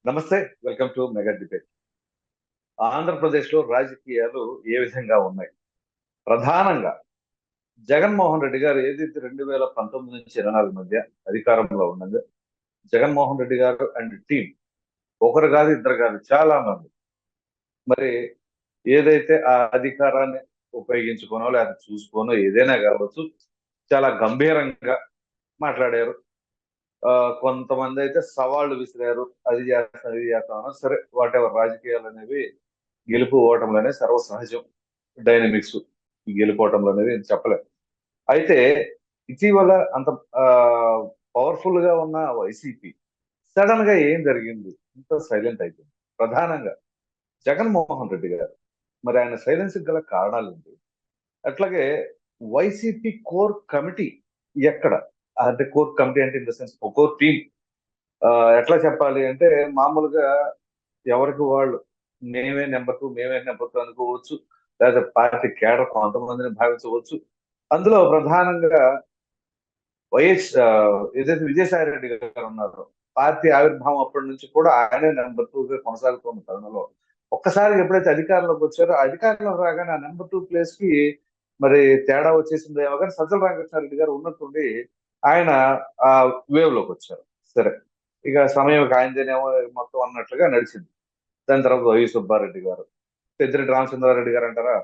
నమస్తే. Welcome to mega debate. ఆంధ్రప్రదేశ్‌లో రాజకీయాలు ఏ విధంగా ఉన్నాయి? ప్రధానంగా జగన్మోహన్ రెడ్డి గారు ఏదైతే 2019 నుంచి 24 మధ్య అధికారంలో ఉండగా, జగన్మోహన్ రెడ్డి గారు అండ్ టీమ్ ఒకరు కాదు, ఇద్దరు కాదు చాలా మంది మరి ఏదైతే ఆ అధికారాన్ని ఉపయోగించుకోనో లేకపోతే చూసుకోనో ఏదైనా కావచ్చు, చాలా గంభీరంగా మాట్లాడారు. కొంతమంది అయితే సవాళ్లు విసిరారు. అది చేస్తాం, ఇది చేస్తాం అన్నారు. సరే వాటెవర్, రాజకీయాలు అనేవి గెలుపు ఓటములు అనేవి సర్వసహజం. డైనమిక్స్ ఈ గెలుపోవటంలో అనేది చెప్పలేం. అయితే ఇటీవల అంత పవర్ఫుల్ గా ఉన్న వైసీపీ సడన్ గా ఏం జరిగింది? ఇంత సైలెంట్ అయిపోయింది. ప్రధానంగా జగన్మోహన్ రెడ్డి గారు, మరి ఆయన సైలెన్స్ గల కారణాలు ఏంటి? అట్లాగే వైసీపీ కోర్ కమిటీ ఎక్కడ? అంటే కోర్ కమిటీ అంటే in the sense core team ఎట్లా చెప్పాలి అంటే, మామూలుగా ఎవరికి వాళ్ళు మేమే నెంబర్ 2, మేమే నెంబర్ 2 అనుకోవచ్చు. లేదా పార్టీ కేడర్ కొంతమందిని భావించవచ్చు. అందులో ప్రధానంగా ఏదైతే విజయసాయి రెడ్డి గారు ఉన్నారో, పార్టీ ఆవిర్భావం అప్పటి నుంచి కూడా ఆయనే నెంబర్ 2 గా కొనసాగుతున్న తరుణంలో ఒక్కసారి ఎప్పుడైతే అధికారంలోకి వచ్చారో, ఆ అధికారంలోకి రాగానే ఆ నెంబర్ 2 ప్లేస్ కి మరి తేడా వచ్చేసిందేమో కానీ సజ్జల రామకృష్ణారెడ్డి గారు ఉన్నట్టుండి ఆయన ఆ వేవ్ లోకి వచ్చారు. సరే, ఇక సమయం ఆయనదేనేమో మొత్తం అన్నట్లుగా నడిచింది. దాని తర్వాత వైవి సుబ్బారెడ్డి గారు, పెద్దిరెడ్డి రామచంద్రారెడ్డి గారు అంటారా,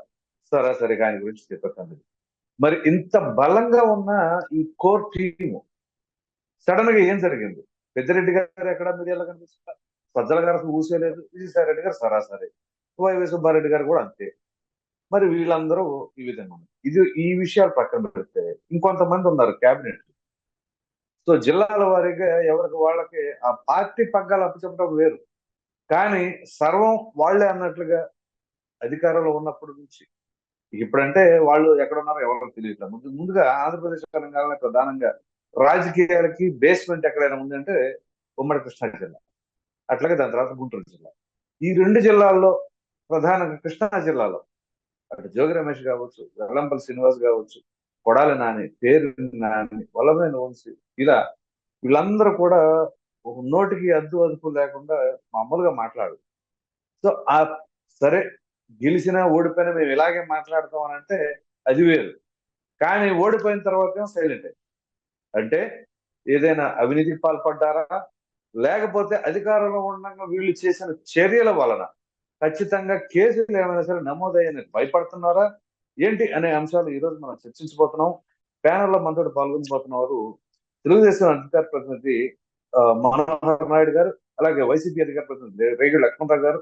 సరాసరిగా ఆయన గురించి చెప్పకండి. మరి ఇంత బలంగా ఉన్న ఈ కోర్ టీము సడన్ గా ఏం జరిగింది? పెద్దిరెడ్డి గారు ఎక్కడ మీడియాలో కనిపిస్తున్నారు, సజ్జల గారు అసలు ఊసేలేదు, విజయసాయి రెడ్డి గారు సరాసరి, వైవి సుబ్బారెడ్డి గారు కూడా అంతే. మరి వీళ్ళందరూ ఈ విధంగా ఉన్నారు. ఈ విషయాలు పక్కన పెడితే ఇంకొంతమంది ఉన్నారు క్యాబినెట్. సో జిల్లాల వారీగా ఎవరికి వాళ్ళకి ఆ పార్టీ పగ్గాలు అప్పచెప్పడం వేరు, కానీ సర్వం వాళ్లే అన్నట్లుగా అధికారంలో ఉన్నప్పటి నుంచి ఇప్పుడంటే వాళ్ళు ఎక్కడ ఉన్నారో ఎవరో తెలియట్లేదు. ముందుగా ఆంధ్రప్రదేశ్ తెలంగాణ ప్రధానంగా రాజకీయాలకి బేస్మెంట్ ఎక్కడైనా ఉందంటే ఉమ్మడి కృష్ణా జిల్లా, అట్లాగే దాని తర్వాత గుంటూరు జిల్లా. ఈ రెండు జిల్లాల్లో ప్రధానంగా కృష్ణా జిల్లాలో అటు జోగి రమేష్ కావచ్చు, వెల్లంపల్లి శ్రీనివాస్ కావచ్చు, కొడాలి నాని, పేరు నాని, వల్లభనేని వంశీ, ఇలా వీళ్ళందరూ కూడా ఒక నోటికి అద్దు అదుపు లేకుండా మామూలుగా మాట్లాడు. సో ఆ సరే, గెలిచినా ఓడిపోయినా మేము ఇలాగే మాట్లాడతాం అని అంటే అది వేరు. కానీ ఓడిపోయిన తర్వాత ఏమో సైలెంట్ అంటే ఏదైనా అవినీతికి పాల్పడ్డారా, లేకపోతే అధికారంలో ఉండగా వీళ్ళు చేసిన చర్యల వలన ఖచ్చితంగా కేసులు ఏమైనా సరే నమోదయ్యని భయపడుతున్నారా ఏంటి అనే అంశాలు ఈ రోజు మనం చర్చించబోతున్నాం. ప్యానెల్లో మనతో పాల్గొనబోతున్నారు తెలుగుదేశం అధికార ప్రతినిధి మనోహర్ నాయుడు గారు, అలాగే వైసీపీ అధికార ప్రతినిధి రేగుల లక్ష్మణరావు గారు,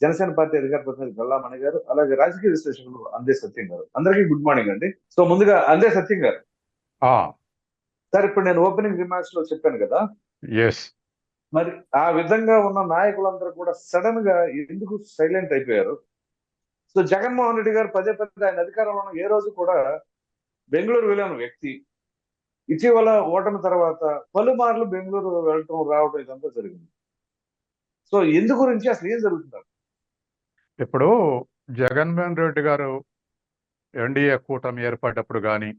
జనసేన పార్టీ అధికార ప్రతినిధి గల్లామణి గారు, అలాగే రాజకీయ విశ్లేషకులు అందే సత్యం గారు. అందరికీ గుడ్ మార్నింగ్ అండి. సో ముందుగా అందే సత్యం గారు, సార్ ఇప్పుడు నేను ఓపెనింగ్ రిమార్క్స్ లో చెప్పాను కదా, మరి ఆ విధంగా ఉన్న నాయకులందరూ కూడా సడన్ గా ఎందుకు సైలెంట్ అయిపోయారు? సో జగన్మోహన్ రెడ్డి గారు పదే పదే ఆయన అధికారంలో ఉన్న ఏ రోజు కూడా బెంగళూరు వెళ్ళిన వ్యక్తి ఇటీవల ఓటమి తర్వాత పలుమార్లు బెంగళూరు వెళ్ళటం రావటం ఇదంతా జరిగింది. సో ఎందు గురించి అసలు ఏం జరుగుతున్నారు? ఇప్పుడు జగన్మోహన్ రెడ్డి గారు ఎన్డీఏ కూటమి ఏర్పడ్డప్పుడు కానీ,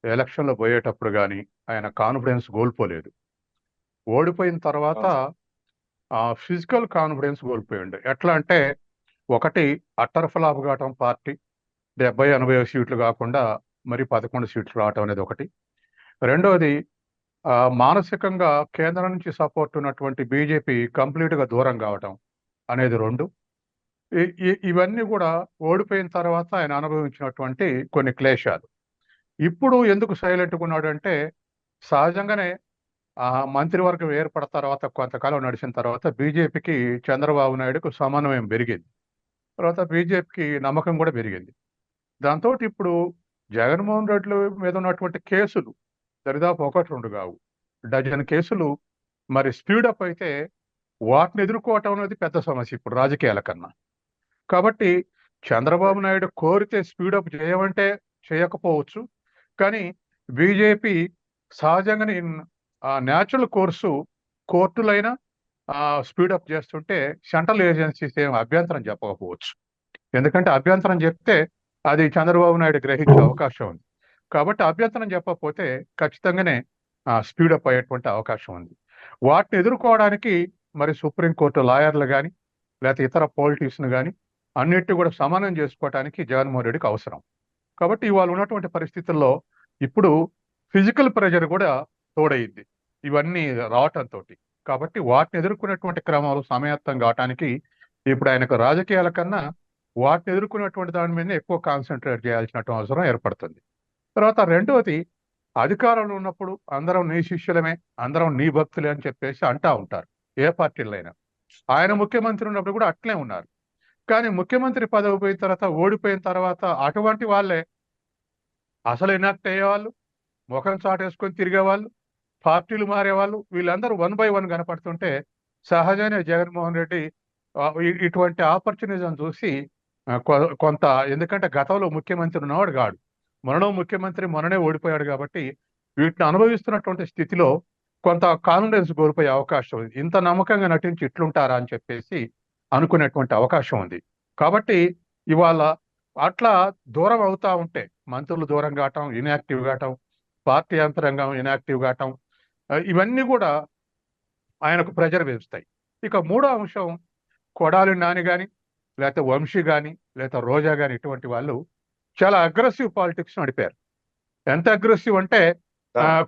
ఎలక్షన్లో పోయేటప్పుడు కానీ ఆయన కాన్ఫిడెన్స్ కోల్పోలేదు. ఓడిపోయిన తర్వాత ఫిజికల్ కాన్ఫిడెన్స్ కోల్పోయిండు. ఎట్లా అంటే, ఒకటి అట్టర్ ఫ్లాప్ కావటం, పార్టీ 70-80 సీట్లు కాకుండా మరి 11 సీట్లు రావటం అనేది ఒకటి. రెండవది, మానసికంగా కేంద్రం నుంచి సపోర్ట్ ఉన్నటువంటి బీజేపీ కంప్లీట్గా దూరం కావటం అనేది రెండు. ఇవన్నీ కూడా ఓడిపోయిన తర్వాత ఆయన అనుభవించినటువంటి కొన్ని క్లేశాలు. ఇప్పుడు ఎందుకు సైలెంట్గా ఉన్నాడంటే, సహజంగానే మంత్రివర్గం ఏర్పడిన తర్వాత కొంతకాలం నడిచిన తర్వాత బీజేపీకి చంద్రబాబు నాయుడుకు సమన్వయం పెరిగింది. తర్వాత బీజేపీకి నమ్మకం కూడా పెరిగింది. దాంతో ఇప్పుడు జగన్మోహన్ రెడ్డి మీద ఉన్నటువంటి కేసులు దరిదాపు 1-2 కావు, డజన్ కేసులు. మరి స్పీడప్ అయితే వాటిని ఎదుర్కోవటం అనేది పెద్ద సమస్య ఇప్పుడు రాజకీయాల కన్నా. కాబట్టి చంద్రబాబు నాయుడు కోరితే స్పీడప్ చేయమంటే చేయకపోవచ్చు, కానీ బీజేపీ సహజంగానే న్యాచురల్ కోర్టులైనా స్పీడప్ చేస్తుంటే సెంట్రల్ ఏజెన్సీస్ ఏం అభ్యంతరం చెప్పకపోవచ్చు. ఎందుకంటే అభ్యంతరం చెప్తే అది చంద్రబాబు నాయుడు గ్రహించే అవకాశం ఉంది. కాబట్టి అభ్యంతరం చెప్పకపోతే ఖచ్చితంగానే స్పీడప్ అయ్యేటువంటి అవకాశం ఉంది. వాటిని ఎదుర్కోవడానికి మరి సుప్రీంకోర్టు లాయర్లు కానీ లేకపోతే ఇతర పొలిటీషియన్ కానీ అన్నిటిని కూడా సమానం చేసుకోవడానికి జగన్మోహన్ రెడ్డికి అవసరం. కాబట్టి ఇవాళ ఉన్నటువంటి పరిస్థితుల్లో ఇప్పుడు ఫిజికల్ ప్రెషర్ కూడా తోడైంది ఇవన్నీ రావటంతో. కాబట్టి వాటిని ఎదుర్కొనేటువంటి క్రమంలో సమాయత్తం కావటానికి ఇప్పుడు ఆయనకు రాజకీయాల కన్నా వాటిని ఎదుర్కొనేటువంటి దాని మీద ఎక్కువ కాన్సన్ట్రేట్ చేయాల్సిన అవసరం ఏర్పడుతుంది. తర్వాత రెండవది, అధికారంలో ఉన్నప్పుడు అందరం నీ శిష్యులమే, అందరం నీ భక్తులే అని చెప్పేసి అంటా ఉంటారు ఏ పార్టీలో అయినా. ఆయన ముఖ్యమంత్రి ఉన్నప్పుడు కూడా అట్లే ఉన్నారు. కానీ ముఖ్యమంత్రి పదవి పోయిన తర్వాత, ఓడిపోయిన తర్వాత అటువంటి వాళ్ళే అసలు ఎనాక్ట్ అయ్యేవాళ్ళు, ముఖం చాటేసుకొని తిరిగేవాళ్ళు, పార్టీలు మారేవాళ్ళు, వీళ్ళందరూ 1 by 1 కనపడుతుంటే సహజంగా జగన్మోహన్ రెడ్డి ఇటువంటి ఆపర్చునిజం చూసి కొంత, ఎందుకంటే గతంలో ముఖ్యమంత్రి ఉన్నవాడు కాడు, మొన్ననే ఓడిపోయాడు కాబట్టి వీటిని అనుభవిస్తున్నటువంటి స్థితిలో కొంత కాన్ఫిడెన్స్ కోల్పోయే అవకాశం ఉంది. ఇంత నమ్మకంగా నటించి ఇట్లుంటారా అని చెప్పేసి అనుకునేటువంటి అవకాశం ఉంది. కాబట్టి ఇవాళ అట్లా దూరం అవుతా ఉంటే మంత్రులు దూరం కావటం, ఇన్యాక్టివ్ కావటం, పార్టీ యంత్రాంగం ఇన్యాక్టివ్ కావటం, ఇవన్నీ కూడా ఆయనకు ప్రెజర్ పెంచుతాయి. ఇక మూడో అంశం, కొడాలి నాని కానీ లేకపోతే వంశీ కానీ లేకపోతే రోజా కానీ ఇటువంటి వాళ్ళు చాలా అగ్రెసివ్ పాలిటిక్స్ నడిపారు. ఎంత అగ్రెసివ్ అంటే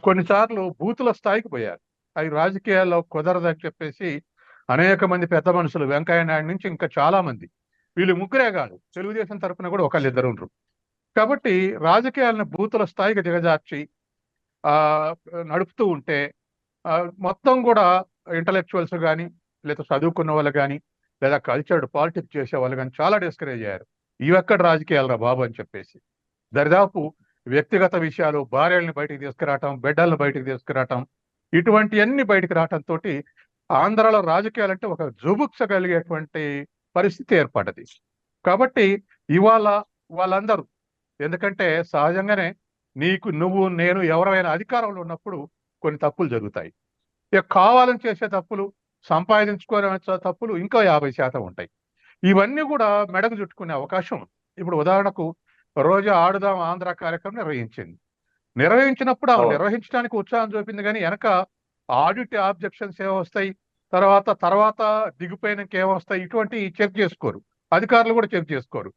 కొన్నిసార్లు బూతుల స్థాయికి పోయారు. అవి రాజకీయాల్లో కుదరదని చెప్పేసి అనేక మంది పెద్ద మనుషులు, వెంకయ్య నాయుడు నుంచి ఇంకా చాలా మంది, వీళ్ళు ముగ్గురే కాదు, తెలుగుదేశం తరఫున కూడా ఒకళ్ళిద్దరు ఉండరు. కాబట్టి రాజకీయాలను బూతుల స్థాయికి దిగజార్చి నడుపుతూ ఉంటే మొత్తం కూడా ఇంటలెక్చువల్స్ కానీ లేదా చదువుకున్న వాళ్ళు కానీ లేదా కల్చర్డ్ పాలిటిక్స్ చేసే వాళ్ళు కానీ చాలా డిస్కరేజ్ అయ్యారు. ఇవెక్కడ రాజకీయాలు రా బాబు అని చెప్పేసి. దరిదాపు వ్యక్తిగత విషయాలు, భార్యల్ని బయటికి తీసుకురావటం, బిడ్డలను బయటికి తీసుకురావటం, ఇటువంటివన్నీ బయటికి రావటంతో ఆంధ్రాలో రాజకీయాలంటే ఒక జుబుక్స కలిగేటువంటి పరిస్థితి ఏర్పడ్డది. కాబట్టి ఇవాళ వాళ్ళందరూ, ఎందుకంటే సహజంగానే నువ్వు నేను ఎవరైనా అధికారంలో ఉన్నప్పుడు కొన్ని తప్పులు జరుగుతాయి. ఇక కావాలని చేసే తప్పులు, సంపాదించుకోవడం తప్పులు ఇంకో 50% ఉంటాయి. ఇవన్నీ కూడా మెడకు చుట్టుకునే అవకాశం ఉంది. ఇప్పుడు ఉదాహరణకు రోజా ఆడుదాం ఆంధ్ర కార్యక్రమం నిర్వహించినప్పుడు నిర్వహించడానికి ఉత్సాహం చూపింది, కానీ వెనక ఆడిట్ ఆబ్జెక్షన్స్ ఏమొస్తాయి, తర్వాత దిగిపోయినాక ఏమొస్తాయి, ఇటువంటి చెక్ చేసుకోరు, అధికారులు కూడా చెక్ చేసుకోరు.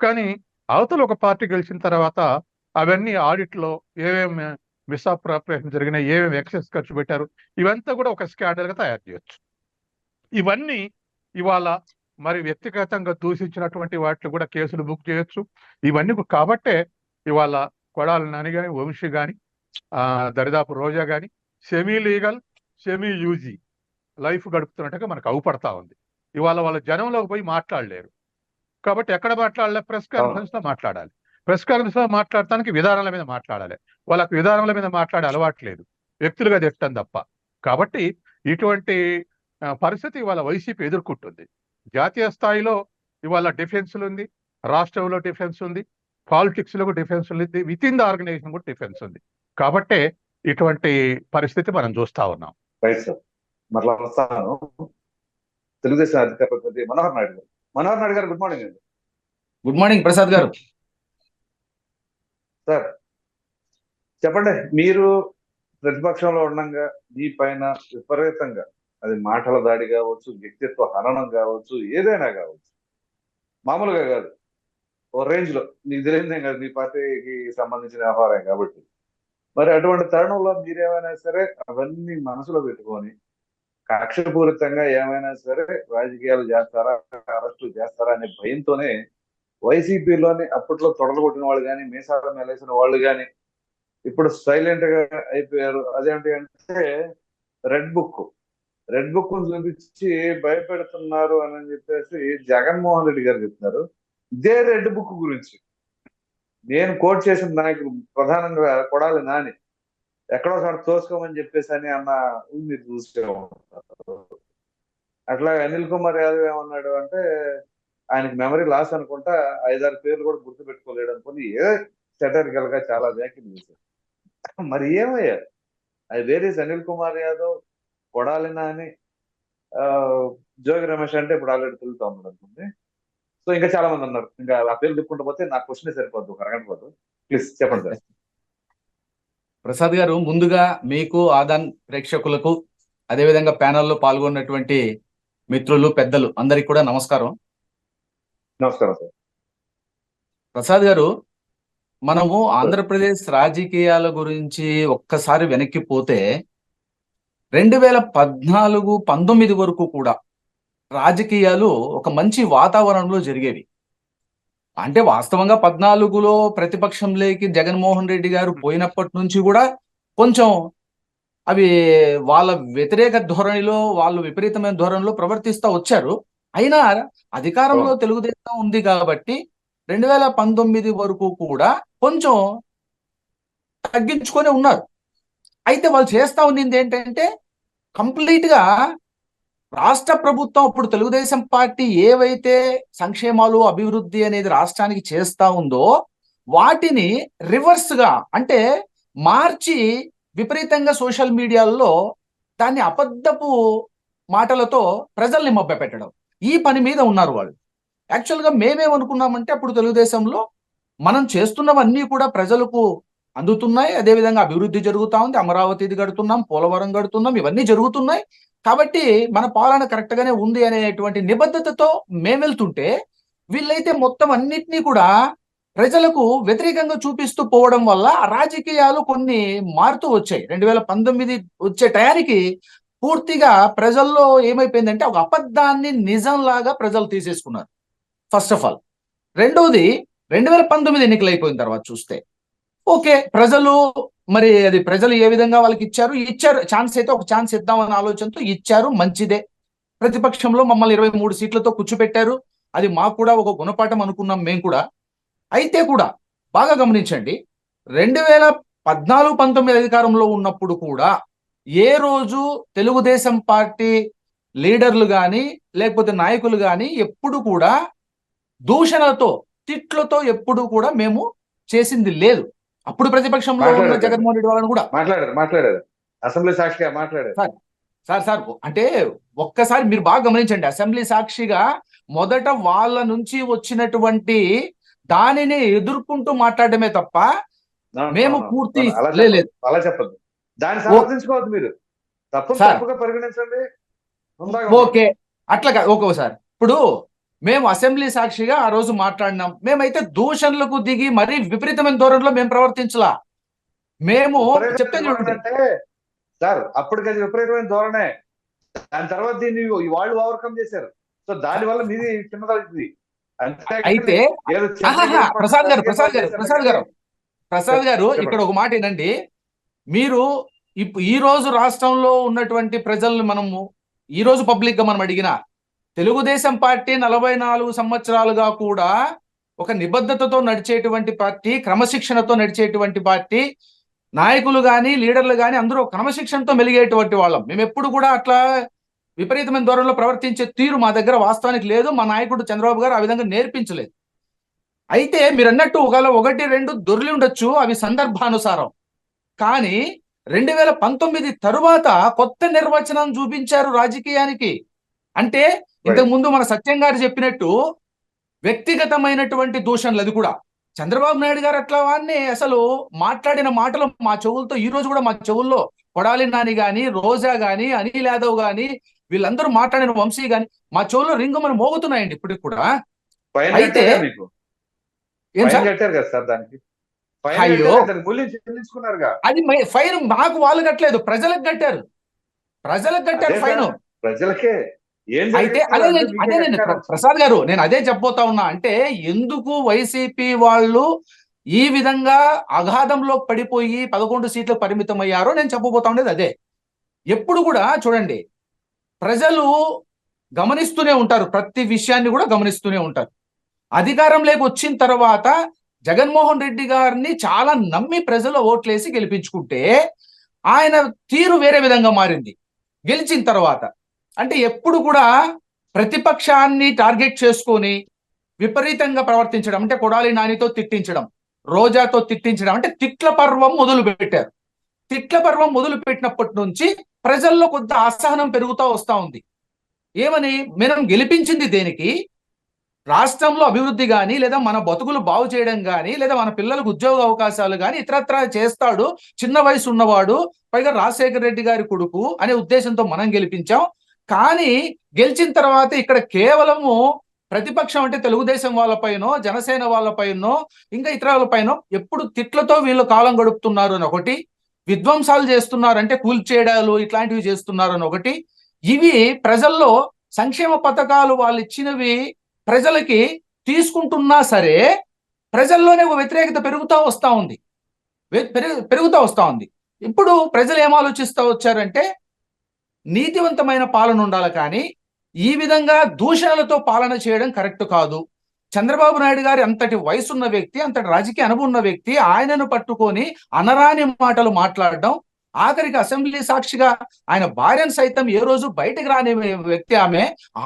కానీ అవతల ఒక పార్టీ గెలిచిన తర్వాత అవన్నీ ఆడిట్లో ఏమేమి మిస్అప్రాప్రియేషన్ జరిగినాయి, ఏమేమి ఎక్సెస్ ఖర్చు పెట్టారు, ఇవంతా కూడా ఒక స్కాండల్ గా తయారు చేయొచ్చు. ఇవన్నీ ఇవాళ మరి వ్యక్తిగతంగా దూషించినటువంటి వాటిని కూడా కేసులు బుక్ చేయొచ్చు. ఇవన్నీ కాబట్టే ఇవాళ కొడాలి నాని కానీ, వంశీ కానీ, దరిదాపు రోజా కానీ సెమీ లీగల్, సెమీ యూజీ లైఫ్ గడుపుతున్నట్టుగా మనకు అవుపడతా ఉంది. ఇవాళ వాళ్ళ జనంలోకి పోయి మాట్లాడలేరు. కాబట్టి ఎక్కడ మాట్లాడలే, ప్రెస్ కాన్ఫరెన్స్ లో మాట్లాడాలి. ప్రెస్ కాన్ఫరెన్స్ లో మాట్లాడటానికి విధానాల మీద మాట్లాడాలి. వాళ్ళకు విధానాల మీద మాట్లాడే అలవాటు లేదు, వ్యక్తులుగా తిట్టడం తప్ప. కాబట్టి ఇటువంటి పరిస్థితి ఇవాళ వైసీపీ ఎదుర్కొంటుంది. జాతీయ స్థాయిలో ఇవాళ డిఫెన్స్లు ఉంది, రాష్ట్రంలో డిఫెన్స్ ఉంది, పాలిటిక్స్ లో డిఫెన్స్ ఉంది, విత్ ఇన్ ద ఆర్గనైజేషన్ కూడా డిఫెన్స్ ఉంది. కాబట్టే ఇటువంటి పరిస్థితి మనం చూస్తా ఉన్నాం. Right sir. మరలా వస్తాను. తెలుగుదేశం అధికార ప్రతినిధి మనోహర్ నాయుడు గారు. మనోహర్ నాయుడు గారు, గుడ్ మార్నింగ్ అండి. గుడ్ మార్నింగ్ ప్రసాద్ గారు. సార్ చెప్పండి, మీరు ప్రతిపక్షంలో ఉండగా మీ పైన విపరీతంగా, అది మాటల దాడి కావచ్చు, వ్యక్తిత్వ హననం కావచ్చు, ఏదైనా కావచ్చు, మామూలుగా కాదు, ఓ రేంజ్ లో, మీకు తెలియదేం కాదు, మీ పార్టీకి సంబంధించిన వ్యవహారం కాబట్టి. మరి అటువంటి తరుణంలో మీరేమైనా సరే అవన్నీ మనసులో పెట్టుకొని కక్షపూరితంగా ఏమైనా సరే రాజకీయాలు చేస్తారా, అరెస్టులు చేస్తారా అనే భయంతోనే వైసీపీలోని అప్పట్లో తొడలు కొట్టిన వాళ్ళు కానీ, మీసాల మెలేసిన వాళ్ళు కానీ ఇప్పుడు సైలెంట్ గా అయిపోయారు. అదేంటి అంటే రెడ్ బుక్ చూపించి భయపెడుతున్నారు అని చెప్పేసి జగన్మోహన్ రెడ్డి గారు చెప్తున్నారు. ఇదే రెడ్ బుక్ గురించి నేను కోట్ చేసిన నాయకుడు ప్రధానంగా కొడాలి నాని ఎక్కడోసారి తోసుకోమని చెప్పేసి అని అన్న మీరు చూసే ఉంటారు. అట్లా అనిల్ కుమార్ యాదవ్ ఏమన్నాడు అంటే, ఆయనకి మెమరీ లాస్ అనుకుంటా, 5-6 పేర్లు కూడా గుర్తు పెట్టుకోలేడు అనుకుని సెటరికల్ గా చాలా వ్యాఖ్యలు చేశారు. మరి ఏమయ్యారు? అది వేరే అనిల్ కుమార్ యాదవ్, కొడాలి నాని, జోగి రమేష్ అంటే ఇప్పుడు ఆల్రెడీ తిరుగుతా ఉన్నాడు అనుకుంది. సో ఇంకా చాలా మంది ఉన్నారు. ఇంకా ఆ పేర్లు చెప్పుకుంటూ పోతే నా క్వశ్చనే సరిపోద్దు, ఒక అరగంట పోదు. ప్లీజ్ చెప్పండి సార్. ప్రసాద్ గారు, ముందుగా మీకు ఆదాన్ ప్రేక్షకులకు అదేవిధంగా ప్యానెల్లో పాల్గొన్నటువంటి మిత్రులు, పెద్దలు అందరికి కూడా నమస్కారం. నమస్కారం సార్. ప్రసాద్ గారు, మనము ఆంధ్రప్రదేశ్ రాజకీయాల గురించి ఒక్కసారి వెనక్కి పోతే 2014-19 వరకు కూడా రాజకీయాలు ఒక మంచి వాతావరణంలో జరిగేవి. అంటే వాస్తవంగా 14లో ప్రతిపక్షంలోకి జగన్మోహన్ రెడ్డి గారు పోయినప్పటి నుంచి కూడా కొంచెం అవి వాళ్ళ వ్యతిరేక ధోరణిలో, వాళ్ళు విపరీతమైన ధోరణిలో ప్రవర్తిస్తూ వచ్చారు. అయినా అధికారంలో తెలుగుదేశం ఉంది కాబట్టి 2019 వరకు కూడా కొంచెం తగ్గించుకొని ఉన్నారు. అయితే వాళ్ళు చేస్తా ఉన్నది ఏంటంటే కంప్లీట్ గా రాష్ట్ర ప్రభుత్వం అప్పుడు తెలుగుదేశం పార్టీ ఏవైతే సంక్షేమాలు, అభివృద్ధి అనేది రాష్ట్రానికి చేస్తా ఉందో వాటిని రివర్స్ గా అంటే మార్చి విపరీతంగా సోషల్ మీడియాలో దాన్ని అబద్ధపు మాటలతో ప్రజల్ని మభ్యపెట్టడం, ఈ పని మీద ఉన్నారు వాళ్ళు. యాక్చువల్గా మేమేమనుకున్నామంటే అప్పుడు తెలుగుదేశంలో మనం చేస్తున్నవన్నీ కూడా ప్రజలకు అందుతున్నాయి, అదేవిధంగా అభివృద్ధి జరుగుతూ ఉంది, అమరావతిది కడుతున్నాం, పోలవరం కడుతున్నాం, ఇవన్నీ జరుగుతున్నాయి కాబట్టి మన పాలన కరెక్ట్ గానే ఉంది అనేటువంటి నిబద్ధతతో మేము వెళ్తుంటే వీళ్ళైతే మొత్తం అన్నిటినీ కూడా ప్రజలకు వ్యతిరేకంగా చూపిస్తూ పోవడం వల్ల రాజకీయాలు కొన్ని మారుతూ వచ్చాయి. 2019 వచ్చే టయానికి పూర్తిగా ప్రజల్లో ఏమైపోయిందంటే ఒక అబద్ధాన్ని నిజంలాగా ప్రజలు తీసేసుకున్నారు ఫస్ట్ ఆఫ్ ఆల్. రెండవది 2019 ఎన్నికలు అయిపోయిన తర్వాత చూస్తే ఓకే, ప్రజలు మరి అది ప్రజలు ఏ విధంగా వాళ్ళకి ఇచ్చారు ఛాన్స్, అయితే ఒక ఛాన్స్ ఇద్దామన్న ఆలోచనతో ఇచ్చారు, మంచిదే. ప్రతిపక్షంలో మమ్మల్ని 23 సీట్లతో కూర్చోపెట్టారు, అది మాకు కూడా ఒక గుణపాఠం అనుకున్నాం మేము కూడా. అయితే కూడా బాగా గమనించండి, 2014-19 అధికారంలో ఉన్నప్పుడు కూడా ఏ రోజు తెలుగుదేశం పార్టీ లీడర్లు కానీ లేకపోతే నాయకులు కానీ ఎప్పుడు కూడా దూషణలతో, తిట్లతో ఎప్పుడు కూడా మేము చేసింది లేదు. అప్పుడు ప్రతిపక్షంలో ఉన్న జగన్మోహన్ రెడ్డి వాళ్ళని కూడా మాట్లాడారు అసెంబ్లీ సాక్షిగా మాట్లాడారు సార్. అంటే ఒక్కసారి మీరు బాగా గమనించండి, అసెంబ్లీ సాక్షిగా మొదట వాళ్ళ నుంచి వచ్చినటువంటి దానిని ఎదుర్కొంటూ మాట్లాడమే తప్ప మేము పూర్తి లేదు. అలా చెప్పద్దు, దాన్ని సమర్థించుకోవద్దు, మీరు తప్పుగా పరిగణించండి. ఓకే, అట్లా ఓకే సార్. ఇప్పుడు మేము అసెంబ్లీ సాక్షిగా ఆ రోజు మాట్లాడినాం, మేమైతే దూషణలకు దిగి మరీ విపరీతమైన ధోరణిలో మేము ప్రవర్తించలా. మేము చెప్తే సార్ అప్పటికది విపరీతమైన ధోరణే, దాని తర్వాత దీన్ని వాళ్ళు ఓవర్కమ్ చేశారు. సో దాని వల్ల మీది చిన్నది. అయితే ప్రసాద్ గారు ఇక్కడ ఒక మాట ఏంటండి, మీరు ఈ రోజు రాష్ట్రంలో ఉన్నటువంటి ప్రజల్ని మనము ఈ రోజు పబ్లిక్ గా మనం అడిగినా తెలుగుదేశం పార్టీ 44 సంవత్సరాలుగా కూడా ఒక నిబద్ధతతో నడిచేటువంటి పార్టీ, క్రమశిక్షణతో నడిచేటువంటి పార్టీ, నాయకులు కానీ లీడర్లు కానీ అందరూ క్రమశిక్షణతో మెలిగేటువంటి వాళ్ళం. మేము ఎప్పుడు కూడా అట్లా విపరీతమైన ధోరణిలో ప్రవర్తించే తీరు మా దగ్గర వాస్తవానికి లేదు, మా నాయకుడు చంద్రబాబు గారు ఆ విధంగా నేర్పించలేదు. అయితే మీరు అన్నట్టు ఒకవేళ 1-2 దొర్లి ఉండొచ్చు, అవి సందర్భానుసారం. కానీ 2019 తరువాత కొత్త నిర్వచనం చూపించారు రాజకీయానికి. అంటే ఇంతకు ముందు మన సత్యం గారు చెప్పినట్టు వ్యక్తిగతమైనటువంటి దూషణలు, అది కూడా చంద్రబాబు నాయుడు గారు అట్లా వాడిని అసలు మాట్లాడిన మాటలు మా చెవులతో ఈ రోజు కూడా మా చెవుల్లో కొడాలి నాని గాని, రోజా గాని, అనిల్ యాదవ్ గాని, వీళ్ళందరూ మాట్లాడిన వంశీ గాని మా చెవుల్లో రింగు మనం మోగుతున్నాయండి ఇప్పటికి కూడా. అయితే అయ్యో, అది ఫైన్ మాకు వాళ్ళు కట్టలేదు, ప్రజలకు కట్టారు ఫైన్. ప్రజలకే. అయితే అదేనండి ప్రసాద్ గారు, నేను అదే చెప్పబోతా ఉన్నా. అంటే ఎందుకు వైసీపీ వాళ్ళు ఈ విధంగా అగాధంలో పడిపోయి 11 సీట్లకు పరిమితం అయ్యారో నేను చెప్పబోతా ఉండేది అదే. ఎప్పుడు కూడా చూడండి, ప్రజలు గమనిస్తూనే ఉంటారు, ప్రతి విషయాన్ని కూడా గమనిస్తూనే ఉంటారు. అధికారంలోకి వచ్చిన తర్వాత జగన్మోహన్ రెడ్డి గారిని చాలా నమ్మి ప్రజలు ఓట్లేసి గెలిపించుకుంటే ఆయన తీరు వేరే విధంగా మారింది గెలిచిన తర్వాత. అంటే ఎప్పుడు కూడా ప్రతిపక్షాన్ని టార్గెట్ చేసుకొని విపరీతంగా ప్రవర్తించడం, అంటే కొడాలి నానితో తిట్టించడం, రోజాతో తిట్టించడం, అంటే తిట్ల పర్వం మొదలు పెట్టారు. తిట్ల పర్వం మొదలు పెట్టినప్పటి నుంచి ప్రజల్లో కొంత అసహనం పెరుగుతూ వస్తూ ఉంది. ఏమని, మనం గెలిపించింది దేనికి? రాష్ట్రంలో అభివృద్ధి కానీ, లేదా మన బతుకులు బాగు చేయడం కానీ, లేదా మన పిల్లలకు ఉద్యోగ అవకాశాలు కానీ ఇతరత్రా చేస్తాడు. చిన్న వయసు ఉన్నవాడు, పైగా రాజశేఖర రెడ్డి గారి కొడుకు అనే ఉద్దేశంతో మనం గెలిపించాం. కానీ గెలిచిన తర్వాత ఇక్కడ కేవలము ప్రతిపక్షం అంటే తెలుగుదేశం వాళ్ళపైనో, జనసేన వాళ్ళపైనో, ఇంకా ఇతర వాళ్ళపైనో ఎప్పుడు తిట్లతో వీళ్ళు కాలం గడుపుతున్నారు అని ఒకటి, విధ్వంసాలు చేస్తున్నారు అంటే కూల్చేయడాలు ఇట్లాంటివి చేస్తున్నారు అని ఒకటి. ఇవి ప్రజల్లో సంక్షేమ పథకాలు వాళ్ళు ఇచ్చినవి ప్రజలకి తీసుకుంటున్నా సరే ప్రజల్లోనే ఒక వ్యతిరేకత పెరుగుతూ వస్తూ ఉంది. ఇప్పుడు ప్రజలు ఏం ఆలోచిస్తూ వచ్చారంటే నీతివంతమైన పాలన ఉండాలి, కానీ ఈ విధంగా దూషణలతో పాలన చేయడం కరెక్ట్ కాదు. చంద్రబాబు నాయుడు గారి అంతటి వయసున్న వ్యక్తి, అంతటి రాజకీయ అనుభవం ఉన్న వ్యక్తి, ఆయనను పట్టుకొని అనరాని మాటలు మాట్లాడడం, ఆఖరికి అసెంబ్లీ సాక్షిగా ఆయన భార్యను సైతం ఏ రోజు బయటకు రాని వ్యక్తి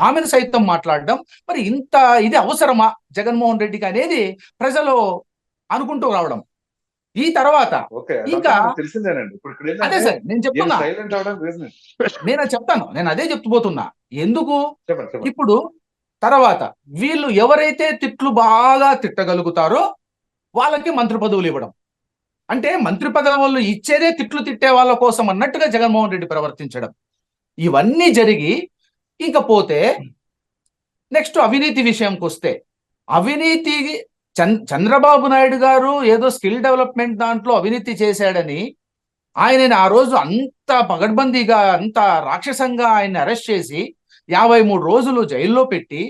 ఆమెను సైతం మాట్లాడడం, మరి ఇంత ఇది అవసరమా జగన్మోహన్ రెడ్డికి అనేది ప్రజలు అనుకుంటూ రావడం. ఈ తర్వాత ఇంకా అదే సార్ నేను చెప్తున్నా, నేను అదే చెప్తుపోతున్నా. ఎందుకు ఇప్పుడు తర్వాత వీళ్ళు ఎవరైతే తిట్లు బాగా తిట్టగలుగుతారో వాళ్ళకి మంత్రి పదవులు ఇవ్వడం, అంటే మంత్రి పదవులు ఇచ్చేదే తిట్లు తిట్టే వాళ్ళ కోసం అన్నట్టుగా జగన్మోహన్ రెడ్డి ప్రవర్తించడం, ఇవన్నీ జరిగి ఇకపోతే నెక్స్ట్ అవినీతి విషయంకి వస్తే, అవినీతి చంద్రబాబు నాయుడు గారు ఏదో స్కిల్ డెవలప్మెంట్ దాంట్లో అవినీతి చేశాడని ఆయనని ఆ రోజు అంత పగడ్బందీగా అంత రాక్షసంగా ఆయన్ని అరెస్ట్ చేసి 53 రోజులు జైల్లో పెట్టి,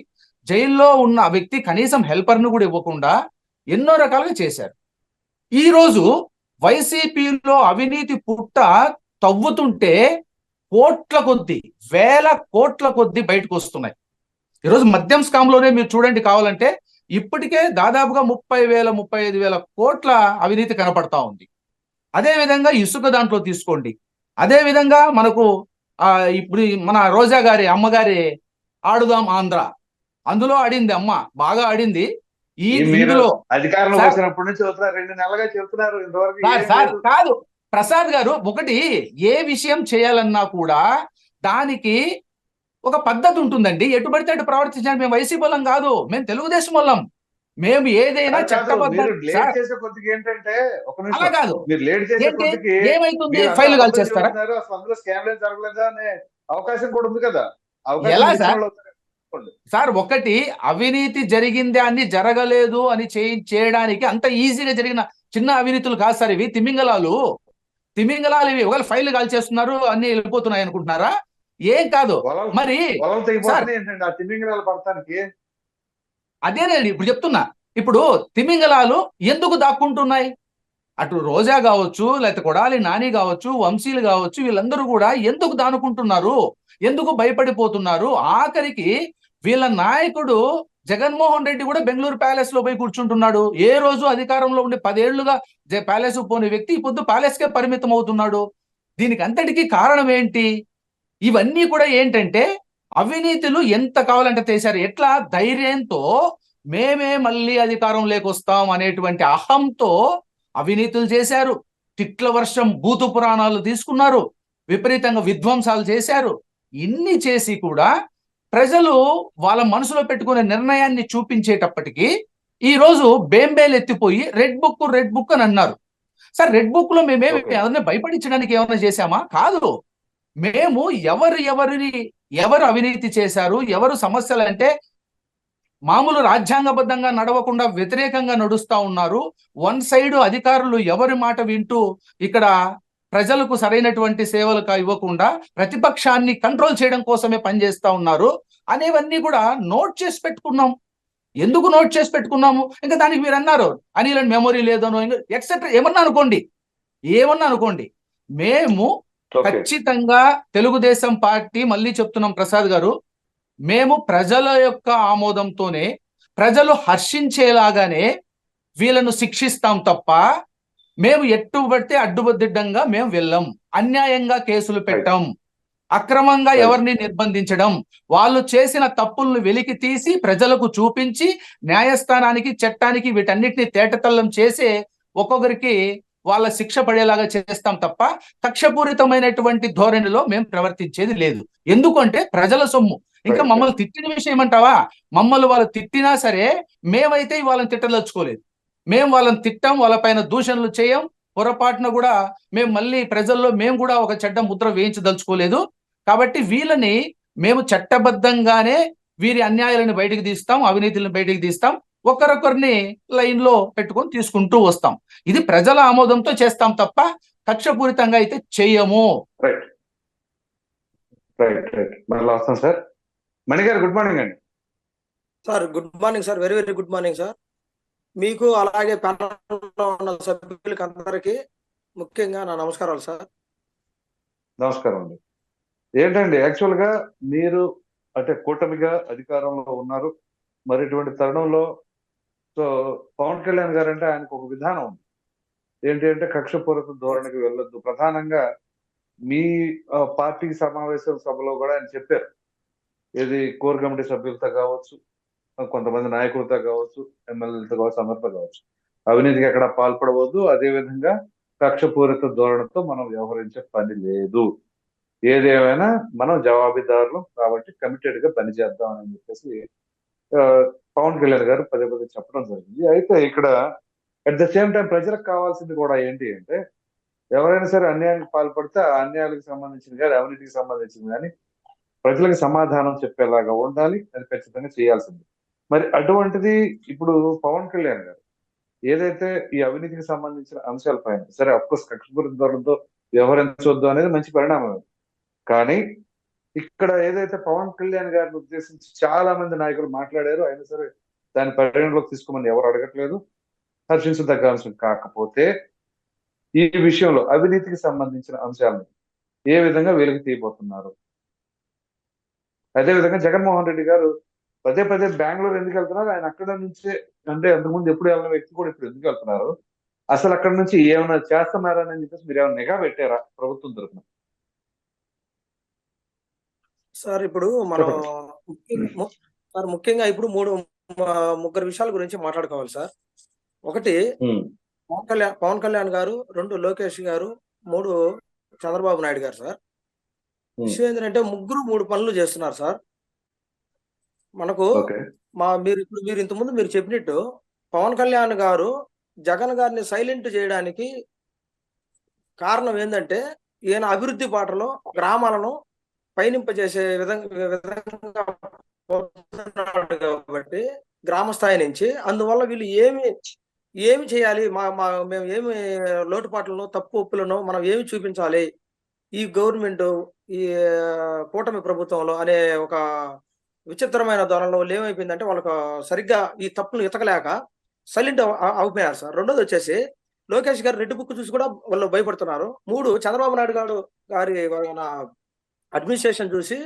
జైల్లో ఉన్న ఆ వ్యక్తి కనీసం హెల్పర్ను కూడా ఇవ్వకుండా ఎన్నో రకాలుగా చేశారు. ఈ రోజు వైసీపీలో అవినీతి పుట్ట తవ్వుతుంటే కోట్ల కొద్ది, వేల కోట్ల కొద్ది బయటకు వస్తున్నాయి. ఈరోజు మద్యం స్కామ్లోనే మీరు చూడండి కావాలంటే, ఇప్పటికే దాదాపుగా 30,000-35,000 కోట్ల అవినీతి కనపడతా ఉంది. అదే విధంగా ఇసుక దాంట్లో తీసుకోండి. అదే విధంగా మనకు ఇప్పుడు మన రోజా గారి అమ్మగారి ఆడుదాం ఆంధ్ర, అందులో ఆడింది అమ్మ, బాగా ఆడింది. ఇందులో అధికారంలో వచ్చినప్పటి నుంచి 2 నెలలుగా చెప్తున్నారు ఇంతవరకు కాదు ప్రసాద్ గారు, ఒకటి ఏ విషయం చేయాలన్నా కూడా దానికి ఒక పద్ధతి ఉంటుందండి. ఎటు పడితే అటు ప్రవర్తించాలి. మేము వైసీపీ వాళ్ళం కాదు, మేము తెలుగుదేశం వాళ్ళం. మేము ఏదైనా చట్టబద్ధ ఏంటంటే అలా కాదు, మీరు లేట్ చేసే కొద్దికి ఏమైతుంది ఫైల్ కాల్ చేస్తారా, అందులో స్కామ్లే జరగలేదా అనే అవకాశం కూడా ఉంది కదా. ఎలా సార్ ఒకటి అవినీతి జరిగింది అని జరగలేదు అని చేయడానికి అంత ఈజీగా జరిగిన చిన్న అవినీతులు కాదు సార్ ఇవి. తిమింగలాలు ఇవి ఒకవేళ ఫైల్ కాల్ చేస్తున్నారు అన్ని వెళ్ళిపోతున్నాయి అనుకుంటున్నారా? ఏం కాదు. మరి అదేనండి ఇప్పుడు చెప్తున్నా. ఇప్పుడు తిమింగలాలు ఎందుకు దాక్కుంటున్నాయి? అటు రోజా కావచ్చు, లేకపోతే కొడాలి నాని కావచ్చు, వంశీలు కావచ్చు, వీళ్ళందరూ కూడా ఎందుకు దానుకుంటున్నారు, ఎందుకు భయపడిపోతున్నారు? ఆఖరికి వీళ్ళ నాయకుడు జగన్మోహన్ రెడ్డి కూడా బెంగళూరు ప్యాలెస్ లో పోయి కూర్చుంటున్నాడు. ఏ రోజు అధికారంలో ఉండి 10 ఏళ్లుగా ప్యాలెస్ పోని వ్యక్తి ఈ పొద్దు ప్యాలెస్ కే పరిమితం అవుతున్నాడు. దీనికి అంతటికీ కారణం ఏంటి? ఇవన్నీ కూడా ఏంటంటే అవినీతులు ఎంత కావాలంటే చేశారు. ఎట్లా ధైర్యంతో మేమే మళ్ళీ అధికారం లేకొస్తాం అనేటువంటి అహంతో అవినీతులు చేశారు. తిట్ల వర్షం, భూతు పురాణాలు తీసుకున్నారు, విపరీతంగా విధ్వంసాలు చేశారు. ఇన్ని చేసి కూడా ప్రజలు వాళ్ళ మనసులో పెట్టుకునే నిర్ణయాన్ని చూపించేటప్పటికీ ఈ రోజు బేంబేలు ఎత్తిపోయి రెడ్ బుక్ అని అన్నారు. సార్ రెడ్ బుక్ లో మేమేమి ఎవరిని భయపడించడానికి ఏమైనా చేశామా? కాదు. మేము ఎవరు అవినీతి చేశారు, ఎవరు సమస్యలు అంటే మామూలు రాజ్యాంగబద్ధంగా నడవకుండా వ్యతిరేకంగా నడుస్తా ఉన్నారు, వన్ సైడ్ అధికారులు ఎవరి మాట వింటూ ఇక్కడ ప్రజలకు సరైనటువంటి సేవలు ఇవ్వకుండా ప్రతిపక్షాన్ని కంట్రోల్ చేయడం కోసమే పనిచేస్తా ఉన్నారు అనేవన్నీ కూడా నోట్ చేసి పెట్టుకున్నాం. ఎందుకు నోట్ చేసి పెట్టుకున్నాము? ఇంకా దానికి మీరు అన్నారు అనిల్ అండ్ మెమొరీ లేదనో ఎక్సెట్రా ఏమన్నా అనుకోండి, మేము ఖచ్చితంగా తెలుగుదేశం పార్టీ, మళ్ళీ చెప్తున్నాం ప్రసాద్ గారు, మేము ప్రజల యొక్క ఆమోదంతోనే, ప్రజలు హర్షించేలాగానే వీళ్ళను శిక్షిస్తాం తప్ప మేము ఎట్టుబడితే అడ్డుబద్దిడ్డంగా మేము వెళ్ళాం. అన్యాయంగా కేసులు పెట్టాం, అక్రమంగా ఎవరిని నిర్బంధించడం, వాళ్ళు చేసిన తప్పులను వెలికి తీసి ప్రజలకు చూపించి న్యాయస్థానానికి, చట్టానికి వీటన్నిటిని తేటతల్లం చేసే ఒక్కొక్కరికి వాళ్ళ శిక్ష పడేలాగా చేస్తాం తప్ప కక్షపూరితమైనటువంటి ధోరణిలో మేము ప్రవర్తించేది లేదు. ఎందుకంటే ప్రజల సొమ్ము ఇంకా మమ్మల్ని తిట్టిన విషయం ఏమంటావా? మమ్మల్ని వాళ్ళు తిట్టినా సరే మేమైతే వాళ్ళని తిట్టదలుచుకోలేదు. మేము వాళ్ళని తిట్టాం, వాళ్ళ పైన దూషణలు చేయం, పొరపాటున కూడా మేము మళ్ళీ ప్రజల్లో మేము కూడా ఒక చెడ్డ ముద్ర వేయించదలుచుకోలేదు. కాబట్టి వీళ్ళని మేము చట్టబద్ధంగానే వీరి అన్యాయాలను బయటకు తీస్తాం, అవినీతులను బయటకు తీస్తాం, ఒకరొకరిని లైన్ లో పెట్టుకొని తీసుకుంటూ వస్తాం. ఇది ప్రజల ఆమోదంతో చేస్తాం తప్ప కక్షపూరితంగా అయితే చెయ్యము. రైట్ రైట్ రైట్ మళ్ళీ వస్తాం సార్. మణిగారు గుడ్ మార్నింగ్ అండి. Sir good morning sir, very very good morning sir. మీకు అలాగే ప్యానెల్లో ఉన్న సభ్యులకి అందరికీ ముఖ్యంగా నా నమస్కారాలు సార్. నమస్కారం అండి. ఏంటండి యాక్చువల్ గా మీరు అంటే కూటమిగా అధికారంలో ఉన్నారు, మరి ఇటువంటి తరుణంలో సో పవన్ కళ్యాణ్ గారు అంటే ఆయనకు ఒక విధానం ఉంది. ఏంటి అంటే కక్షపూరిత ధోరణికి వెళ్ళొద్దు. ప్రధానంగా మీ పార్టీ సమావేశం సభలో కూడా ఆయన చెప్పారు, ఏది కోర్ కమిటీ సభ్యులతో కావచ్చు, కొంతమంది నాయకులతో కావచ్చు, ఎమ్మెల్యేలతో కావచ్చు, అందరితో కావచ్చు, అవినీతికి ఎక్కడ పాల్పడవద్దు, అదేవిధంగా కక్షపూరిత ధోరణితో మనం వ్యవహరించే పని లేదు, ఏదేమైనా మనం జవాబుదారులు కాబట్టి కమిటెడ్ గా పనిచేద్దాం అని చెప్పేసి పవన్ కళ్యాణ్ గారు పదే పదే చెప్పడం జరిగింది. అయితే ఇక్కడ అట్ ద సేమ్ టైం ప్రజలకు కావాల్సింది కూడా ఏంటి అంటే, ఎవరైనా సరే అన్యాయానికి పాల్పడితే ఆ అన్యాయాలకు సంబంధించింది కానీ అవినీతికి సంబంధించింది కానీ ప్రజలకు సమాధానం చెప్పేలాగా ఉండాలి, అది ఖచ్చితంగా చేయాల్సింది. మరి అటువంటిది ఇప్పుడు పవన్ కళ్యాణ్ గారు ఏదైతే ఈ అవినీతికి సంబంధించిన అంశాలపైన సరే అఫ్కోర్స్ కక్షపూరిత ధోరణితో వ్యవహరించవద్దు అనేది మంచి పరిణామం, కానీ ఇక్కడ ఏదైతే పవన్ కళ్యాణ్ గారిని ఉద్దేశించి చాలా మంది నాయకులు మాట్లాడారు, అయినా సరే దాని పరిగణలోకి తీసుకోమని ఎవరు అడగట్లేదు, హర్షించదగ్గ అంశం. కాకపోతే ఈ విషయంలో అవినీతికి సంబంధించిన అంశాలను ఏ విధంగా వెలుగు తీయబోతున్నారు? అదేవిధంగా జగన్మోహన్ రెడ్డి గారు పదే పదే బెంగళూరు ఎందుకు వెళ్తున్నారు? ఆయన అక్కడ నుంచే అంటే అంతకుముందు ఎప్పుడు వెళ్ళిన వ్యక్తి కూడా ఇప్పుడు ఎందుకు వెళ్తున్నారు? అసలు అక్కడ నుంచి ఏమైనా చేస్తున్నారా అని చెప్పేసి మీరు ఏమైనా నిఘా పెట్టారా ప్రభుత్వం తరఫున? సార్ ఇప్పుడు మనం సార్ ముఖ్యంగా ఇప్పుడు ముగ్గురు విషయాల గురించి మాట్లాడుకోవాలి సార్. ఒకటి పవన్ కళ్యాణ్ గారు, 2 లోకేష్ గారు, 3 చంద్రబాబు నాయుడు గారు సార్. విషయం ఏంటంటే ముగ్గురు 3 పనులు చేస్తున్నారు సార్. మనకు మీరు ఇంతకుముందు మీరు చెప్పినట్టు పవన్ కళ్యాణ్ గారు జగన్ గారిని సైలెంట్ చేయడానికి కారణం ఏంటంటే ఈయన అభివృద్ధి బాటలో గ్రామాలను పయనింపజేసే విధంగా కాబట్టి గ్రామ స్థాయి నుంచి, అందువల్ల వీళ్ళు ఏమి చేయాలి, మేము ఏమి లోటుపాట్లను తప్పు ఒప్పులను మనం ఏమి చూపించాలి ఈ గవర్నమెంట్ ఈ కూటమి ప్రభుత్వంలో అనే ఒక విచిత్రమైన ధోరణిలో ఏమైపోయిందంటే వాళ్ళకు సరిగ్గా ఈ తప్పులు ఎతకలేక సైలెంట్ అయిపోయారు సార్. రెండోది వచ్చేసి లోకేష్ గారు రెడ్ బుక్ చూసి కూడా వాళ్ళు భయపడుతున్నారు. 3 చంద్రబాబు నాయుడు గారి అడ్మినిస్ట్రేషన్ చూసి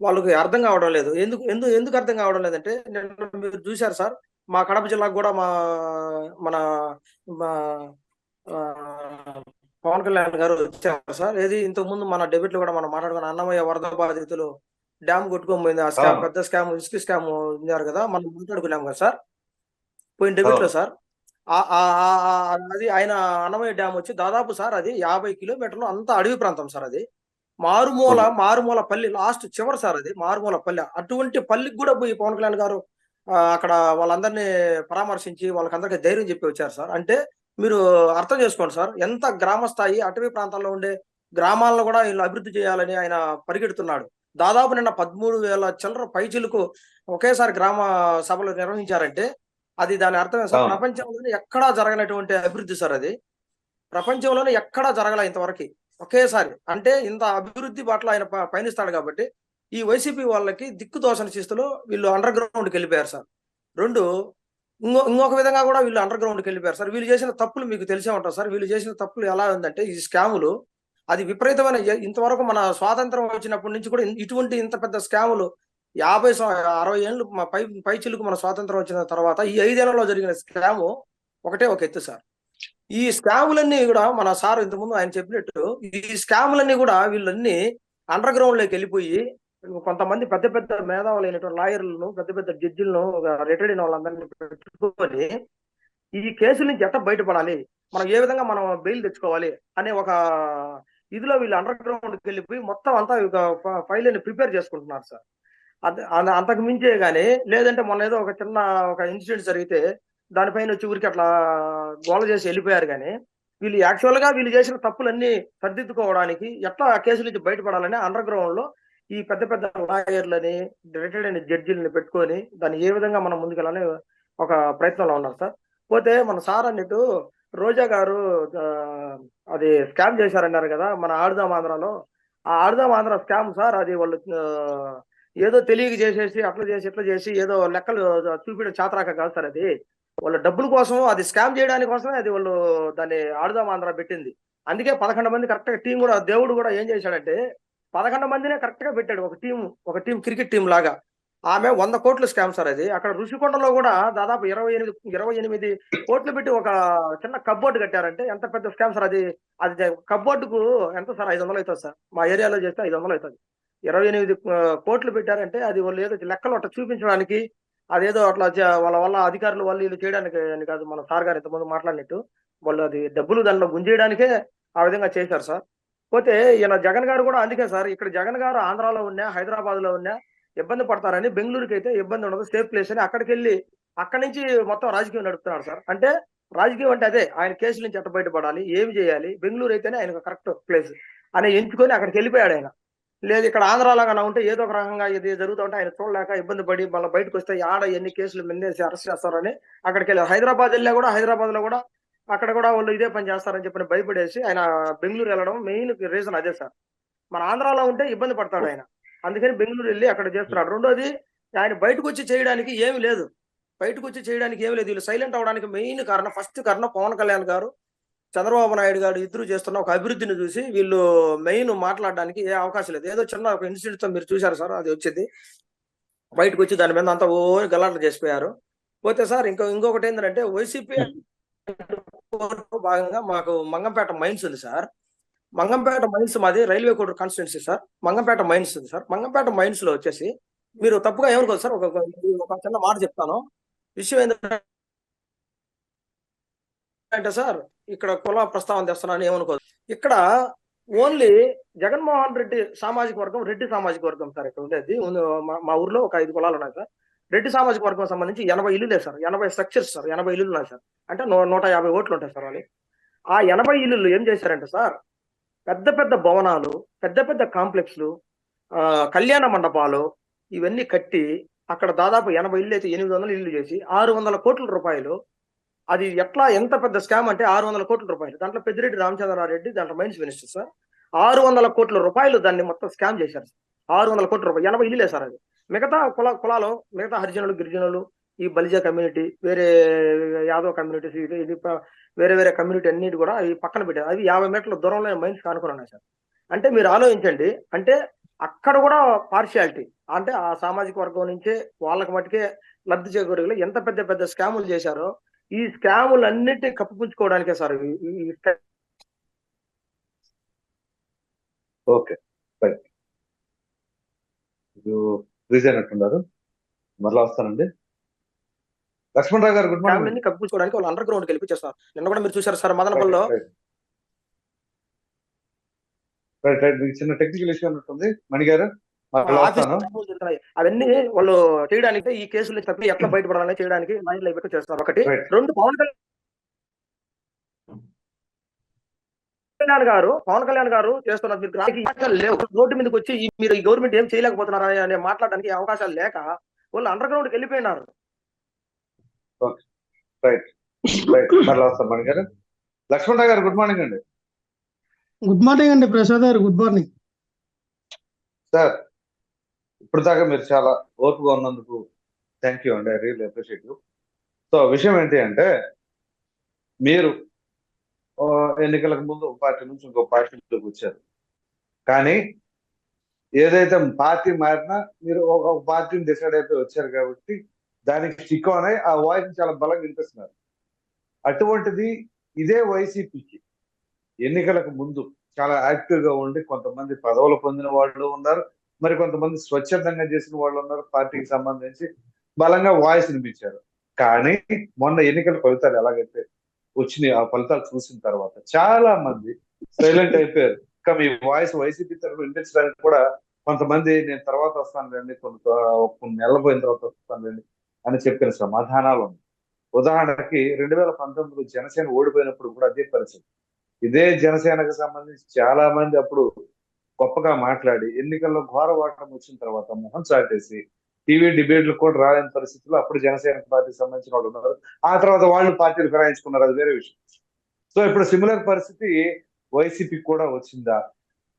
వాళ్ళకి అర్థం కావడం లేదు. ఎందుకు అర్థం కావడం లేదంటే నిన్న మీరు చూశారు సార్, మా కడప జిల్లాకు కూడా మన పవన్ కళ్యాణ్ గారు వచ్చారు సార్. ఏది ఇంతకు ముందు మన డెబిట్లు కూడా మనం మాట్లాడుకున్న అన్నమయ్య వరద బాధితులు డ్యామ్ కొట్టుకోబోయింది, ఆ స్కామ్ పెద్ద స్కామ్ ఇసుక స్కామ్ ఉన్నారు కదా, మనం మాట్లాడుకున్నాం కదా సార్ పోయిన డెబిట్ లో సార్. అది ఆయన అన్నమయ్య డ్యామ్ వచ్చి దాదాపు సార్ అది 50 కిలోమీటర్లు అంతా అడవి ప్రాంతం సార్. అది మారుమూల పల్లి లాస్ట్ చివరి సార్, అది మారుమూల పల్లె. అటువంటి పల్లికి కూడా పోయి పవన్ కళ్యాణ్ గారు అక్కడ వాళ్ళందరినీ పరామర్శించి వాళ్ళకందరికీ ధైర్యం చెప్పి వచ్చారు సార్. అంటే మీరు అర్థం చేసుకోండి సార్, ఎంత గ్రామ స్థాయి అటవీ ప్రాంతాల్లో ఉండే గ్రామాలను కూడా వీళ్ళు అభివృద్ధి చేయాలని ఆయన పరిగెడుతున్నాడు. దాదాపు నిన్న 13,000 చిల్లర పైచిలకు ఒకేసారి గ్రామ సభలు నిర్వహించారంటే అది దాని అర్థమే సార్. ప్రపంచంలోనే ఎక్కడా జరగనటువంటి అభివృద్ధి సార్. అది ప్రపంచంలోనే ఎక్కడా జరగల ఇంతవరకు ఒకేసారి. అంటే ఇంత అభివృద్ధి బాటలో ఆయన పయనిస్తాడు కాబట్టి ఈ వైసీపీ వాళ్ళకి దిక్కుదోసని స్థితిలో వీళ్ళు అండర్ గ్రౌండ్కి వెళ్ళిపోయారు సార్. 2 ఇంకొక విధంగా కూడా వీళ్ళు అండర్ గ్రౌండ్కి వెళ్ళిపోయారు సార్. వీళ్ళు చేసిన తప్పులు మీకు తెలిసే ఉంటారు సార్. వీళ్ళు చేసిన తప్పులు ఎలా ఉందంటే ఈ స్కాములు అది విపరీతమైన, ఇంతవరకు మన స్వాతంత్రం వచ్చినప్పటి నుంచి కూడా ఇటువంటి ఇంత పెద్ద స్కాములు 50-60 ఏళ్ళు పై చిలుకు మన స్వాతంత్రం వచ్చిన తర్వాత ఈ 5 ఏళ్లలో జరిగిన స్కాము ఒకటే ఒక ఎత్తు సార్. ఈ స్కాములన్నీ కూడా మన సార్ ఇంతకుముందు ఆయన చెప్పినట్టు ఈ స్కాములన్నీ కూడా వీళ్ళన్నీ అండర్ గ్రౌండ్ లోకి వెళ్ళిపోయి కొంతమంది పెద్ద పెద్ద మేధావులైనటువంటి లాయర్లను, పెద్ద పెద్ద జడ్జిలను, రిటైర్డ్ అయిన వాళ్ళందరినీ పెట్టుకొని ఈ కేసుల నుంచి ఎట్లా బయటపడాలి, మనం ఏ విధంగా మనం బెయిల్ తెచ్చుకోవాలి అనే ఒక ఇదిలో వీళ్ళు అండర్ గ్రౌండ్కి వెళ్ళిపోయి మొత్తం అంతా ఫైల్ ని ప్రిపేర్ చేసుకుంటున్నారు సార్. అంతకు మించే గానీ లేదంటే మొన్న ఏదో ఒక ఇన్సిడెంట్ జరిగితే దానిపైన వచ్చి ఊరికి అట్లా గోల చేసి వెళ్ళిపోయారు కానీ వీళ్ళు యాక్చువల్ గా వీళ్ళు చేసిన తప్పులన్నీ సరిదిద్దుకోవడానికి ఎట్లా ఆ కేసుల నుంచి బయటపడాలని అండర్ గ్రౌండ్ లో ఈ పెద్ద పెద్ద లాయర్లని రిటైర్డ్ అయిన జడ్జిలని పెట్టుకొని దాన్ని ఏ విధంగా మనం ముందుకెళ్ళాలని ఒక ప్రయత్నంలో ఉన్నారు సార్. పోతే మన సార్ అన్నట్టు రోజా గారు ఆ, అది స్కామ్ చేశారన్నారు కదా మన ఆడుదాం ఆంధ్రాలో. ఆ ఆడుదాం ఆంధ్ర స్కామ్ సార్, అది వాళ్ళు ఏదో తెలియక చేసేసి అట్లా చేసి ఇట్లా చేసి ఏదో లెక్కలు చూపించడం చాతరాక కాదు సార్. అది వాళ్ళ డబ్బుల కోసం, అది స్కామ్ చేయడానికి కోసమే అది వాళ్ళు దాన్ని ఆడుదాం ఆంధ్ర పెట్టింది. అందుకే 11 మంది కరెక్ట్ గా టీం కూడా, దేవుడు కూడా ఏం చేశాడంటే 11 మందినే కరెక్ట్ గా పెట్టాడు. ఒక టీం క్రికెట్ టీం లాగా. ఆమె 100 కోట్ల స్కామ్ సార్ అది. అక్కడ ఋషికొండలో కూడా దాదాపు 28 కోట్లు పెట్టి ఒక చిన్న కబ్బోర్డు కట్టారంటే ఎంత పెద్ద స్కామ్ సార్ అది. అది కబ్బోర్డుకు ఎంత సార్? 500 అవుతుంది సార్. మా ఏరియాలో చేస్తే 500 అవుతుంది. 28 కోట్లు పెట్టారంటే అది వాళ్ళు ఏదో లెక్కలు అట్లా చూపించడానికి, అదేదో అట్లా వాళ్ళ వల్ల అధికారులు వాళ్ళు వీళ్ళు చేయడానికి అని కాదు. మన సార్ గారు ఇంతకుముందు మాట్లాడినట్టు వాళ్ళు అది డబ్బులు దానిలో గుంజేయడానికే ఆ విధంగా చేశారు సార్. పోతే ఈయన జగన్ గారు కూడా అందుకే సార్, ఇక్కడ జగన్ గారు ఆంధ్రాలో ఉన్నా హైదరాబాద్ లో ఉన్నా ఇబ్బంది పడతారని, బెంగళూరుకి అయితే ఇబ్బంది ఉండదు, సేఫ్ ప్లేస్ అని అక్కడికి వెళ్ళి అక్కడి నుంచి మొత్తం రాజకీయం నడుపుతున్నాడు సార్. అంటే రాజకీయం అంటే అదే, ఆయన కేసుల నుంచి ఎట్ట బయటపడాలి, ఏమి చేయాలి, బెంగళూరు అయితేనే ఆయనకు కరెక్ట్ ప్లేస్ అని ఎంచుకొని అక్కడికి వెళ్ళిపోయాడు ఆయన. లేదు ఇక్కడ ఆంధ్రాలాగా ఉంటే ఏదో ఒక రకంగా ఇది జరుగుతూ ఉంటే ఆయన చూడలేక ఇబ్బంది పడి మళ్ళీ బయటకు వస్తే ఆడ ఎన్ని కేసులు మిందేసి అరెస్ట్ చేస్తారని అక్కడికి వెళ్ళారు. హైదరాబాద్ వెళ్ళా కూడా హైదరాబాద్ లో కూడా అక్కడ కూడా వాళ్ళు ఇదే పని చేస్తారని చెప్పి భయపడేసి ఆయన బెంగళూరు వెళ్ళడం మెయిన్ రీజన్ అదే సార్. మన ఆంధ్రాలో ఉంటే ఇబ్బంది పడతాడు ఆయన, అందుకని బెంగళూరు వెళ్ళి అక్కడ చేస్తున్నాడు. రెండోది, ఆయన బయటకు వచ్చి చేయడానికి ఏమి లేదు. వీళ్ళు సైలెంట్ అవడానికి మెయిన్ కారణం, ఫస్ట్ కారణం పవన్ కళ్యాణ్ గారు, చంద్రబాబు నాయుడు గారు ఇద్దరు చేస్తున్న ఒక అభివృద్ధిని చూసి వీళ్ళు మెయిన్ మాట్లాడడానికి ఏ అవకాశం లేదు. ఏదో చిన్న ఒక ఇన్సిడెంట్ తో మీరు చూశారు సార్, అది వచ్చింది బయటకు వచ్చి దాని మీద అంతా గలాట్లు చేసిపోయారు. పోతే సార్ ఇంకొకటి ఏంటంటే వైసీపీ భాగంగా మాకు మంగంపేట మైన్స్ ఉంది సార్. మంగంపేట మైన్స్ మాది railway Koduru constituency sir. Mangampet mines ఉంది సార్. మంగంపేట మైన్స్ లో వచ్చేసి మీరు తప్పుగా ఏమనుకోదు సార్, ఒక చిన్న మాట చెప్తాను. విషయం ఏంటంటే సార్, ఇక్కడ కుల ప్రస్తావన తెస్తున్నాను ఏమనుకోదు. ఇక్కడ ఓన్లీ జగన్మోహన్ రెడ్డి సామాజిక వర్గం, రెడ్డి సామాజిక వర్గం సార్ ఇక్కడ ఉండేది. మా ఊర్లో ఒక 5 కులాలు ఉన్నాయి సార్. రెడ్డి సామాజిక వర్గం సంబంధించి 80 ఇల్లులే సార్, 80 స్ట్రక్చర్స్ సార్, 80 ఇల్లులు ఉన్నాయి సార్. అంటే 150 ఓట్లు ఉంటాయి సార్ వాళ్ళు. ఆ 80 ఇల్లులు ఏం చేశారంటే సార్, పెద్ద పెద్ద భవనాలు, పెద్ద పెద్ద కాంప్లెక్స్లు, కళ్యాణ మండపాలు ఇవన్నీ కట్టి అక్కడ దాదాపు 80 ఇల్లు అయితే 800 ఇల్లు చేసి 600 కోట్ల రూపాయలు. అది ఎట్లా, ఎంత పెద్ద స్కామ్ అంటే 600 కోట్ల రూపాయలు. దాంట్లో పెద్దిరెడ్డి రామచంద్రారెడ్డి దాంట్లో మైన్స్ మినిస్టర్ సార్. 600 కోట్ల రూపాయలు దాన్ని మొత్తం స్కామ్ చేశారు సార్. 600 కోట్ల రూపాయలు 80 ఇల్లులే సార్ అది. మిగతా కులాలు, మిగతా హరిజనులు, గిరిజనులు, ఈ బలిజా కమ్యూనిటీ, వేరే యాదవ్ కమ్యూనిటీస్, ఇది వేరే వేరే కమ్యూనిటీ అన్నిటి కూడా ఈ పక్కన పెట్టారు. అవి 50 మీటర్ల దూరంలో మైన్స్ కానుకొని ఉన్నాయి సార్. అంటే మీరు ఆలోచించండి, అంటే అక్కడ కూడా పార్షియాలిటీ, అంటే ఆ సామాజిక వర్గం నుంచే వాళ్ళకి మట్టుకే లబ్ధి చేకూరగలి ఎంత పెద్ద పెద్ద స్కాములు చేశారో. ఈ స్కాములు అన్నిటినీ కప్పిపుచ్చుకోవడానికే సార్. Okay, right. ప్లీజ్ అయినట్టున్నారు, మరలా వస్తానండి. లక్ష్మణరావు గారు, గుడ్ మార్నింగ్. కప్పిపుచ్చుకోవడానికి వాళ్ళు అండర్ గ్రౌండ్కి వెళ్ళిపించేస్తారు. నిన్న కూడా మీరు చూసారు సార్ మదనపల్లిలో. చిన్న టెక్నికల్ ఇష్యూ ఉన్నట్టుంది మణి గారు, అవన్నీ వాళ్ళు చేయడానికి, ఈ కేసులు తప్పి ఎట్లా బయటపడాలని చేయడానికి మైండ్ లైఫ్ చేస్తారు. ఒకటి. రెండు, పవన్ కళ్యాణ్ గారు చేస్తున్నారు. మీరు లేవు రోడ్డు మీదకి వచ్చి మీరు ఈ గవర్నమెంట్ ఏం చేయలేకపోతున్నారా అని మాట్లాడడానికి అవకాశాలు లేక వాళ్ళు అండర్ గ్రౌండ్కి వెళ్ళిపోయినారు. మణి గారు, లక్ష్మణరావు గారు, గుడ్ మార్నింగ్ అండి. గుడ్ మార్నింగ్ అండి ప్రసాద్ గారు, గుడ్ మార్నింగ్ సార్. ఇప్పుడు దాకా మీరు చాలా ఓర్పుగా ఉన్నందుకు థ్యాంక్ యూ అండి, I really appreciate you. So విషయం ఏంటి అంటే, మీరు ఎన్నికలకు ముందు ఒక పార్టీ నుంచి ఇంకో పార్టీలోకి వచ్చారు. కానీ ఏదైతే పార్టీ మారినా మీరు ఒక పార్టీని డిసైడ్ అయిపోయి వచ్చారు కాబట్టి దానికి స్టిక్ అనే ఆ వాయిస్ చాలా బలంగా వినిపిస్తున్నారు. అటువంటిది ఇదే వైసీపీకి ఎన్నికలకు ముందు చాలా యాక్టివ్ గా ఉండి కొంతమంది పదవులు పొందిన వాళ్ళు ఉన్నారు, మరి కొంతమంది స్వచ్ఛందంగా చేసిన వాళ్ళు ఉన్నారు, పార్టీకి సంబంధించి బలంగా వాయిస్ వినిపించారు. కానీ మొన్న ఎన్నికల ఫలితాలు ఎలాగైతే వచ్చినాయి, ఆ ఫలితాలు చూసిన తర్వాత చాలా మంది సైలెంట్ అయిపోయారు. ఇంకా మీ వాయిస్ వైసీపీ తరఫున వినిపించడానికి కూడా కొంతమంది నేను తర్వాత వస్తానులేండి, కొన్ని నెలలు పోయిన తర్వాత వస్తానులేండి అని చెప్పిన సమాధానాలు ఉన్నాయి. ఉదాహరణకి 2019లో జనసేన ఓడిపోయినప్పుడు కూడా అదే పరిస్థితి. ఇదే జనసేనకు సంబంధించి చాలా మంది అప్పుడు గొప్పగా మాట్లాడి ఎన్నికల్లో ఘోర ఓటమి వచ్చిన తర్వాత మొహం చాటేసి టీవీ డిబేట్లు కూడా రాలేని పరిస్థితుల్లో అప్పుడు జనసేన పార్టీకి సంబంధించిన వాళ్ళు ఉన్నారు. ఆ తర్వాత వాళ్ళు పార్టీలు ఫిరాయించుకున్నారు, అది వేరే విషయం. సో ఇప్పుడు సిమిలర్ పరిస్థితి వైసీపీ కూడా వచ్చిందా?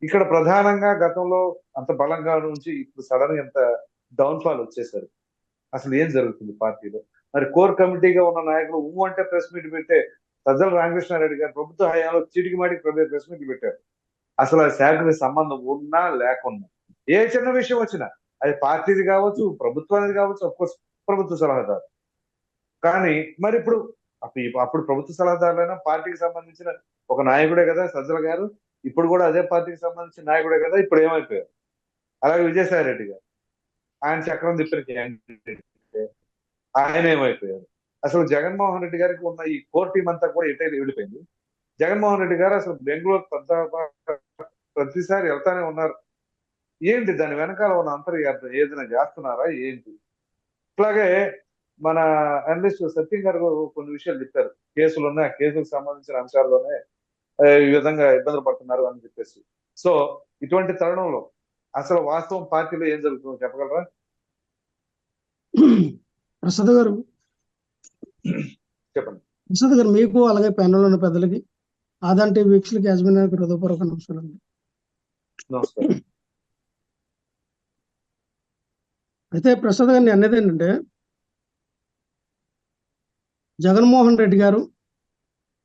ఇక్కడ ప్రధానంగా గతంలో అంత బలంగా నుంచి ఇప్పుడు సడన్ గా ఎంత డౌన్ ఫాల్ వచ్చేసారు. అసలు ఏం జరుగుతుంది పార్టీలో? మరి కోర్ కమిటీగా ఉన్న నాయకులు అంటే ప్రెస్ మీట్ పెట్టే సజ్జల రామకృష్ణారెడ్డి గారు ప్రభుత్వ హయాంలో చీటికి మాటికి ప్రెస్ మీట్ పెట్టారు. అసలు ఆ శాఖకి సంబంధం ఉన్నా లేకున్నా ఏ చిన్న విషయం వచ్చినా అది పార్టీది కావచ్చు, ప్రభుత్వానికి కావచ్చు, అఫ్కోర్స్ ప్రభుత్వ సలహాదారు. కానీ మరి ఇప్పుడు అప్పుడు ప్రభుత్వ సలహాదారులైనా పార్టీకి సంబంధించిన ఒక నాయకుడే కదా సజ్జల గారు, ఇప్పుడు కూడా అదే పార్టీకి సంబంధించిన నాయకుడే కదా. ఇప్పుడు ఏమైపోయారు? అలాగే విజయసాయి రెడ్డి గారు, ఆయన చక్రం తిప్పిన క్యాండిడేట్, ఆయన ఏమైపోయారు? అసలు జగన్మోహన్ రెడ్డి గారికి ఉన్న ఈ కోర్ టీం అంతా కూడా ఎటైనా వెళ్ళిపోయింది. జగన్మోహన్ రెడ్డి గారు అసలు బెంగళూరు ప్రతిసారి వెళ్తానే ఉన్నారు. ఏంటి దాని వెనకాల ఉన్న అంతర్యార్థం? ఏదైనా చేస్తున్నారా ఏంటి? అట్లాగే మన అనలిస్ట్ సత్యం గారు కొన్ని విషయాలు చెప్పారు. కేసులు ఉన్నాయి, ఆ కేసులకు సంబంధించిన అంశాల్లోనే ఈ విధంగా ఇబ్బందులు పడుతున్నారు అని చెప్పేసి. సో ఇటువంటి తరుణంలో అసలు వాస్తవం పార్టీలో ఏం జరుగుతుందో చెప్పగలరా? ప్రసాద్ గారు చెప్పండి. ప్రసాద్ గారు, మీకు అలాగే ప్యానెల్ ఉన్న పెద్దలకి ఆదాంటి వీక్షలకి యాజమాన్యానికి హృదయపూర్వక నమస్కారం. నమస్కారం. అయితే ప్రసాద్ గారిని అనేది ఏంటంటే, జగన్మోహన్ రెడ్డి గారు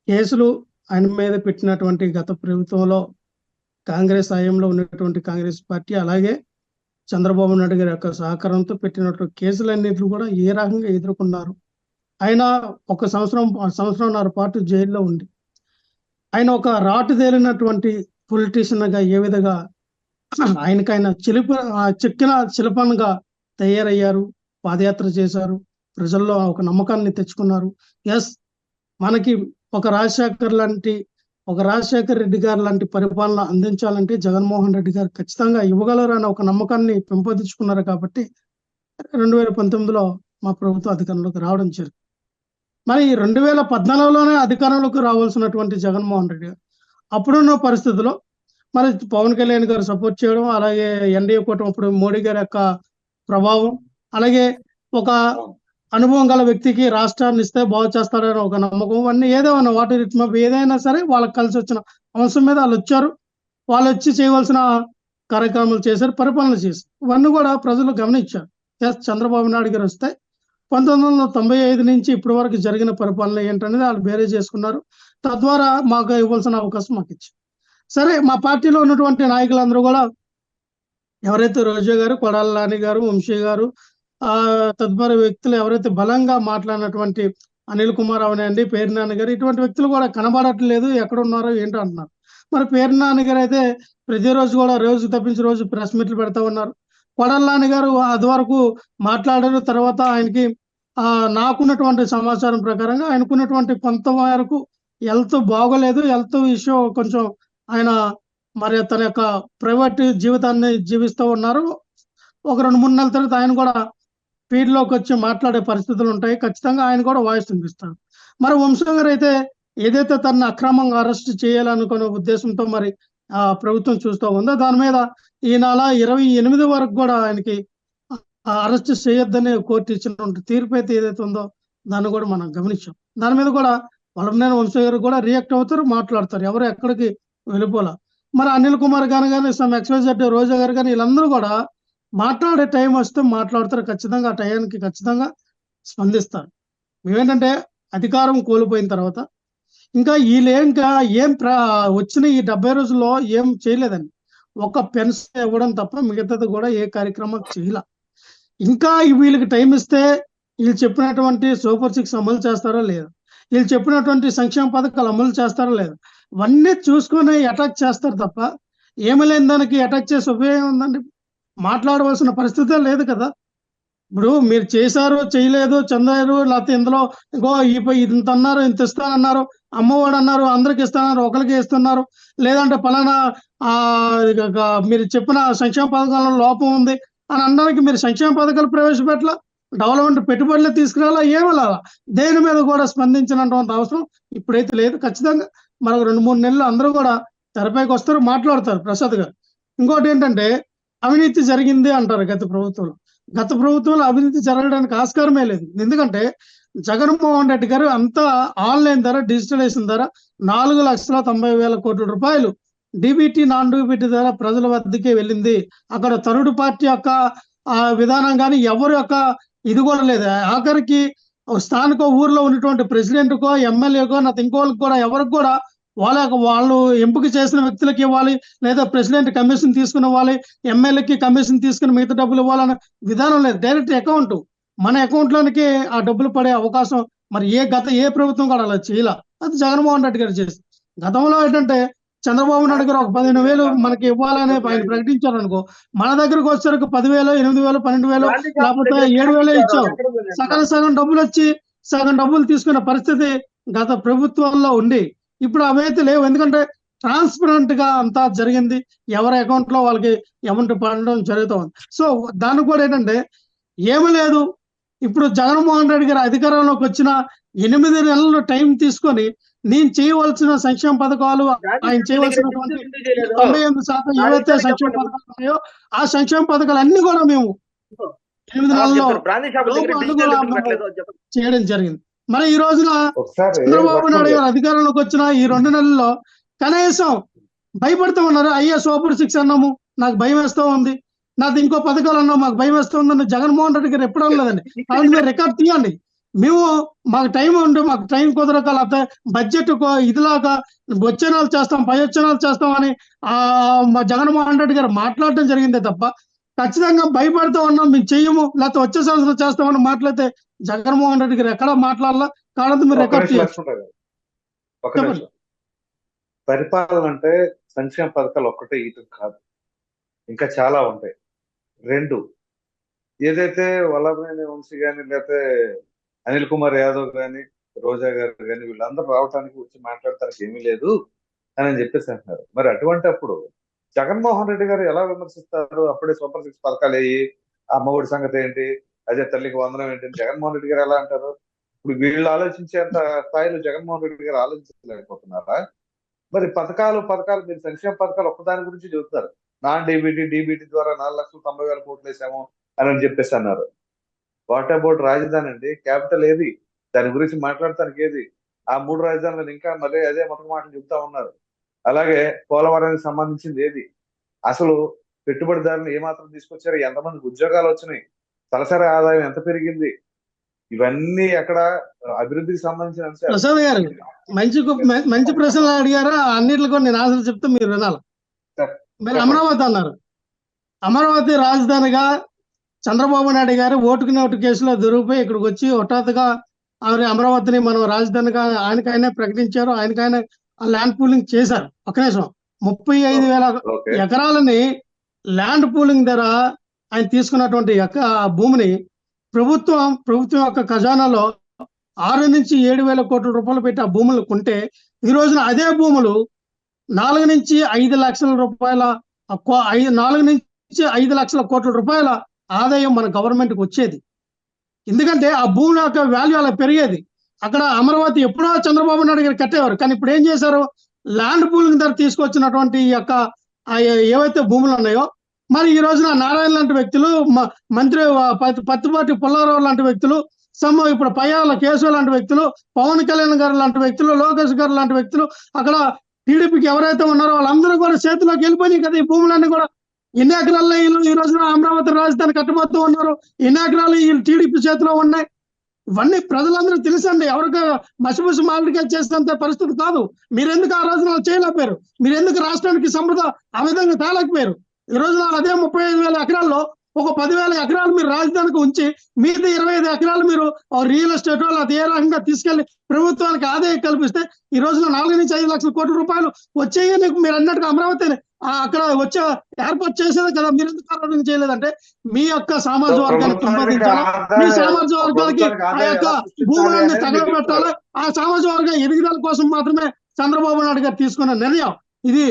కేసులు ఆయన మీద పెట్టినటువంటి గత ప్రభుత్వంలో కాంగ్రెస్ హయాంలో ఉన్నటువంటి కాంగ్రెస్ పార్టీ అలాగే చంద్రబాబు నాయుడు గారి యొక్క సహకారంతో పెట్టినట్లు కేసులన్నింటినీ కూడా ఏ రకంగా ఎదుర్కొన్నారు. ఆయన ఒక సంవత్సరంన్నర పాటు జైల్లో ఉండి ఆయన ఒక రాటు తేలినటువంటి పొలిటీషియన్గా ఏ విధంగా ఆయనకైనా చెక్కిన శిల్పంగా తయారయ్యారు, పాదయాత్ర చేశారు, ప్రజల్లో ఒక నమ్మకాన్ని తెచ్చుకున్నారు. ఎస్, మనకి ఒక రాజశేఖర్ రెడ్డి గారు లాంటి పరిపాలన అందించాలంటే జగన్మోహన్ రెడ్డి గారు ఖచ్చితంగా ఇవ్వగలరు అనే ఒక నమ్మకాన్ని పెంపొందించుకున్నారు. కాబట్టి 2019లో మా ప్రభుత్వం అధికారంలోకి రావడం జరిగింది. మరి 2014లోనే అధికారంలోకి రావాల్సినటువంటి జగన్మోహన్ రెడ్డి గారు అప్పుడున్న పరిస్థితుల్లో మరి పవన్ కళ్యాణ్ గారు సపోర్ట్ చేయడం, అలాగే ఎన్డీఏ కూటమి అప్పుడు మోడీ గారి యొక్క ప్రభావం, అలాగే ఒక అనుభవం గల వ్యక్తికి రాష్ట్రాన్ని ఇస్తే బాగు చేస్తారని ఒక నమ్మకం, అన్నీ ఏదేమన్నా వాటి ఏదైనా సరే వాళ్ళకి కలిసి వచ్చిన అంశం మీద వాళ్ళు వచ్చారు. వాళ్ళు వచ్చి చేయవలసిన కార్యక్రమాలు చేశారు, పరిపాలన చేశారు. ఇవన్నీ కూడా ప్రజలు గమనించారు. చంద్రబాబు నాయుడు గారు వస్తే 1995 నుంచి ఇప్పటి వరకు జరిగిన పరిపాలన ఏంటనేది వాళ్ళు బేరే చేసుకున్నారు. తద్వారా మాకు ఇవ్వాల్సిన అవకాశం మాకు ఇచ్చారు. సరే, మా పార్టీలో ఉన్నటువంటి నాయకులందరూ కూడా ఎవరైతే రోజా గారు, కొడాల నాని గారు, వంశీ గారు, తదుపరి వ్యక్తులు ఎవరైతే బలంగా మాట్లాడినటువంటి అనిల్ కుమార్ అవనండి, పేరు నాని గారు, ఇటువంటి వ్యక్తులు కూడా కనబడట్లేదు, ఎక్కడ ఉన్నారో ఏంటో అంటున్నారు. మరి పేరు నాని గారు అయితే ప్రతిరోజు కూడా రోజు తప్పించి రోజు ప్రెస్ మీట్లు పెడతా ఉన్నారు. కొడాల నాని గారు అది వరకు మాట్లాడారు. తర్వాత ఆయనకి నాకున్నటువంటి సమాచారం ప్రకారంగా ఆయనకున్నటువంటి కొంత వరకు హెల్త్ బాగోలేదు. హెల్త్ ఇష్యూ కొంచెం ఆయన మరి తన యొక్క ప్రైవేట్ జీవితాన్ని జీవిస్తూ ఉన్నారు. ఒక 2-3 నెలల తర్వాత ఆయన కూడా ఫీల్డ్లోకి వచ్చి మాట్లాడే పరిస్థితులు ఉంటాయి. ఖచ్చితంగా ఆయన కూడా వాయిస్ వినిపిస్తారు. మరి వంశీ గారు అయితే ఏదైతే తనను అక్రమంగా అరెస్ట్ చేయాలనుకునే ఉద్దేశంతో మరి ప్రభుత్వం చూస్తూ ఉందో దాని మీద ఈ నెల 28 వరకు కూడా ఆయనకి అరెస్ట్ చేయొద్దని కోర్టు ఇచ్చిన తీర్పు అయితే ఏదైతే ఉందో దాన్ని కూడా మనం గమనించాం. దాని మీద కూడా వల్లభనేని వంశీ గారు కూడా రియాక్ట్ అవుతారు, మాట్లాడతారు. ఎవరు ఎక్కడికి వెళ్ళిపోలా. మరి అనిల్ కుమార్ గారు కానీ, సమ్ ఎక్స్వైజెడ్ రోజా గారు కానీ వీళ్ళందరూ కూడా మాట్లాడే టైం వస్తే మాట్లాడతారు. ఖచ్చితంగా ఆ టైంకి ఖచ్చితంగా స్పందిస్తారు. మేమేంటంటే అధికారం కోల్పోయిన తర్వాత ఇంకా వీళ్ళు వచ్చిన ఈ 70 రోజుల్లో ఏం చేయలేదండి. ఒక పెన్షన్ ఇవ్వడం తప్ప మిగతాది కూడా ఏ కార్యక్రమం చేయలే. ఇంకా వీళ్ళకి టైం ఇస్తే వీళ్ళు చెప్పినటువంటి సూపర్ 6 అమలు చేస్తారా లేదా, వీళ్ళు చెప్పినటువంటి సంక్షేమ పథకాలు అమలు చేస్తారా లేదా, ఇవన్నీ చూసుకొని అటాక్ చేస్తారు తప్ప ఏమి లేని దానికి అటాక్ చేసి ఉపయోగం ఉందండి. మాట్లాడవలసిన పరిస్థితే లేదు కదా. ఇప్పుడు మీరు చేశారు చేయలేదు చందారు లేకపోతే ఇందులో ఇంకో ఇంత అన్నారు ఇంత ఇస్తానన్నారు, అమ్మఒడు అన్నారు అందరికి ఇస్తానన్నారు ఒకరికి ఇస్తున్నారు, లేదంటే పలానా మీరు చెప్పిన సంక్షేమ పథకాలలో లోపం ఉంది అని అనడానికి మీరు సంక్షేమ పథకాలు ప్రవేశపెట్టాల, డెవలప్మెంట్ పెట్టుబడులు తీసుకురాలా, ఏమలా దేని మీద కూడా స్పందించినటువంటి అవసరం ఇప్పుడైతే లేదు. ఖచ్చితంగా మరొక 2-3 నెలలు అందరూ కూడా తెరపైకి వస్తారు, మాట్లాడతారు ప్రసాద్ గారు. ఇంకోటి ఏంటంటే అవినీతి జరిగింది అంటారు గత ప్రభుత్వంలో అవినీతి జరగడానికి ఆస్కారమే లేదు. ఎందుకంటే జగన్మోహన్ రెడ్డి గారు అంతా ఆన్లైన్ ధర డిజిటలైజేషన్ ధర 4,90,000 కోట్ల రూపాయలు డిబిటీ నాన్ డిబిటీ ధర ప్రజల వద్దకే వెళ్ళింది. అక్కడ థర్డ్ పార్టీ యొక్క విధానం కానీ ఎవరి యొక్క ఇది కూడా లేదు. ఆఖరికి స్థానిక ఊర్లో ఉన్నటువంటి ప్రెసిడెంట్కో ఎమ్మెల్యేకో ఇంకోళ్ళకి కూడా ఎవరికి కూడా వాళ్ళు ఎంపిక చేసిన వ్యక్తులకు ఇవ్వాలి, లేదా ప్రెసిడెంట్ కమిషన్ తీసుకుని ఇవ్వాలి, ఎమ్మెల్యేకి కమిషన్ తీసుకుని మిగతా డబ్బులు ఇవ్వాలనే విధానం లేదు. డైరెక్ట్ అకౌంట్ మన అకౌంట్ లోనికి ఆ డబ్బులు పడే అవకాశం మరి ఏ ప్రభుత్వం కూడా అలా చేయాల. అది జగన్మోహన్ రెడ్డి గారు చేసి. గతంలో ఏంటంటే చంద్రబాబు నాయుడు గారు ఒక 15,000 మనకి ఇవ్వాలని ఆయన ప్రకటించారు అనుకో, మన దగ్గరకు వచ్చేసరికి 10,000, 8,000, 12,000 లేకపోతే 7,000 ఇచ్చాం. సగం డబ్బులు వచ్చి సగం డబ్బులు తీసుకునే పరిస్థితి గత ప్రభుత్వంలో ఉంది. ఇప్పుడు అవైతే లేవు. ఎందుకంటే ట్రాన్స్పరెంట్ గా అంతా జరిగింది, ఎవరి అకౌంట్ లో వాళ్ళకి అమౌంట్ పడడం జరుగుతుంది. సో దానికి కూడా ఏంటంటే ఏమీ లేదు. ఇప్పుడు జగన్మోహన్ రెడ్డి గారు అధికారంలోకి వచ్చిన 8 నెలలు టైం తీసుకొని నేను చేయవలసిన సంక్షేమ పథకాలు, ఆయన చేయవలసినటువంటి 98% ఏవైతే సంక్షేమ పథకాలు ఉన్నాయో ఆ సంక్షేమ పథకాలు అన్ని కూడా మేము 8 నెలల్లో చేయడం జరిగింది. మరి ఈ రోజున చంద్రబాబు నాయుడు గారు అధికారంలోకి వచ్చిన ఈ 2 నెలల్లో కనీసం భయపడుతూ ఉన్నారు. అయ్యా సూపర్ 6 అన్నాము, నాకు భయం వేస్తూ ఉంది, నాకు ఇంకో పథకాలు అన్నాము, మాకు భయం వేస్తూ ఉందని జగన్మోహన్ రెడ్డి గారు ఎప్పుడు అనలేదండి. కాబట్టి మీరు రికార్డ్ తీయండి. మేము మాకు టైం ఉంటే మాకు టైం కుదరక లేకపోతే బడ్జెట్ ఇదిలాగా వచ్చే నెలలు చేస్తాం, పై వచ్చే నెలలు చేస్తాం అని జగన్మోహన్ రెడ్డి గారు మాట్లాడటం జరిగిందే తప్ప ఖచ్చితంగా భయపడుతూ ఉన్నాం మేము చెయ్యము లేకపోతే వచ్చే సంవత్సరం చేస్తామని మాట్లాడితే జగన్మోహన్ రెడ్డి గారు ఎక్కడా మాట్లాడాలా. కాబట్టి మీరు రికార్డ్ చేయాలి. పరిపాలన అంటే సంక్షేమ పథకాలు ఒక్కటే ఇటు కాదు, ఇంకా చాలా ఉంటాయి. 2 ఏదైతే వల్లభనేని వంశీ కానీ లేకపోతే అనిల్ కుమార్ యాదవ్ కానీ రోజా గారు కానీ వీళ్ళందరూ రావడానికి వచ్చి మాట్లాడటానికి ఏమీ లేదు అని చెప్పేసి అంటున్నారు. మరి అటువంటి అప్పుడు జగన్మోహన్ రెడ్డి గారు ఎలా విమర్శిస్తారు? అప్పుడే సూపర్ 6 పథకాలు అయ్యి అమ్మఒడి సంగతి ఏంటి, అదే తల్లికి వందనం ఏంటి జగన్మోహన్ రెడ్డి గారు ఎలా అంటారు? ఇప్పుడు వీళ్ళు ఆలోచించేంత స్థాయిలో జగన్మోహన్ రెడ్డి గారు ఆలోచించలేకపోతున్నారా? మరి పథకాలు మీరు సంక్షేమ పథకాలు ఒక్కదాని గురించి చెబుతారు. నాన్ డీబీటీ ద్వారా 4,90,000 కోట్లు వేసాము అని చెప్పేసి అన్నారు. వాట్ అబౌట్ రాజధాని అండి? క్యాపిటల్ ఏది? దాని గురించి మాట్లాడటానికి ఏది? ఆ 3 రాజధానులను ఇంకా మళ్ళీ అదే మొదటి మాటలు చెప్తా ఉన్నారు. అలాగే పోలవరానికి సంబంధించింది ఏది? అసలు పెట్టుబడిదారులు ఏమాత్రం తీసుకొచ్చారు? ఎంతమందికి ఉద్యోగాలు వచ్చినాయి? తలసరి ఆదాయం ఎంత పెరిగింది? ఇవన్నీ అక్కడ అభివృద్ధికి సంబంధించిన అంశాలు. ప్రసాద్ గారు మంచి ప్రశ్నలు అడిగారు. అన్నిట్లో కూడా నేను ఆన్సర్ చెప్తే మీరు వినాలి. మీరు అమరావతి అన్నారు. అమరావతి రాజధానిగా చంద్రబాబు నాయుడు గారు ఓటుకు నోటు కేసులో దొరికిపోయి ఇక్కడికి వచ్చి హఠాత్తుగా అమరావతిని మనం రాజధానిగా ఆయనకైనా ప్రకటించారు, ఆయనకైనా ల్యాండ్ పూలింగ్ చేశారు. ఒక నిమిషం, 35,000 ఎకరాలని ల్యాండ్ పూలింగ్ ధర ఆయన తీసుకున్నటువంటి భూమిని ప్రభుత్వం యొక్క ఖజానాలో 6 నుంచి 7,000 కోట్ల రూపాయలు పెట్టి ఆ భూములు కొంటే ఈ రోజున అదే భూములు 4 నుంచి 5 లక్షల రూపాయల 4 నుంచి 5 లక్షల కోట్ల రూపాయల ఆదాయం మన గవర్నమెంట్కి వచ్చేది. ఎందుకంటే ఆ భూమి యొక్క వాల్యూ అలా పెరిగేది. అక్కడ అమరావతి ఎప్పుడో చంద్రబాబు నాయుడు గారు కట్టేవారు, కానీ ఇప్పుడు ఏం చేశారు? ల్యాండ్ పూలింగ్ ధర తీసుకొచ్చినటువంటి యొక్క ఏవైతే భూములు ఉన్నాయో మరి ఈ రోజున నారాయణ లాంటి వ్యక్తులు, మంత్రి పత్తిపాటి పుల్లారావు లాంటి వ్యక్తులు, ఇప్పుడు పయ్యాల కేశవ లాంటి వ్యక్తులు, పవన్ కళ్యాణ్ గారు లాంటి వ్యక్తులు, లోకేష్ గారు లాంటి వ్యక్తులు, అక్కడ టీడీపీకి ఎవరైతే ఉన్నారో వాళ్ళందరూ కూడా చేతిలోకి వెళ్ళిపోయినాయి కదా ఈ భూములన్నీ కూడా. ఎన్ని ఎకరాల్లో ఈ రోజున అమరావతి రాజధాని కట్టబోతూ ఉన్నారు, ఎన్ని ఎకరాలు ఈ టీడీపీ చేతిలో ఉన్నాయి. ఇవన్నీ ప్రజలందరూ తెలుసండి. ఎవరికి మసిమసి మామిడికాయ చేసేంత పరిస్థితి కాదు. మీరెందుకు ఆ రోజున చేయలేకపోయారు? మీరెందుకు రాష్ట్రానికి సంపద ఆ విధంగా తేలేకపోయారు? ఈ రోజున అదే 35,000 ఎకరాల్లో ఒక 10,000 ఎకరాలు మీరు రాజధానికి ఉంచి మిగతా 25 ఎకరాలు మీరు రియల్ ఎస్టేట్ అది ఏ రకంగా తీసుకెళ్లి ప్రభుత్వానికి ఆదాయం కల్పిస్తే ఈ రోజున 4 నుంచి 5 లక్షల కోట్ల రూపాయలు వచ్చేయి. నీకు మీరు అన్నట్టుగా అమరావతి అక్కడ వచ్చే ఏర్పాటు చేసేదే కదా, మీరు ఎందుకు ఆలోచన చేయలేదంటే మీ యొక్క సామాజిక వర్గాన్ని పెంపొందించాలి, మీ సామాజిక వర్గాలకి ఆ యొక్క భూములన్నీ తగలబెట్టాలి. ఆ సామాజిక వర్గం ఎదుగుదల కోసం మాత్రమే చంద్రబాబు నాయుడు గారు తీసుకున్న నిర్ణయం ఇది.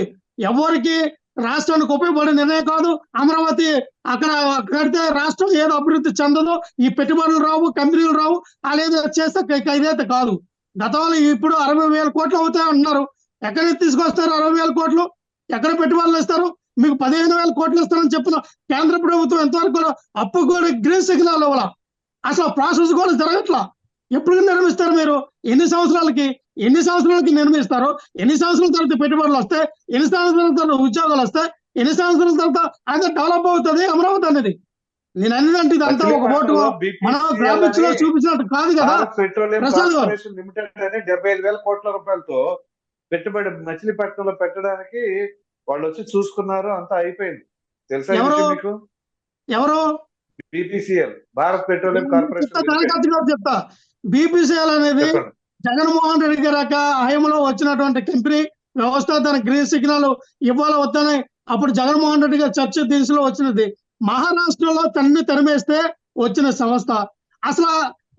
ఎవరికి రాష్ట్రానికి ఉపయోగపడే నిర్ణయం కాదు. అమరావతి అక్కడ కడితే రాష్ట్రం ఏదో అభివృద్ధి చెందదు, ఈ పెట్టుబడులు రావు, కంపెనీలు రావు, అదేదో చేస్తే ఇదైతే కాదు. గతంలో ఇప్పుడు 60,000 కోట్లు అవుతాయి అంటున్నారు. ఎక్కడి నుంచి తీసుకొస్తారు 60,000 కోట్లు? ఎక్కడ పెట్టుబడులు ఇస్తారు? మీకు 15,000 కోట్లు ఇస్తారని చెప్పిన కేంద్ర ప్రభుత్వం ఎంతవరకు అప్పు కూడా గ్రీన్ సిగ్నల్ ఇవ్వాల. అసలు ప్రాసెస్ కూడా జరగట్లా. ఎప్పుడు నిర్మిస్తారు మీరు? ఎన్ని సంవత్సరాలకి నిర్మిస్తారు? ఎన్ని సంవత్సరాల తర్వాత పెట్టుబడులు వస్తాయి? ఎన్ని సంవత్సరాల తర్వాత ఉద్యోగాలు వస్తాయి? ఎన్ని సంవత్సరాల తర్వాత అదే డెవలప్ అవుతుంది అమరావతి అనేది? నేను అన్నదంటే ఇదంతా ఒక ఓటు మనం గ్రాఫిక్స్ లో చూపించినట్టు కాదు కదా. పెట్రోలియం ప్రసాద్ గారు, కార్పొరేషన్ లిమిటెడ్ అని 75,000 కోట్ల రూపాయలతో పెట్టుబడి మచిలీపట్నంలో పెట్టడానికి వాళ్ళు వచ్చి చూసుకున్నారు, అంతా అయిపోయింది. తెలుసా ఈ విషయం మీకు? ఎవరు? BPCL, Bharat petroleum corporation. చెప్తా. బీపీసీఎల్ అనేది చెప్పండి. జగన్మోహన్ రెడ్డి గారి హయాంలో వచ్చినటువంటి కంపెనీ వ్యవస్థ. దానికి గ్రీన్ సిగ్నల్ ఇవ్వాల వద్దని అప్పుడు జగన్మోహన్ రెడ్డి గారు చర్చ దిశలో వచ్చినది. మహారాష్ట్రలో తరిమేస్తే వచ్చిన సంస్థ. అసలు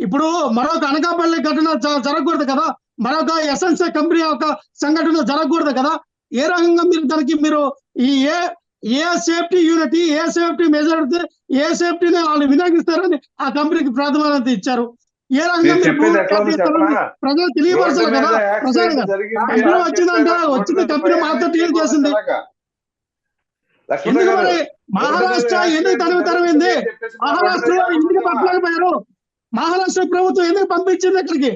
ఇప్పుడు మరొక అనకాపల్లి ఘటన జరగకూడదు కదా, మరొక ఎస్ఎన్సీ కంపెనీ యొక్క సంఘటన జరగకూడదు కదా. ఏ రకంగా మీరు దానికి మీరు ఈ ఏ సేఫ్టీ యూనిట్, ఏ సేఫ్టీ మెజర్, ఏ సేఫ్టీని వాళ్ళు వినియోగిస్తారని ఆ కంపెనీకి ప్రాధాన్యత ఇచ్చారు. ఏ రకంగా ప్రజలు తెలియపరచాలి కదా. కంపెనీ వచ్చిందంటే వచ్చింది, కంపెనీ మాతో డీల్ చేసింది. ఎందుకు మరి మహారాష్ట్ర ఎందుకు తరిమింది? మహారాష్ట్రలో ఎందుకు పట్టలేకపోయారు? మహారాష్ట్ర ప్రభుత్వం ఎందుకు పంపించింది ఇక్కడికి?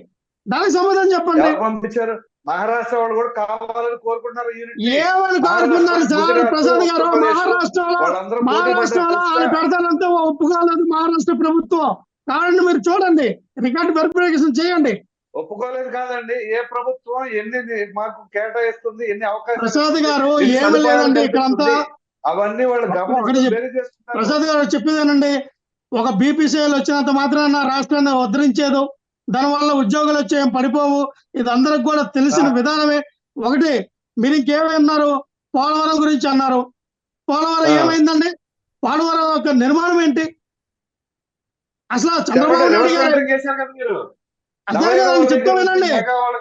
దానికి సమాధానం చెప్పండి. పంపించారు. మహారాష్ట్ర వాళ్ళు కూడా కావాలని కోరుకుంటున్నారు. ఏమని కోరుకున్నారు సార్ ప్రసాద్ గారు? మహారాష్ట్రలో వాళ్ళు పెడతానంటే ఒప్పుకోలేదు మహారాష్ట్ర ప్రభుత్వం. కావాలంటే మీరు చూడండి, రికార్డు వెరిఫికేషన్ చేయండి. ఒప్పుకోలేదు కాదండి, ఏ ప్రభుత్వం ఎన్ని మాకు కేటాయిస్తుంది, ఎన్ని అవకాశాలు. ప్రసాద్ గారు ఏమి లేదండి ఇక్కడంతా. అవన్నీ వాళ్ళు ప్రసాద్ గారు చెప్పేదేనండి, ఒక బీపీసీఎల్ వచ్చినంత మాత్రాన రాష్ట్రాన్ని ఉద్ధరించేదు, దానివల్ల ఉద్యోగాలు వచ్చే పడిపోవు. ఇది అందరికి కూడా తెలిసిన విధానమే. ఒకటి మీరు ఇంకేమన్నారు? పోలవరం గురించి అన్నారు. పోలవరం ఏమైందండి? పోలవరం యొక్క నిర్మాణం ఏంటి? అసలు చంద్రబాబు నాయుడు గారు అదే కదండి చెప్తామేనండి.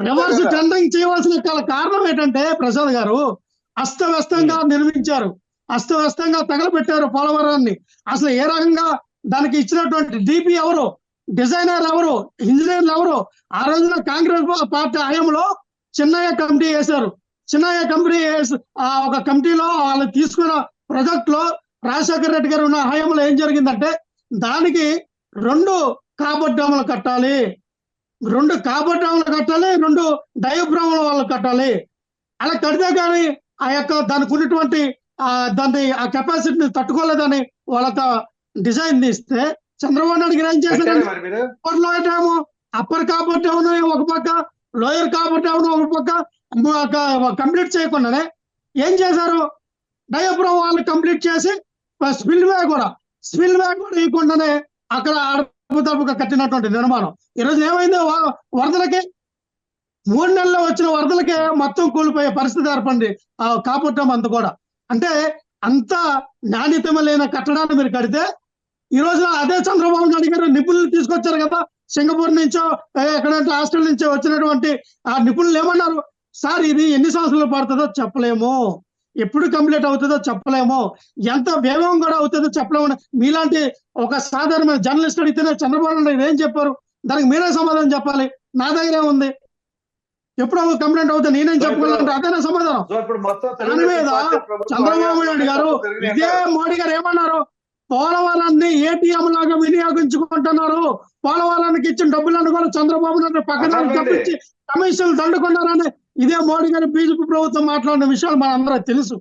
రివర్స్ టెండరింగ్ చేయవలసిన కారణం ఏంటంటే ప్రసాద్ గారు, అస్తవ్యస్తంగా నిర్మించారు, అస్తవ్యస్తంగా తగలబెట్టారు పోలవరాన్ని. అసలు ఏ రకంగా దానికి ఇచ్చినటువంటి డిపి ఎవరు, డిజైనర్ ఎవరు, ఇంజనీర్లు ఎవరు? ఆ రోజున కాంగ్రెస్ పార్టీ హయాంలో చిన్నయ్య కమిటీ వేశారు. చిన్నయ్య కమిటీ ఒక కమిటీలో వాళ్ళు తీసుకున్న ప్రాజెక్ట్ లో రాజశేఖర రెడ్డి గారు ఉన్న హయాంలో ఏం జరిగిందంటే, దానికి 2 కాబట్ డ్యాములు కట్టాలి, 2 కాబట్ డ్యాములు కట్టాలి, 2 డయాఫ్రాముల వాళ్ళు కట్టాలి. అలా కడితే కానీ ఆ యొక్క దానికి ఉన్నటువంటి దాన్ని ఆ కెపాసిటీని తట్టుకోలేదని వాళ్ళకి డిజైన్ తీస్తే చంద్రబాబు నాయుడు గారు ఏం చేశారంటే, లోయర్ డ్యాము, అప్పర్ కాబట్ డ్యామ్ ఒక పక్క, లోయర్ కాబట్ డ్యామ్ ఒక పక్క కంప్లీట్ చేయకుండానే ఏం చేశారు? డయాఫ్రామ్ వాళ్ళు కంప్లీట్ చేసి స్పిల్ వే కూడా ఇవ్వకుండానే అక్కడ అడుపుతడుపుగా కట్టినటువంటి నిర్మాణం. ఈరోజు ఏమైంది? వరదలకి 3 నెలల్లో వచ్చిన వరదలకే మొత్తం కూలిపోయే పరిస్థితి ఏర్పడింది ఆ కాబట్ డ్యామ్ అంతా కూడా. అంటే అంత నాణ్యత లేని కట్టడాన్ని మీరు కడితే, ఈ రోజు అదే చంద్రబాబు నాయుడు గారు నిపుణులు తీసుకొచ్చారు కదా, సింగపూర్ నుంచో ఎక్కడంటే ఆస్ట్రేలియా నుంచో వచ్చినటువంటి ఆ నిపుణులు ఏమన్నారు? సార్ ఇది ఎన్ని సంవత్సరాలు పడుతుందో చెప్పలేము, ఎప్పుడు కంప్లీట్ అవుతుందో చెప్పలేము, ఎంత వేగం కూడా అవుతుందో చెప్పలేము. మీలాంటి ఒక సాధారణ జర్నలిస్ట్ అడిగితేనే చంద్రబాబు నాయుడు ఏం చెప్పారు? దానికి మీరే సమాధానం చెప్పాలి. నా దగ్గరే ఉంది, ఎప్పుడు కంప్లైంట్ అవుతుంది నేనేం చెప్పుకోవాలంటే అదేనా సమాధానం? దాని మీద చంద్రబాబు నాయుడు గారు ఇదే మోడీ గారు ఏమన్నారు? పోలవరాన్ని ఏటీఎం లాగా వినియోగించుకుంటున్నారు, పోలవరానికి ఇచ్చిన డబ్బులను కూడా చంద్రబాబు నాయుడు పక్కన తప్పించి కమిషన్లు దండుకున్నారని ఇదే మోడీ గారు బీజేపీ ప్రభుత్వం మాట్లాడిన విషయాలు మన అందరూ తెలుసు.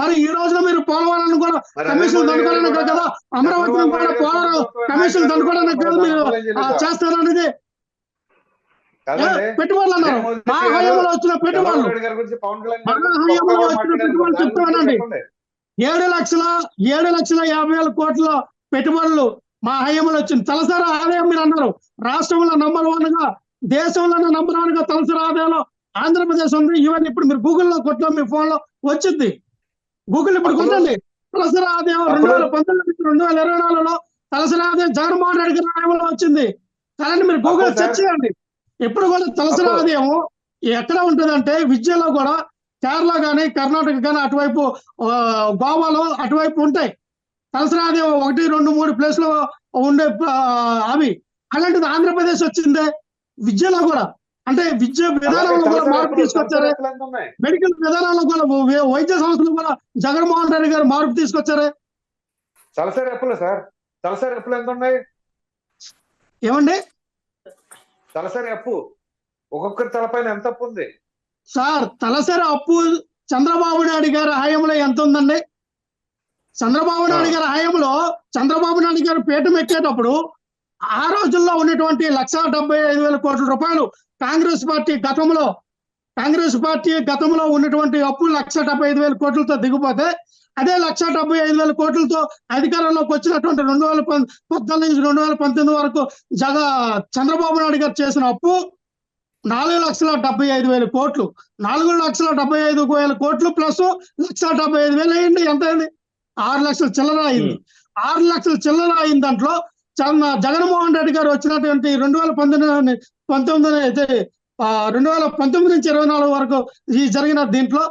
మరి ఈ రోజున మీరు పోలవరాన్ని కూడా కమిషన్ దండుకోవడానికి కదా, అమరావతిని కూడా పోలవరం కమిషన్ దండుకోవడానికి కదా మీరు చేస్తారనేది పెట్టుబడులు అన్నారు. మా హయాంలో వచ్చిన పెట్టుబడులు చెప్తానండి. 7,50,000 కోట్ల పెట్టుబడులు మా హయాంలో వచ్చింది. తలసరి ఆదాయం మీరు అన్నారు రాష్ట్రంలో నంబర్ 1 గా, దేశంలోనే నంబర్ 1 గా తలసరి ఆదాయంలో ఆంధ్రప్రదేశ్ ఉంది. ఈవెన్ ఇప్పుడు మీరు గూగుల్లో కొట్టిన మీ ఫోన్ లో వచ్చింది. గూగుల్ ఇప్పుడు కొట్టండి తలసరి ఆదాయం 2019 నుంచి 2024లో తలసరి ఆదాయం జగన్మోహన్ రెడ్డి గారి హయాంలో వచ్చింది. కానీ మీరు గూగుల్ సెర్చ్ చేయండి. ఎప్పుడు కూడా తలసరి ఆదాయం ఎక్కడ ఉంటుందంటే విద్యలో కూడా కేరళ కానీ కర్ణాటక కానీ అటువైపు గోవాలో అటువైపు ఉంటాయి. తలసరి ఆదాయం 1, 2, 3 ప్లేస్లో ఉండే అవి. అలాంటిది ఆంధ్రప్రదేశ్ వచ్చిందే విద్యలో కూడా. అంటే విద్య విధానంలో కూడా మార్పు తీసుకొచ్చారే, మెడికల్ విధానంలో కూడా వైద్య సంస్థలు కూడా జగన్మోహన్ రెడ్డి గారు మార్పు తీసుకొచ్చారే. తలసరి అప్పులు సార్, తలసరి అప్పులు ఎంత ఉన్నాయి ఏమండి? తలసరి అప్పు ఒక్కొక్కరి తలపైన ఎంత అప్పు ఉంది సార్? తలసరి అప్పు చంద్రబాబు నాయుడు గారి హయాంలో ఎంత ఉందండి? చంద్రబాబు నాయుడు గారి హయాంలో చంద్రబాబు నాయుడు గారు పీఠం ఎక్కేటప్పుడు ఆ రోజుల్లో ఉన్నటువంటి 1,75,000 కోట్ల రూపాయలు కాంగ్రెస్ పార్టీ గతంలో ఉన్నటువంటి అప్పు 1,75,000 కోట్లతో దిగిపోతే అదే 1,75,000 కోట్లతో అధికారంలోకి వచ్చినటువంటి 2014 నుంచి 2019 వరకు చంద్రబాబు నాయుడు గారు చేసిన అప్పు 4,75,000 కోట్లు. 4,75,000 కోట్లు ప్లస్ 1,75,000 అయింది. ఎంత అయింది? 6 లక్షల చిల్లర అయింది. 6 లక్షల చిల్లర అయిన దాంట్లో జగన్మోహన్ రెడ్డి గారు వచ్చినటువంటి 2019 నుంచి 24 వరకు ఈ జరిగిన దీంట్లో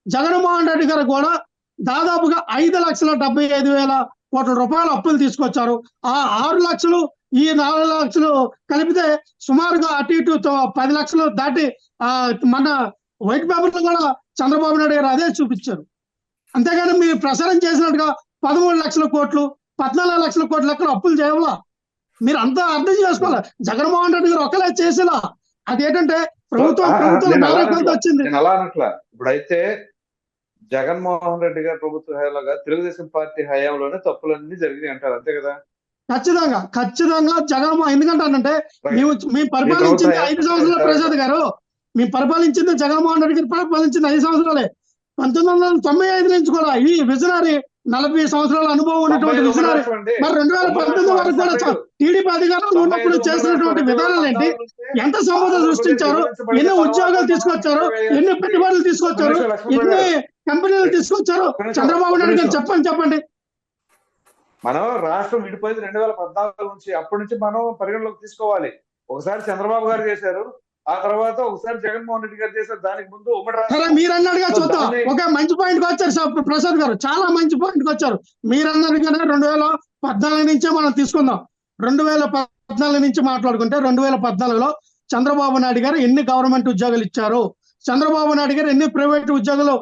జగన్మోహన్ రెడ్డి గారు కూడా దాదాపుగా 5,75,000 కోట్ల రూపాయలు అప్పులు తీసుకొచ్చారు. ఆ 6 లక్షలు ఈ 4 లక్షలు కలిపితే సుమారుగా అటు ఇటు 10 లక్షలు దాటి మన వైట్ పేపర్లో కూడా చంద్రబాబు నాయుడు గారు అదే చూపించారు. అంతేగాని మీరు ప్రసారం చేసినట్టుగా 13 లక్షల కోట్లు 14 లక్షల కోట్లు ఎక్కడ అప్పులు చేయాలా? మీరు అంతా అర్థం చేసుకోవాలి. జగన్మోహన్ రెడ్డి గారు ఒకలే చేసేలా. అదేంటంటే ప్రభుత్వం వచ్చింది. నేను అలా అనట్లా. ఇప్పుడైతే జగన్మోహన్ రెడ్డి గారు ప్రభుత్వ హయాంలో తెలుగుదేశం పార్టీ హయాంలోనే తప్పులన్నీ జరిగినాయి అంటారు, అంతే కదా? ఖచ్చితంగా జగన్మోహన్, ఎందుకంటే మేము పరిపాలించింది 5 సంవత్సరాలు. ప్రసాద్ గారు మేము పరిపాలించింది జగన్మోహన్ రెడ్డి గారు పరిపాలించింది 5 సంవత్సరాలే. 1995 నుంచి కూడా ఈ విజనరీ 40 సంవత్సరాల అనుభవం ఉన్నటువంటి విజనరీ మరి 2019 వరకు కూడా టీడీపీ అధికారంలో ఉన్నప్పుడు చేసినటువంటి విధానాలు ఏంటి? ఎంత సంపద సృష్టించారు? ఎన్ని ఉద్యోగాలు తీసుకొచ్చారు? ఎన్ని పెట్టుబడులు తీసుకొచ్చారు? ఎన్ని కంపెనీలు తీసుకొచ్చారు? చంద్రబాబు నాయుడు గారు చెప్పండి. మనం రాష్ట్రం విడిపోయింది 2014 నుంచి. అప్పటి నుంచి మనం పరిగణలోకి తీసుకోవాలి. ఒకసారి చంద్రబాబు గారు చేశారు, ఆ తర్వాత ఒకసారి జగన్మోహన్ రెడ్డి గారు చేశారు. దానికి ముందు ఉమ్మడి రాష్ట్రం. మీరు అన్నట్టుగా చూద్దాం. ఒక మంచి పాయింట్ వచ్చారు సార్ ప్రసాద్ గారు, చాలా మంచి పాయింట్ వచ్చారు. మీరు అన్నట్టుగానే 2014 నుంచే మనం తీసుకుందాం. 2014 నుంచి మాట్లాడుకుంటే 2014లో చంద్రబాబు నాయుడు గారు ఎన్ని గవర్నమెంట్ ఉద్యోగాలు ఇచ్చారు? చంద్రబాబు నాయుడు గారు ఎన్ని ప్రైవేట్ ఉద్యోగాలు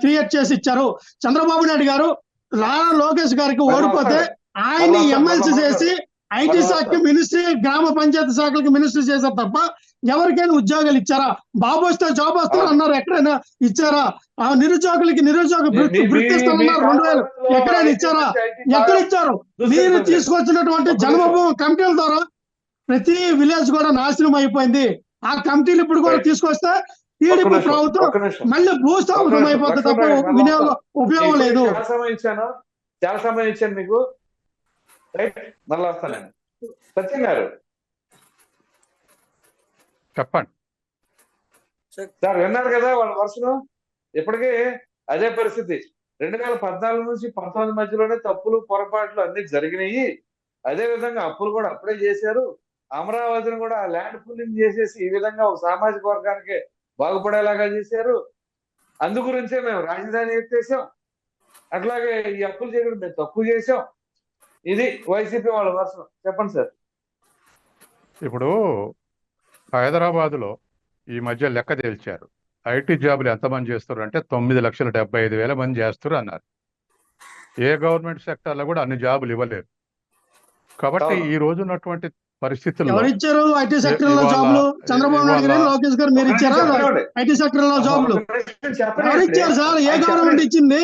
క్రియేట్ చేసి ఇచ్చారు? చంద్రబాబు నాయుడు గారు నారా లోకేష్ గారికి ఓడిపోతే ఆయన్ని ఎమ్మెల్సీ చేసి ఐటీ శాఖకి మినిస్ట్రీ, గ్రామ పంచాయతీ శాఖలకి మినిస్ట్రీ చేశారు తప్ప ఎవరికైనా ఉద్యోగాలు ఇచ్చారా? బాబు వస్తే జాబ్ వస్తారు అన్నారు, ఎక్కడైనా ఇచ్చారా? నిరుద్యోగులకి నిరుద్యోగ వృత్తి ఇస్తామన్నారు 2000 ఎక్కడైనా ఇచ్చారా? ఎక్కడ ఇచ్చారు? మీరు తీసుకొచ్చినటువంటి జన్మభూమి కమిటీల ద్వారా ప్రతి విలేజ్ కూడా నాశనం అయిపోయింది. ఆ కమిటీలు ఇప్పుడు కూడా తీసుకొస్తే టీడీపీ ప్రభుత్వం మళ్ళీ భూస్థాపితం అయిపోతుంది తప్ప ఉపయోగం లేదు. చాలా సమయం ఇచ్చాను మీకు. రైట్, మళ్ళీ వస్తాను. సత్యం గారు చెప్పండి సార్. విన్నారు కదా వాళ్ళ వర్షను. ఇప్పటికీ అదే పరిస్థితి. 2014 నుంచి 19 మధ్యలోనే తప్పులు పొరపాట్లు అన్ని జరిగినాయి. అదే విధంగా అప్పులు కూడా అప్పుడే చేశారు. అమరావతిని కూడా ల్యాండ్ పూలింగ్ చేసేసి ఈ విధంగా ఒక సామాజిక వర్గానికి బాగుపడేలాగా చేశారు. అందు గురించే మేము రాజధాని ఎత్తేసాం. అట్లాగే ఈ అప్పులు చేయడం మేము తక్కువ చేసాం. ఇది వైసీపీ వాళ్ళ వర్షం. చెప్పండి సార్. ఇప్పుడు హైదరాబాదులో ఈ మధ్య లెక్క తేల్చారు. ఐటీ జాబులు ఎంతమంది చేస్తారు అంటే 9,75,000 మంది చేస్తారు అన్నారు. ఏ గవర్నమెంట్ సెక్టార్లో కూడా అన్ని జాబులు ఇవ్వలేదు. కాబట్టి ఈ రోజు ఉన్నటువంటి పరిస్థితుల్లో ఎవరిచ్చారు ఐటీ సెక్టర్ లో జాబ్లు? చంద్రబాబు నాయుడు గారు, లోకేష్ గారు మీరు ఇచ్చారా ఐటీ సెక్టర్ లో జాబ్లు? ఎవరిచ్చారు సార్? ఏ గవర్నమెంట్ ఇచ్చింది?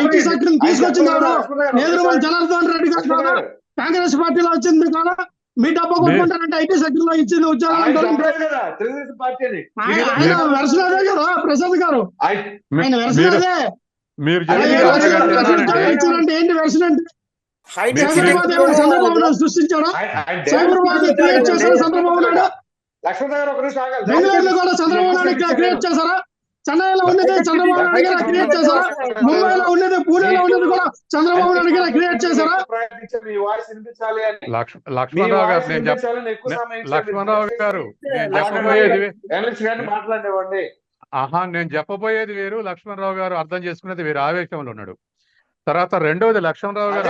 ఐటీ సెక్టర్ తీసుకొచ్చింది ఎవరు? నేదురుమల్లి జనార్దన్ రెడ్డి గారు కాదా? కాంగ్రెస్ పార్టీలో వచ్చింది కాదా? మీ డబ్బా కొట్టుకుంటారంటే ఐటీ సెక్టర్ లో ఇచ్చింది ఉద్యోగాలు ఆయన వెర్షన్ అదే కదా ప్రసాద్ గారు, ఆయన వెర్షన్ అదే. మీరు ఇచ్చారంటే ఏంటి వెర్షన్ అంటే? హైటెక్ మీరు- సిటీ సైబరాబాద్ ఏమైనా చంద్రబాబు నాయుడు సృష్టించాడా? సైబరాబాద్ క్రియేట్ చేశారా చంద్రబాబు నాయుడు? లక్ష్మణ్ గారు ఒక నిమిషం ఆగాలి. బెంగళూరులో కూడా చంద్రబాబు నాయుడు క్రియేట్ చేశారా? చెన్నైలో ఉన్నది చంద్రబాబు నాయుడు గారు క్రియేట్ చేశారా? ముంబైలో ఉన్నది, పూణేలో ఉన్నది కూడా చంద్రబాబు నాయుడు గారు క్రియేట్ చేశారా? మీ వాయిస్ వినిపించాలి అని లక్ష్మణరావు గారు లక్ష్మణరావు గారు నేను చెప్పబోయేది మాట్లాడేవండి. నేను చెప్పబోయేది వేరు, లక్ష్మణరావు గారు అర్థం చేసుకునేది వేరు, ఆవేశంలో ఉన్నాడు. తర్వాత రెండవది, లక్ష్మణరావు గారు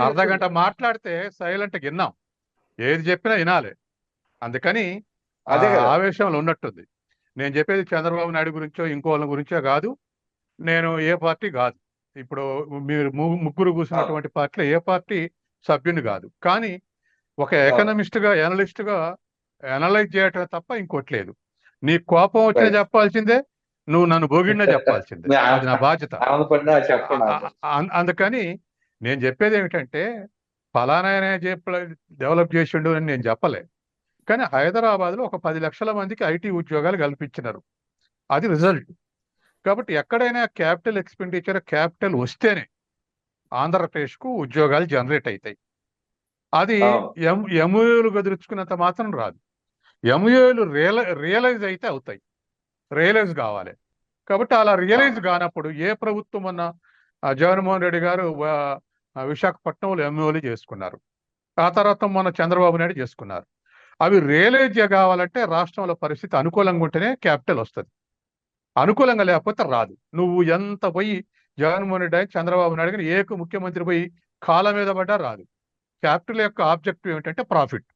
అర్ధగంట మాట్లాడితే సైలెంట్ విన్నాం, ఏది చెప్పినా వినాలి. అందుకని అదే కదా. ఆవేశంలో ఉన్నట్టుంది. నేను చెప్పేది చంద్రబాబు నాయుడు గురించో ఇంకోళ్ళ గురించో కాదు. నేను ఏ పార్టీ కాదు, ఇప్పుడు మీరు ముగ్గురు కూర్చున్నటువంటి పార్టీలో ఏ పార్టీ సభ్యుని కాదు. కానీ ఒక ఎకనమిస్ట్ గా, అనలిస్ట్ గా అనలైజ్ చేయటం తప్ప ఇంకోట్లేదు. నీ కోపం వచ్చినా చెప్పాల్సిందే, నువ్వు నన్ను భోగినా చెప్పాల్సిందే, అది నా బాధ్యత. అందుకని నేను చెప్పేది ఏమిటంటే, ఫలానా డెవలప్ చేసిండు అని నేను చెప్పలే. కానీ హైదరాబాద్లో ఒక 10 లక్షల మందికి ఐటీ ఉద్యోగాలు కల్పించినారు, అది రిజల్ట్. కాబట్టి ఎక్కడైనా క్యాపిటల్ ఎక్స్పెండిచర్, క్యాపిటల్ వస్తేనే ఆంధ్రప్రదేశ్కు ఉద్యోగాలు జనరేట్ అవుతాయి. అది ఎంఓయూలు గదుర్చుకున్నంత మాత్రం రాదు. ఎంఓయూలు రియలైజ్ అయితే అవుతాయి, రియలైజ్ కావాలి. కాబట్టి అలా రియలైజ్ కానప్పుడు ఏ ప్రభుత్వం అన్న, జగన్మోహన్ రెడ్డి గారు విశాఖపట్నంలో ఎంఓయూలు చేసుకున్నారు, ఆ తర్వాత మొన్న చంద్రబాబు నాయుడు చేసుకున్నారు. అవి రియలైజ్ కావాలంటే రాష్ట్రంలో పరిస్థితి అనుకూలంగా ఉంటేనే క్యాపిటల్ వస్తుంది, అనుకూలంగా లేకపోతే రాదు. నువ్వు ఎంత పోయి జగన్మోహన్ రెడ్డి, చంద్రబాబు నాయుడు గారు ఏ ముఖ్యమంత్రి పోయి కాళ్ళ మీద పడ్డా రాదు. క్యాపిటల్ యొక్క ఆబ్జెక్టివ్ ఏమిటంటే ప్రాఫిట్,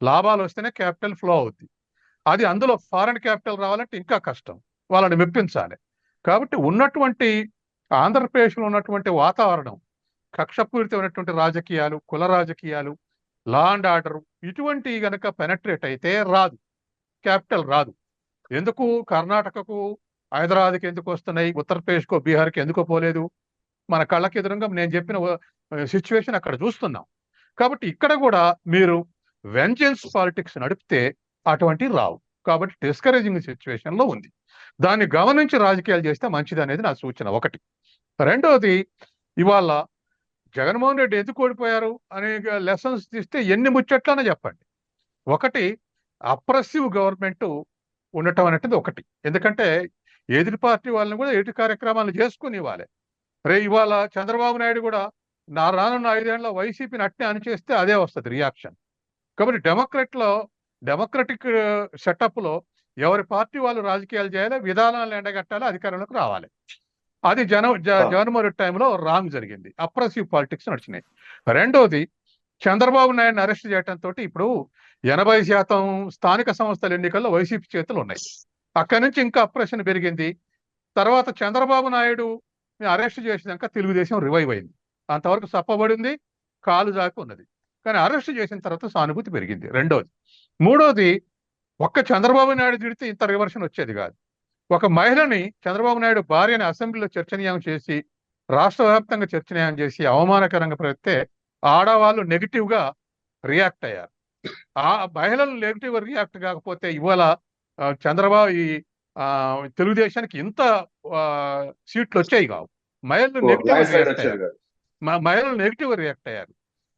లాభాలు వస్తేనే క్యాపిటల్ ఫ్లో అవుద్ది. అది అందులో ఫారెన్ క్యాపిటల్ రావాలంటే ఇంకా కష్టం, వాళ్ళని మెప్పించాలి. కాబట్టి ఉన్నటువంటి ఆంధ్రప్రదేశ్లో ఉన్నటువంటి వాతావరణం, కక్షపూరితమైనటువంటి రాజకీయాలు, కుల రాజకీయాలు, లా అండ్ ఆర్డర్, ఇటువంటి గనక పెనట్రేట్ అయితే రాదు, క్యాపిటల్ రాదు. ఎందుకు కర్ణాటకకు, హైదరాబాద్కి ఎందుకు వస్తున్నాయి, ఉత్తరప్రదేశ్కో బీహార్కి ఎందుకో పోలేదు? మన కళ్ళకి ఎదురుగా నేను చెప్పిన సిచ్యువేషన్ అక్కడ చూస్తున్నాం. కాబట్టి ఇక్కడ కూడా మీరు వెంజెన్స్ పాలిటిక్స్ నడిపితే అటువంటి రావు. కాబట్టి డిస్కరేజింగ్ సిచ్యువేషన్ లో ఉంది. దాన్ని గమనించి రాజకీయాలు చేస్తే మంచిది అనేది నా సూచన, ఒకటి. రెండవది, ఇవాళ జగన్మోహన్ రెడ్డి ఎందుకు ఓడిపోయారు అనే లెసన్స్ తీస్తే ఎన్ని ముచ్చట్లనే చెప్పండి. ఒకటి, అప్రెసివ్ గవర్నమెంట్ ఉండటం అనేది ఒకటి. ఎందుకంటే ఎదుటి పార్టీ వాళ్ళని కూడా ఎదుటి కార్యక్రమాలు చేసుకుని ఇవ్వాలి. ఇవాళ చంద్రబాబు నాయుడు కూడా రానున్న 5 ఏళ్ల వైసీపీని అట్నే అనిచేస్తే అదే వస్తుంది రియాక్షన్. కాబట్టి డెమోక్రటిక్ సెటప్ లో ఎవరి పార్టీ వాళ్ళు రాజకీయాలు చేయాలి, విధానాలు ఎండగట్టాలి, అధికారంలోకి రావాలి. అది జగన్మోహన్ రెడ్డి టైంలో రాంగ్ జరిగింది, అప్రెసివ్ పాలిటిక్స్ నడిచినాయి. రెండోది, చంద్రబాబు నాయుడుని అరెస్ట్ చేయడంతో ఇప్పుడు 80% స్థానిక సంస్థల ఎన్నికల్లో వైసీపీ చేతులు ఉన్నాయి. అక్కడి నుంచి ఇంకా అప్రెషన్ పెరిగింది. తర్వాత చంద్రబాబు నాయుడు అరెస్ట్ చేసినాక తెలుగుదేశం రివైవ్ అయింది, అంతవరకు సప్పబడింది, కాలు జాకి ఉన్నది. కానీ అరెస్ట్ చేసిన తర్వాత సానుభూతి పెరిగింది, రెండోది. మూడోది, ఒక్క చంద్రబాబు నాయుడు తిడితే ఇంత రివర్షన్ వచ్చేది కాదు. ఒక మహిళని, చంద్రబాబు నాయుడు భార్యని అసెంబ్లీలో చర్చనీయం చేసి, రాష్ట్ర వ్యాప్తంగా చర్చనీయం చేసి అవమానకరంగా పెడితే ఆడవాళ్ళు నెగిటివ్ గా రియాక్ట్ అయ్యారు. ఆ మహిళలు నెగిటివ్ రియాక్ట్ కాకపోతే ఇవాళ చంద్రబాబు తెలుగుదేశానికి ఇంత సీట్లు వచ్చాయి కావు. మహిళలు నెగిటివ్ రియాక్ట్ అయ్యారు.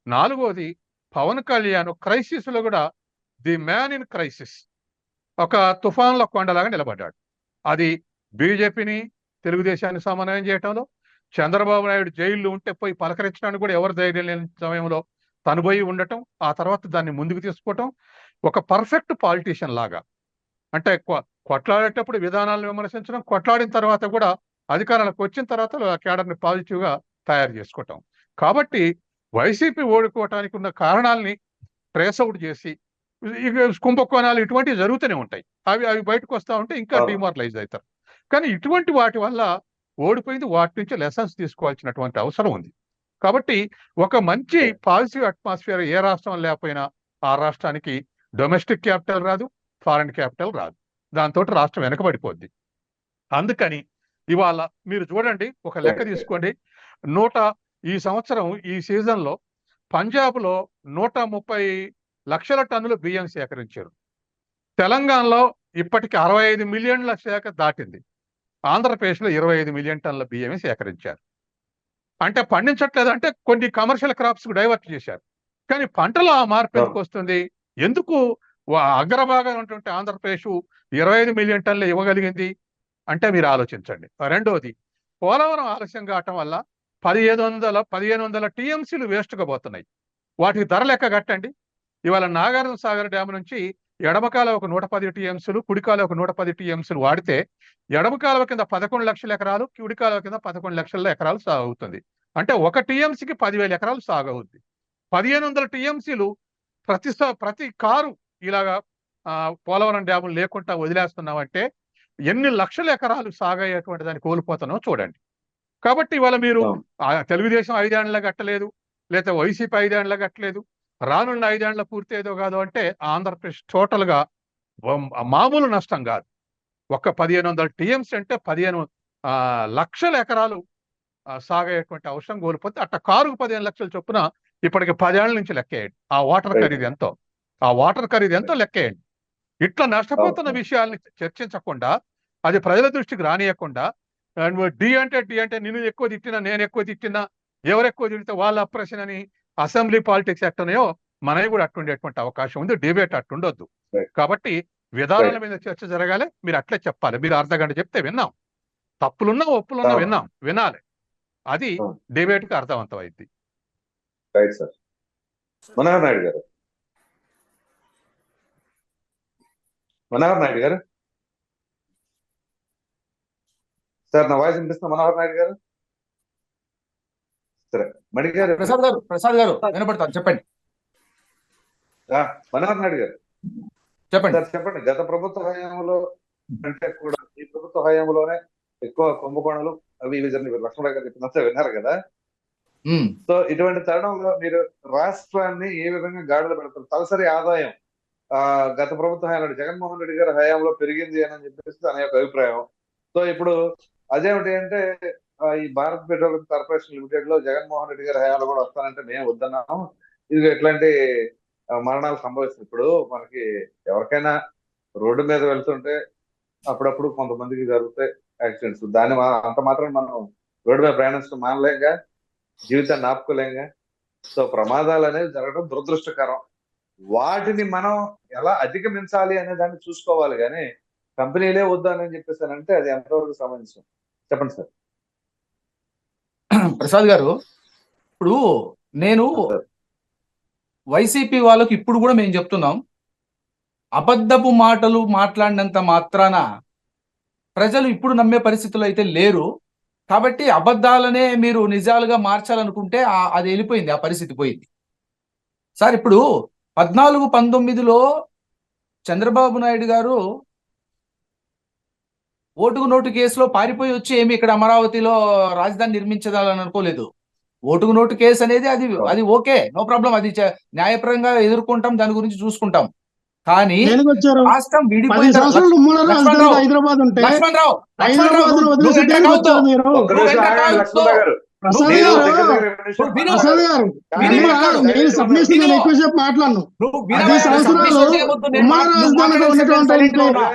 నాలుగోది, పవన్ కళ్యాణ్ క్రైసిస్ లో కూడా ది మ్యాన్ ఇన్ క్రైసిస్, ఒక తుఫాన్ల కొండలాగా నిలబడ్డాడు. అది బీజేపీని, తెలుగుదేశాన్ని సమన్వయం చేయటంలో, చంద్రబాబు నాయుడు జైల్లో ఉంటే పోయి పలకరించడానికి కూడా ఎవరు ధైర్యం లేని సమయంలో తను పోయి ఉండటం, ఆ తర్వాత దాన్ని ముందుకు తీసుకోవటం, ఒక పర్ఫెక్ట్ పాలిటీషియన్ లాగా. అంటే కొట్లాడేటప్పుడు విధానాలను విమర్శించడం, కొట్లాడిన తర్వాత కూడా అధికారాలకు వచ్చిన తర్వాత కేడర్ని పాజిటివ్ గా తయారు చేసుకోవటం. కాబట్టి వైసీపీ ఓడిపోవటానికి ఉన్న కారణాలని ట్రేస్ అవుట్ చేసి, కుంభకోణాలు ఇటువంటివి జరుగుతూనే ఉంటాయి, అవి బయటకు వస్తూ ఉంటే ఇంకా డిమారలైజ్ అవుతారు. కానీ ఇటువంటి వాటి వల్ల ఓడిపోయింది, వాటి నుంచి లెసన్స్ తీసుకోవాల్సినటువంటి అవసరం ఉంది. కాబట్టి ఒక మంచి పాజిటివ్ అట్మాస్ఫియర్ ఏ రాష్ట్రం లేకపోయినా ఆ రాష్ట్రానికి డొమెస్టిక్ క్యాపిటల్ రాదు, ఫారెన్ క్యాపిటల్ రాదు, దాంతో రాష్ట్రం వెనకబడిపోద్ది. అందుకని ఇవాళ మీరు చూడండి, ఒక లెక్క తీసుకోండి, ఈ సంవత్సరం ఈ సీజన్ లో పంజాబ్ లో 130 లక్షల టన్నులు బియ్యం సేకరించారు. తెలంగాణలో ఇప్పటికి 65 మిలియన్ల శాఖ దాటింది. ఆంధ్రప్రదేశ్లో 25 మిలియన్ టన్నుల బియ్యమే సేకరించారు. అంటే పండించట్లేదు అంటే కొన్ని కమర్షియల్ క్రాప్స్ కు డైవర్ట్ చేశారు. కానీ పంటలో ఆ మార్పు ఎందుకు వస్తుంది? ఎందుకు అగ్రభాగం ఉంటుంటే ఆంధ్రప్రదేశ్ 25 మిలియన్ టన్నులు ఇవ్వగలిగింది అంటే మీరు ఆలోచించండి. రెండోది, పోలవరం ఆలస్యం కావటం వల్ల 1500 టీఎంసీలు వేస్ట్గా పోతున్నాయి. వాటికి ధర లెక్క కట్టండి. ఇవాళ నాగార్జున సాగర్ డ్యామ్ నుంచి ఎడమ కాలువ ఒక 110 టీఎంసీలు, కుడి కాలువ ఒక 110 టీఎంసీలు వాడితే ఎడమ కాలువ కింద 11 లక్షల ఎకరాలు, కుడి కాలువ కింద 11 లక్షల ఎకరాలు సాగు అవుతుంది. అంటే ఒక టీఎంసీకి 10,000 ఎకరాలు సాగు అవుతుంది. 1500 టీఎంసీలు ప్రతి కారు ఇలాగా పోలవరం డ్యాములు లేకుండా వదిలేస్తున్నామంటే ఎన్ని లక్షల ఎకరాలు సాగయ్యేటువంటి దాన్ని కోల్పోతున్నాం చూడండి. కాబట్టి ఇవాళ మీరు తెలుగుదేశం 5 ఏళ్ల కట్టలేదు, లేదా వైసీపీ 5 ఏళ్ల కట్టలేదు, రానున్న 5 ఏళ్ల పూర్తి ఏదో కాదు అంటే ఆంధ్రప్రదేశ్ టోటల్ గా మామూలు నష్టం కాదు. ఒక్క 1500 టీఎంసీ అంటే 15 లక్షల ఎకరాలు సాగేటువంటి అవసరం కోల్పోతే అట్ట కారుకు 15 లక్షల చొప్పున ఇప్పటికి 10 ఏళ్ల నుంచి లెక్కేయండి. ఆ వాటర్ ఖరీదు ఎంతో లెక్కేయండి. ఇట్లా నష్టపోతున్న విషయాల్ని చర్చించకుండా, అది ప్రజల దృష్టికి రానియకుండా, డి అంటే నిన్ను ఎక్కువ తిట్టినా, నేను ఎక్కువ తిట్టినా, ఎవరు ఎక్కువ తిడితే వాళ్ళ అప్రెషన్ అని అసెంబ్లీ పాలిటిక్స్ ఎట్టనయో మనవి కూడా అట్టుండేటువంటి అవకాశం ఉంది. డిబేట్ అట్టుండొద్దు. కాబట్టి విధానాల మీద చర్చ జరగాలి. మీరు అట్లే చెప్పాలి. మీరు అర్ధగంట చెప్తే విన్నాం, తప్పులున్నా ఒప్పులున్నా వినాలి. అది డిబేట్ కి అర్థవంతం అయింది. Right sir. మనోహర్ నాయుడు గారు సార్, నా వాయిస్ వినిపిస్తున్నా? మనోహర్ నాయుడు గారు, సరే. మణి గారు, ప్రసాద్ గారు వినపడతాను, చెప్పండి. మనోహర్ నాయుడు గారు చెప్పండి సార్, చెప్పండి. గత ప్రభుత్వ హయాంలో అంటే కూడా ఈ ప్రభుత్వ హయాంలోనే ఎక్కువ కుంభకోణాలు అవి ఇవి జరిగిన లక్ష్మణ గారు చెప్పినంత విన్నారు కదా. సో ఇటువంటి తరుణంలో మీరు రాష్ట్రాన్ని ఏ విధంగా గాడిలో పెడతారు? తలసరి ఆదాయం గత ప్రభుత్వ హయాంలో జగన్మోహన్ రెడ్డి గారి హయాంలో పెరిగింది అని చెప్పేసి తన యొక్క అభిప్రాయం. సో ఇప్పుడు అదేమిటి అంటే ఈ భారత్ పెట్రోలియం కార్పొరేషన్ లిమిటెడ్ లో జగన్మోహన్ రెడ్డి గారి హయాంలో కూడా వస్తానంటే మేము వద్దన్నాము. ఇది ఎట్లాంటి మరణాలు సంభవిస్తుంది. ఇప్పుడు మనకి ఎవరికైనా రోడ్డు మీద వెళ్తుంటే అప్పుడప్పుడు కొంతమందికి జరుగుతాయి యాక్సిడెంట్స్. దాన్ని అంత మాత్రం మనం రోడ్డు మీద ప్రయాణించడం మానలేంగా, జీవితాన్ని ఆపుకోలేంగా. సో ప్రమాదాలు అనేది జరగడం దురదృష్టకరం. వాటిని మనం ఎలా అధిగమించాలి అనే దాన్ని చూసుకోవాలి. కానీ కంపెనీలే వద్దని చెప్పేసానంటే అది ఎంతవరకు సమంజసం? చెప్పండి సార్. ప్రసాద్ గారు, ఇప్పుడు నేను వైసీపీ వాళ్ళకి ఇప్పుడు కూడా మేము చెప్తున్నాం, అబద్ధపు మాటలు మాట్లాడినంత మాత్రాన ప్రజలు ఇప్పుడు నమ్మే పరిస్థితులు అయితే లేరు. కాబట్టి అబద్ధాలనే మీరు నిజాలుగా మార్చాలనుకుంటే అది వెళ్ళిపోయింది, ఆ పరిస్థితి పోయింది. సార్, ఇప్పుడు 14-19లో చంద్రబాబు నాయుడు గారు ఓటుకు నోటు కేసులో పారిపోయి వచ్చి ఏమి ఇక్కడ అమరావతిలో రాజధాని నిర్మించాలని అనుకోలేదు. ఓటుకు నోటు కేసు అనేది అది ఓకే, నో ప్రాబ్లం, అది న్యాయపరంగా ఎదుర్కొంటాం, దాని గురించి చూసుకుంటాం. కానీ రాష్ట్రం విడిపోయిన హైదరాబాద్ ఉంటే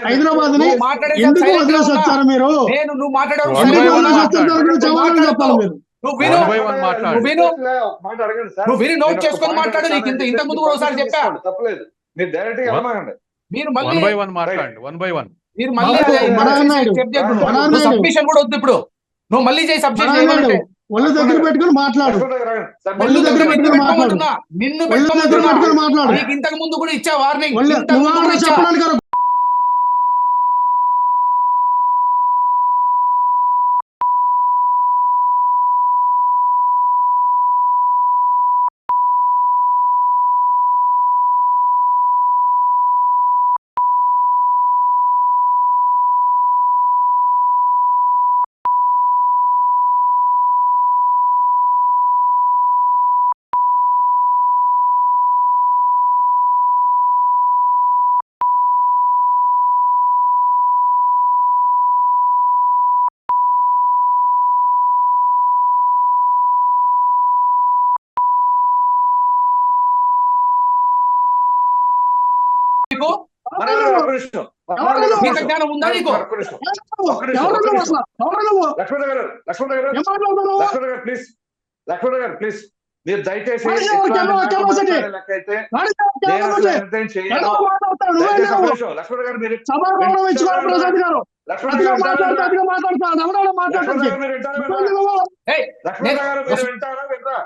హైదరాబాద్ ని ఎందుకు వదిలేసి వచ్చారు మీరు? చెప్పాలి మీరు. నువ్వు విని నోట్ చేసుకొని మాట్లాడు. నీకు ఇంతకు ముందు కూడా ఒకసారి చెప్పా. తప్పలేదు, మీరు డైరెక్ట్ గా వెళ్ళమండి. మీరు మళ్ళీ సబ్మిషన్ కూడా వద్దు. ఇప్పుడు నువ్వు మళ్ళీ చేయి సబ్మిషన్. ఒళ్ళు దగ్గర పెట్టుకుని మాట్లాడు. నిన్ను పెట్టుకుని మాట్లాడు. నీకు ఇంతకు ముందు కూడా ఇచ్చా వార్నింగ్. జ్ఞానం ఉందా నీకు? లక్ష్మణ గారు ప్లీజ్ లక్ష్మణ గారు ప్లీజ్ మీరు దయచేసి వాడికి ఇట్లాంటి ఎవరు మాటలు కెపాసిటీ? మాట్లాడే లెక్క అయితే వాడికి ఎవరు నేను అసలు కెపాసిటీ? entertain చేయను. ఎందుకు మాట్లాడతావు? నువ్వే దయచేసి ఒక్క లేవు. నిమిషం. లక్ష్మణ గారు మీరు సభా గౌరవం ఇచ్చుకోవాలి ప్రసాద్ గారు. లక్ష్మణ అతిగా గారు మాట్లాడుతూ వింటారా? అతిగా మాట్లాడతాడు. ఎవడో లక్ష్మణ మాట్లాడటానికి గారు మీరు వింటారా? నువ్వు నువ్వు ఏయ్, లక్ష్మణ నేను- గారు మీరు వింటారా? వింటారా?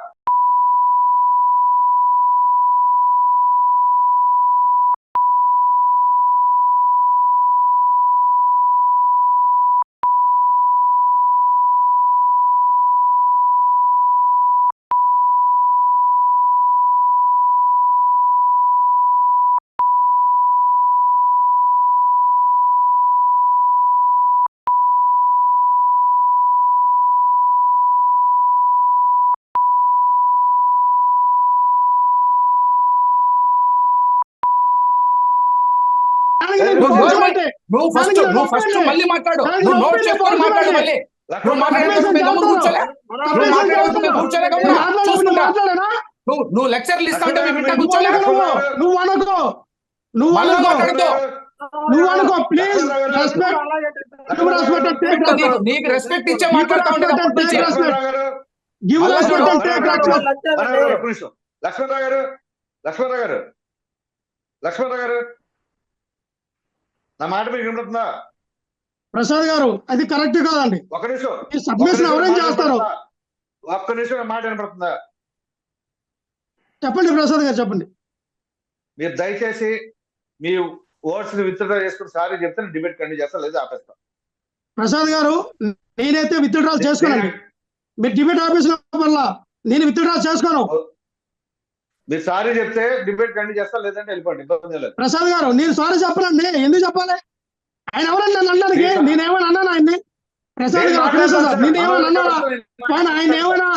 దానికి నేను నువ్వు కోచ్ గౌరవం- అంటే నువ్వు ఫస్ట్ దానికి నువ్వు ఫస్ట్ నేను మళ్ళీ మాట్లాడు. దానికి నువ్వు నోట్ నేను చేసుకొని మాట్లాడు నేను మళ్ళీ. లక్ష్మణ నువ్వు గారు మాట్లాడేటప్పుడు మేము గమ్మున కూర్చోలే. నువ్వు మాట్లాడేటప్పుడు మేము కూర్చోలే గమ్మున. చూసుకుంటా. మాట్లాడనా నువ్వు లెక్చర్లు ఇస్తా ఉంటే మేము ఇంటా నువ్వు కూర్చోలే. అనుకో నువ్వు అనుకో నువ్వు మళ్ళా అనుకో మాట్లాడద్దు. నువ్వు అనుకో please respect give respect take నీకు రెస్పెక్ట్ ఇచ్చే మాట్లాడుతా ఉంటే అప్పటి నుంచి. లక్ష్మణ గారు గివ్ మళ్ళా రెస్పెక్ట్ చూడు. టేక్ రెస్పెక్ట్ ఒక్క నిమిషం. లక్ష్మణ గారు లక్ష్మణ గారు లక్ష్మణ గారు నా మాట మీకు వినపడుతుందా? ప్రసాద్ గారు అది కరెక్ట్ కాదండి. ఒక నిమిషం. ఈ సబ్మిషన్ ఎవరేం చేస్తారు? ఒక్క నిమిషం నా మాట వినపడుతుందా? చెప్పండి ప్రసాద్ గారు చెప్పండి. మీరు దయచేసి మీ ఓట్స్ ని విత్డ్రా చేసుకుని సారీ చెప్తే నేను డిబేట్ కంటిన్యూ చేస్తా, లేదా ఆపేస్తా. ప్రసాద్ గారు నేనైతే విత్డ్రా చేసుకోనండి. మీరు డిబేట్ ఆఫీస్ వల్ల నేను విత్డ్రా చేసుకోను. మీరు సారీ చెప్తే డిబేట్ కంటిన్యూ చేస్తా, లేదంటే వెళ్ళిపోండి, ఇబ్బంది లేదు. ప్రసాద్ గారు నేను సారీ చెప్పనండి. ఎందుకు చెప్పాలి? ఆయన ఎవరన్నా నన్ను అన్నానికి నేనేమన్నా అన్నాను ఆయన్ని? ప్రసాద్ గారు ఒక్క నిమిషం సార్. నేనేమన్నా అన్నానా? కానీ ఆయన ఏమైనా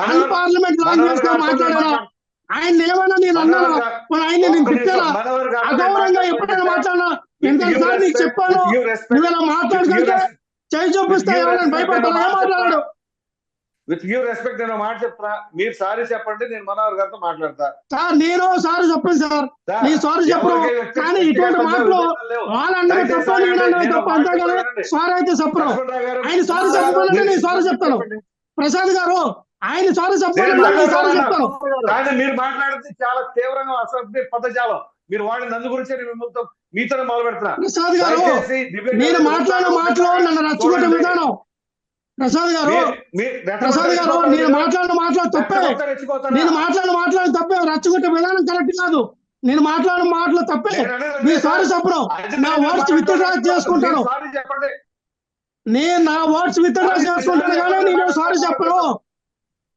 అన్పార్లమెంట్ లాంగ్వేజ్ గా మాట్లాడారా? ఆయన ఏమైనా నేను అన్నానా? మరి ఆయన నేను తిట్టానా? అగౌరవంగా ఎప్పుడైనా మాట్లాడినా ఎంతసారి నీకు చెప్పాను నువ్వు ఇలా మాట్లాడుకుంటే చేయి చూపిస్తా ఎవరైనా భయపడతాను. ఏం మాట్లాడాడు? విత్ గివ్ రెస్పెక్ట్ నేను మాట చెప్తా. మీరు సారీ చెప్పండి, నేను మనోహర్ గారితో మాట్లాడతా. సార్ నేను సారీ చెప్పండి సార్. నేను సారీ చెప్పను. కానీ ఇటువంటి మాటలు వాళ్ళందరూ తప్ప నేను తప్ప అంతే కదా. సారీ అయితే చెప్పను. ఆయన సారీ చెప్పాలంటే నేను సారీ చెప్తాను. ప్రసాద్ గారు ఆయన సారీ చెప్పాలంటే నేను సారీ చెప్తాను. కానీ మీరు మాట్లాడితే చాలా తీవ్రంగా అసభ్య పదజాలం మీరు వాడిన నందు గురించి మిమ్మల్ని మీతోనే మొదలు పెడుతున్నా. ప్రసాద్ గారు నేను మాట్లాడిన మాటలు నన్ను రచ్చుకుంటే విధానం. ప్రసాద్ గారు నేను మాట్లాడిన మాటలు తప్పే. నేను మాట్లాడిన మాటలు తప్పే. రచ్చుకుంటే విధానం కరెక్ట్ కాదు. నేను మాట్లాడిన మాటలు తప్పే. మీరు సారీ చెప్పను. నా వర్డ్స్ విత్డ్రా చేసుకుంటాను. నేను నా వర్డ్స్ విత్డ్రా చేసుకుంటాను కానీ నేను సారీ చెప్పను.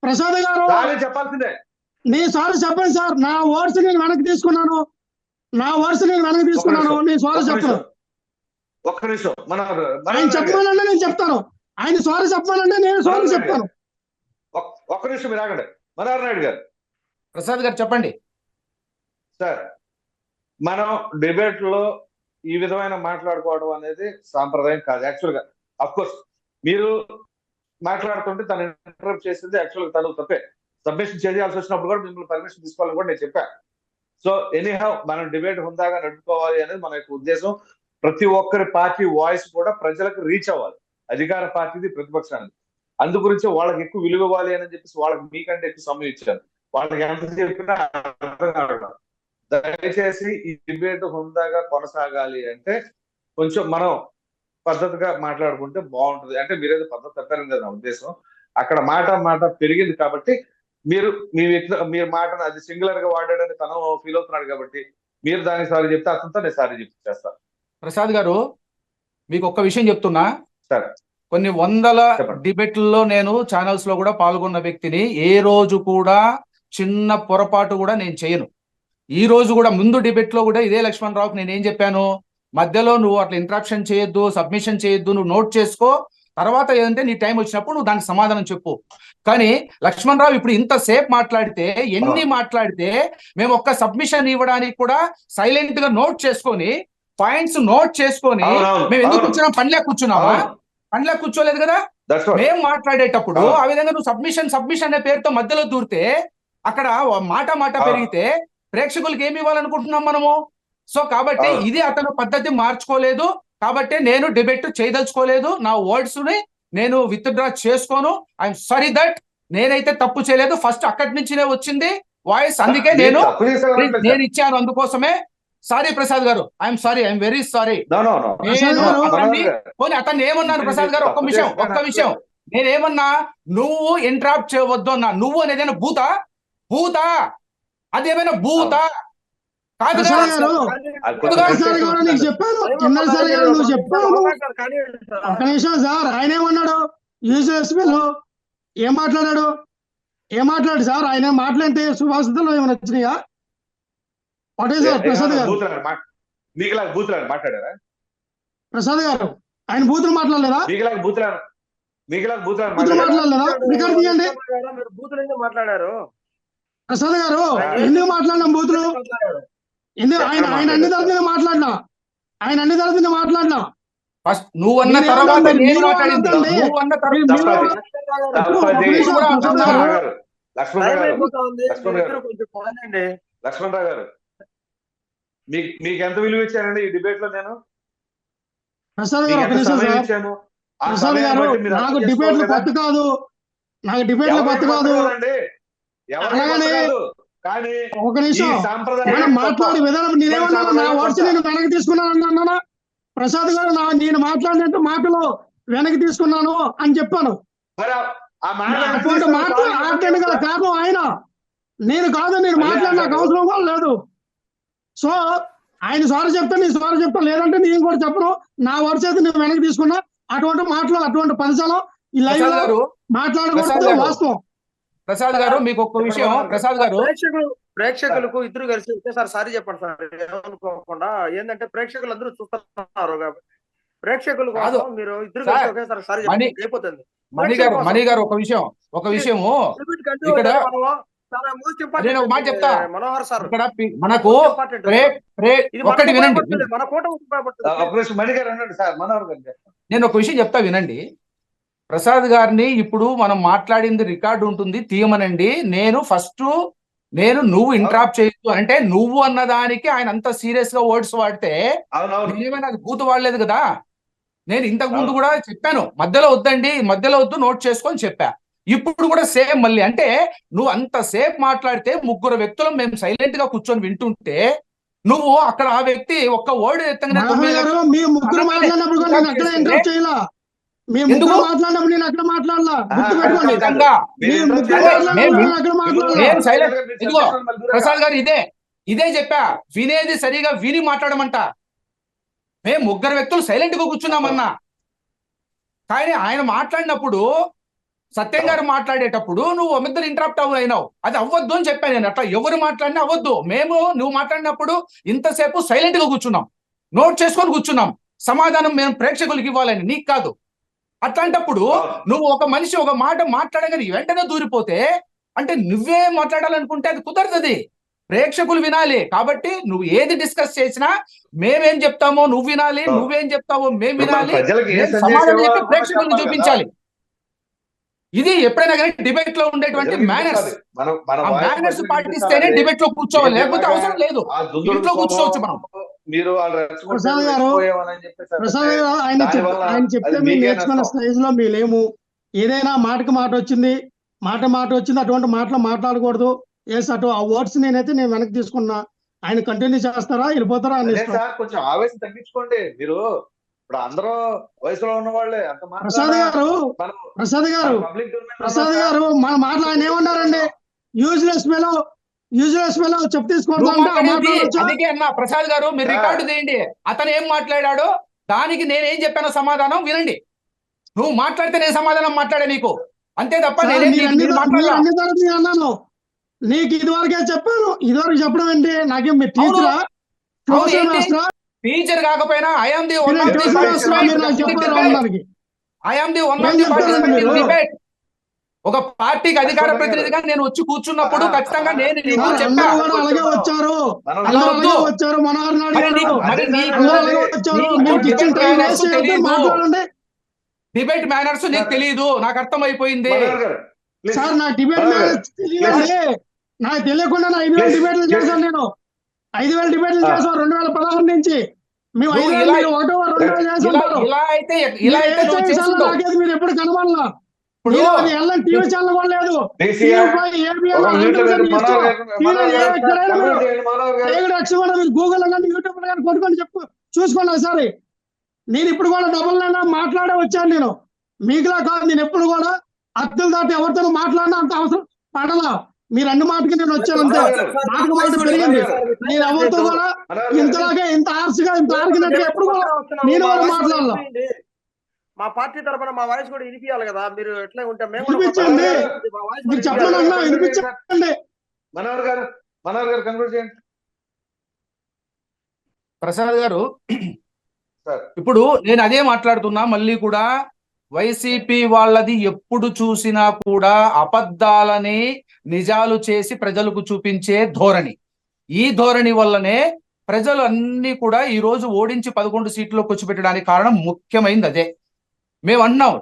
ప్రసాద్ గారు చెప్పాల్సిందే. నేను సారీ చెప్పండి సార్. నా వర్డ్స్ నేను వెనక్కి తీసుకున్నాను. నేను సారీ చెప్పను. ఒక్క నిమిషం. ఆయన చెప్పమనంటే నేను చెప్తాను. ఆయన సారీ చెప్పమనంటే నేను సారీ చెప్తాను. ఒక్క నిమిషం మీరు ఆగండి. మనోహర్ నాయుడు గారు. ప్రసాద్ గారు చెప్పండి సార్, మనం డిబేట్ లో ఈ విధమైన మాట్లాడుకోవడం అనేది సాంప్రదాయం కాదు. యాక్చువల్ గా అఫ్కోర్స్ మీరు మాట్లాడుతుంటే తను ఇంటరప్ట్ చేసింది యాక్చువల్ గా తను తప్పే. సబ్మిషన్ చేయాల్సి వచ్చినప్పుడు కూడా మిమ్మల్ని పర్మిషన్ తీసుకోవాలని కూడా నేను చెప్పాను. సో ఎనీహౌ మనం డిబేట్ హుందాగా నడుపుకోవాలి అనేది మన యొక్క ఉద్దేశం. ప్రతి ఒక్కరి పార్టీ వాయిస్ కూడా ప్రజలకు రీచ్ అవ్వాలి. అధికార పార్టీది, ప్రతిపక్షానికి. అందు గురించి వాళ్ళకి ఎక్కువ విలువ ఇవ్వాలి అని చెప్పేసి వాళ్ళకి మీకంటే ఎక్కువ సమయం ఇచ్చారు. వాళ్ళకి ఎంత చెప్పినా అర్థం కావడం. దయచేసి ఈ డిబేట్ హుందాగా కొనసాగాలి అంటే కొంచెం మనం పద్ధతిగా మాట్లాడుకుంటే బాగుంటుంది. అంటే మీరేదో పద్ధతి తప్పారని కదా నా ఉద్దేశం. అక్కడ మాట పెరిగింది కాబట్టి మీరు మాటను అది సింగులర్ గా వాడాడని తను ఫీల్ అవుతున్నాడు కాబట్టి మీరు దానికి సారీ చెప్తే అతనితో నేను సారీ చేస్తాను. ప్రసాద్ గారు మీకు ఒక్క విషయం చెప్తున్నా. సరే, కొన్ని వందల చెప్పండి. డిబేట్లలో నేను ఛానల్స్ లో కూడా పాల్గొన్న వ్యక్తిని. ఏ రోజు కూడా చిన్న పొరపాటు కూడా నేను చేయను. ఈ రోజు కూడా ముందు డిబేట్ లో కూడా ఇదే లక్ష్మణ్ రావుకి నేను ఏం చెప్పాను, మధ్యలో నువ్వు అట్లా ఇంటరాక్షన్ చేయొద్దు, సబ్మిషన్ చేయొద్దు, నువ్వు నోట్ చేసుకో, తర్వాత ఏదంటే నీ టైం వచ్చినప్పుడు నువ్వు దానికి సమాధానం చెప్పు. కానీ లక్ష్మణ్ రావు ఇప్పుడు ఇంతసేపు మాట్లాడితే మాట్లాడితే మేము ఒక్క సబ్మిషన్ ఇవ్వడానికి కూడా సైలెంట్ గా నోట్ చేసుకొని పాయింట్స్ నోట్ చేసుకొని మేము ఎందుకు కూర్చున్నాం? పనిలో కూర్చున్నామా? పనిలో కూర్చోలేదు కదా. మేము మాట్లాడేటప్పుడు ఆ విధంగా నువ్వు సబ్మిషన్ అనే పేరుతో మధ్యలో దూరితే అక్కడ మాట పెరిగితే ప్రేక్షకులకు ఏమి ఇవ్వాలనుకుంటున్నాం మనము? సో కాబట్టి ఇది అతను పద్ధతి మార్చుకోలేదు. కాబట్టి నేను డిబేట్ చేయదలుచుకోలేదు. నా వర్డ్స్ ని నేను విత్డ్రా చేసుకోను. ఐఎమ్ సారీ దట్ నేనైతే తప్పు చేయలేదు. ఫస్ట్ అక్కడి నుంచినే వచ్చింది వాయిస్, అందుకే మీరు నేను తప్పు చేశారు నేను ఇచ్చాను. అందుకోసమే సారీ ప్రసాద్ గారు, I'm sorry, I'm very sorry. Prasad గారు, అతన్ని ఏమన్నాను ప్రసాద్ గారు, ఒక్క విషయం నేనేమన్నా, నువ్వు ఇంటరాప్ట్ చేయవద్దు అన్నా. నువ్వు అనేదైనా భూత అదేమైనా భూత కాదు కదా? ప్రసాద్ గారు, ఎన్నోసారి కూడా నీకు చెప్పాను, ఎన్నోసారి కూడా నువ్వు చెప్పావు. ఒక నిమిషం సార్, ఆయన ఏమన్నాడు? యూజర్స్ వీళ్ళు ఏం మాట్లాడాడు సార్? ఆయన మాట్లాడితే సుభాషితలు ఏమైనా వచ్చినాయా? వాట్ ఈస్ సార్ ప్రసాద్ గారు? మీకులాగా బూతులాగా మాట్లాడారా ప్రసాద్ గారు, ఆయన బూతులు మాట్లాడలేదా? మీకులాగా బూతులాగా బూతులు మాట్లాడలేదా? రికార్డు తీయండి. మాట్లాడారు ప్రసాద్ గారు, ఎందుకు మాట్లాడినాం బూతులు? ఎందుకు ఆయన అన్ని తరగతి మాట్లాడినా ఫస్ట్ నువ్వు అన్న తర్వాత నేను మాట్లాడింది. నువ్వు అన్న తర్వాత లక్ష్మణరావు గారు, మీకు ఎంత విలువ ఇచ్చానండి ఈ డిబేట్ లో? నేను ప్రసాద్ గారు, ఒక నిమిషం సార్. ప్రసాద్ గారు, నాకు డిబేట్లు కొత్త కాదు. అలాగనే ఒక నిమిషం, మనం మాట్లాడే విధానం నేనేమన్నా నా వర్డ్స్ నేను వెనక్కి తీసుకున్నాను అన్నానా? ప్రసాద్ గారు, నేను మాట్లాడినట్టు మాటలు వెనక్కి తీసుకున్నాను అని చెప్పాను. అటువంటి మాటలు ఆడటానికి గల కారణం ఆయన, నేను కాదు. నేను మాట్లాడిన నాకు అవసరం కూడా లేదు. సో ఆయన సారీ చెప్తా, నీ సారీ చెప్తా, లేదంటే నేను కూడా చెప్పను. నా వర్డ్స్ అయితే నేను వెనక్కి తీసుకున్నా. అటువంటి మాటలు, అటువంటి పదశాలు ఈ లైవ్ లో మాట్లాడకూడదు. వాస్తవం. ప్రసాద్ గారు, మీకు ఒక్క విషయం. ప్రసాద్ గారు, ప్రేక్షకులకు ఇద్దరు కలిసి ఒకేసారి సారీ చెప్పండి సార్, ఏమనుకోకుండా. ఏంటంటే ప్రేక్షకులు అందరూ చూస్తున్నారు కాబట్టి ప్రేక్షకులు కోసం మీరు ఇద్దరు కలిసి ఒకేసారి సారీ చెప్పండి, అయిపోతుంది. మణి గారు ఒక విషయము ఇక్కడ నేను ఒక మాట చెప్తా. మనోహర్ సార్, ఇక్కడ మనకు ఒకటి వినండి. మన కూటమి నేను ఒక విషయం చెప్తా, వినండి. ప్రసాద్ గారిని ఇప్పుడు మనం మాట్లాడింది రికార్డు ఉంటుంది, తీయమనండి. నేను నువ్వు ఇంటరాప్ట్ చేయొద్దు అంటే, నువ్వు అన్నదానికి ఆయన అంత సీరియస్ గా వర్డ్స్ వాడితే నేనేమైనా అది బూతు వాడలేదు కదా. నేను ఇంతకు ముందు కూడా చెప్పాను, మధ్యలో వద్దు, నోట్ చేసుకొని చెప్పా. ఇప్పుడు కూడా సేమ్ మళ్ళీ. అంటే నువ్వు అంతసేపు మాట్లాడితే, ముగ్గురు వ్యక్తులు మేము సైలెంట్ గా కూర్చొని వింటుంటే, నువ్వు అక్కడ ఆ వ్యక్తి ఒక్క వర్డ్ ఎత్తగానే ప్రసాద్ గారు ఇదే చెప్పా, వినేది సరిగా విని మాట్లాడమంట. మేము ముగ్గురు వ్యక్తులు సైలెంట్ గా కూర్చున్నామన్నా. కానీ ఆయన మాట్లాడినప్పుడు, సత్యం గారు మాట్లాడేటప్పుడు నువ్వు ఇద్దరు ఇంటరప్ట్ అయినావు. అది అవ్వద్దు అని చెప్పాను నేను. అట్లా ఎవరు మాట్లాడినా అవ్వద్దు. నువ్వు మాట్లాడినప్పుడు ఇంతసేపు సైలెంట్ గా కూర్చున్నాం, నోట్ చేసుకొని కూర్చున్నాం. సమాధానం మేము ప్రేక్షకులకి ఇవ్వాలని, నీకు కాదు. అట్లాంటప్పుడు నువ్వు ఒక మనిషి ఒక మాట మాట్లాడగానే వెంటనే దూరిపోతే, అంటే నువ్వే మాట్లాడాలనుకుంటే అది కుదరదు. ప్రేక్షకులు వినాలి. కాబట్టి నువ్వు ఏది డిస్కస్ చేసినా మేమేం చెప్తామో నువ్వు వినాలి, నువ్వేం చెప్తావో మేము వినాలి, సమాధానం చెప్పి ప్రేక్షకులను చూపించాలి. ఇది ఎప్పుడైనా కానీ డిబేట్ లో ఉండేటువంటి మేనర్స్. ఆ మేనర్స్ పాటిస్తేనే డిబేట్ లో కూర్చోవాలి, లేకపోతే అవసరం లేదు. ఇంట్లో కూర్చోవచ్చు మనం. ప్రసాద్ గారు, ఆయన చెప్తే మీరు నేర్చుకున్న స్టేజ్ లో మీ లేము. ఏదైనా మాటకి మాట వచ్చింది, అటువంటి మాటలు మాట్లాడకూడదు. అటు ఆ వర్డ్స్ నేను వెనక్కి తీసుకున్నా. ఆయన కంటిన్యూ చేస్తారా, వెళ్ళిపోతారా అని కొంచెం ఆవేశం తగ్గించుకోండి. మీరు ఇప్పుడు అందరూ వయసులో ఉన్న వాళ్ళే. ప్రసాద్ గారు మన మాటలు ఆయన ఏమన్నారండి? యూజ్లెస్ ఫెలో చెప్ తీసుకోవద్దు. అందుకే అన్న ప్రసాద్ గారు, మీరు రికార్డు తీయండి. అతను ఏం మాట్లాడాడో దానికి నేనేం చెప్పానో సమాధానం వినండి. నువ్వు మాట్లాడితే నేను సమాధానం మాట్లాడే నీకు, అంతే తప్ప అన్నాను. నీకు ఇదివరకే చెప్పాను. ఇదివరకు చెప్పడం ఏంటి? నాకేం మీరు టీచర్ కాకపోయినా ఐఎమ్ ది వన్ డిబేట్. ఒక పార్టీకి అధికార ప్రతినిధిగా నేను వచ్చి కూర్చున్నప్పుడు ఖచ్చితంగా నేను అలాగే వచ్చారు. డిబేట్ మేనర్స్ నీకు తెలియదు, నాకు అర్థమైపోయింది సార్. నాకు డిబేట్ మేనర్స్ తెలియదండి. నాకు తెలియకుండా 5,000 డిబేట్లు చేశాను. నేను 5,000 డిబేట్లు చేశాను 2016 నుంచి. మేము 5,000 ఒకటో 2,000 చేస్తుంటారు. మీరు ఎప్పుడు కనబడలా. ఇప్పుడు టీవీ ఛానల్ కూడా లేదు. DCR గూగుల్ కానీ యూట్యూబ్ కానీ కొట్టుకొని చెప్పు చూసుకోండి ఒకసారి. నేను ఇప్పుడు కూడా డబుల్ నైనా మాట్లాడే వచ్చాను. నేను మీకులా కాదు, నేను ఎప్పుడు కూడా అద్దెలు దాటి ఎవరితో మాట్లాడినా అంత అవసరం పడలా. మీరు అన్ని మాటకి నేను వచ్చాను అంతే. మాటకు మాట పెరిగింది. నేను ఎవరితో కూడా ఇంతలాగే ఇంత ఆర్సిగా ఇంత ఆర్గినట్టుగా ఎప్పుడు కూడా నేను కూడా మాట్లాడాల. మా పార్టీ తరఫున మా వాయిస్ కూడా వినిపించాలి కదా. మీరు ఎట్లా ఉంటే మేము వినిపించండి. మీరు చెప్పాలన్నా వినిపించండి. మనోహర్ గారు కంక్లూడ్ చేయండి. ప్రసాద్ గారు, సార్ ఇప్పుడు నేను అదే మాట్లాడుతున్నా. మళ్ళీ కూడా వైసీపీ వాళ్ళది ఎప్పుడు చూసినా కూడా అబద్ధాలని నిజాలు చేసి ప్రజలకు చూపించే ధోరణి. ఈ ధోరణి వల్లనే ప్రజలు అన్ని కూడా ఈ రోజు ఓడించి 11 సీట్లో కూర్చోబెట్టడానికి కారణం ముఖ్యమైనది అదే. మేము అన్నాం,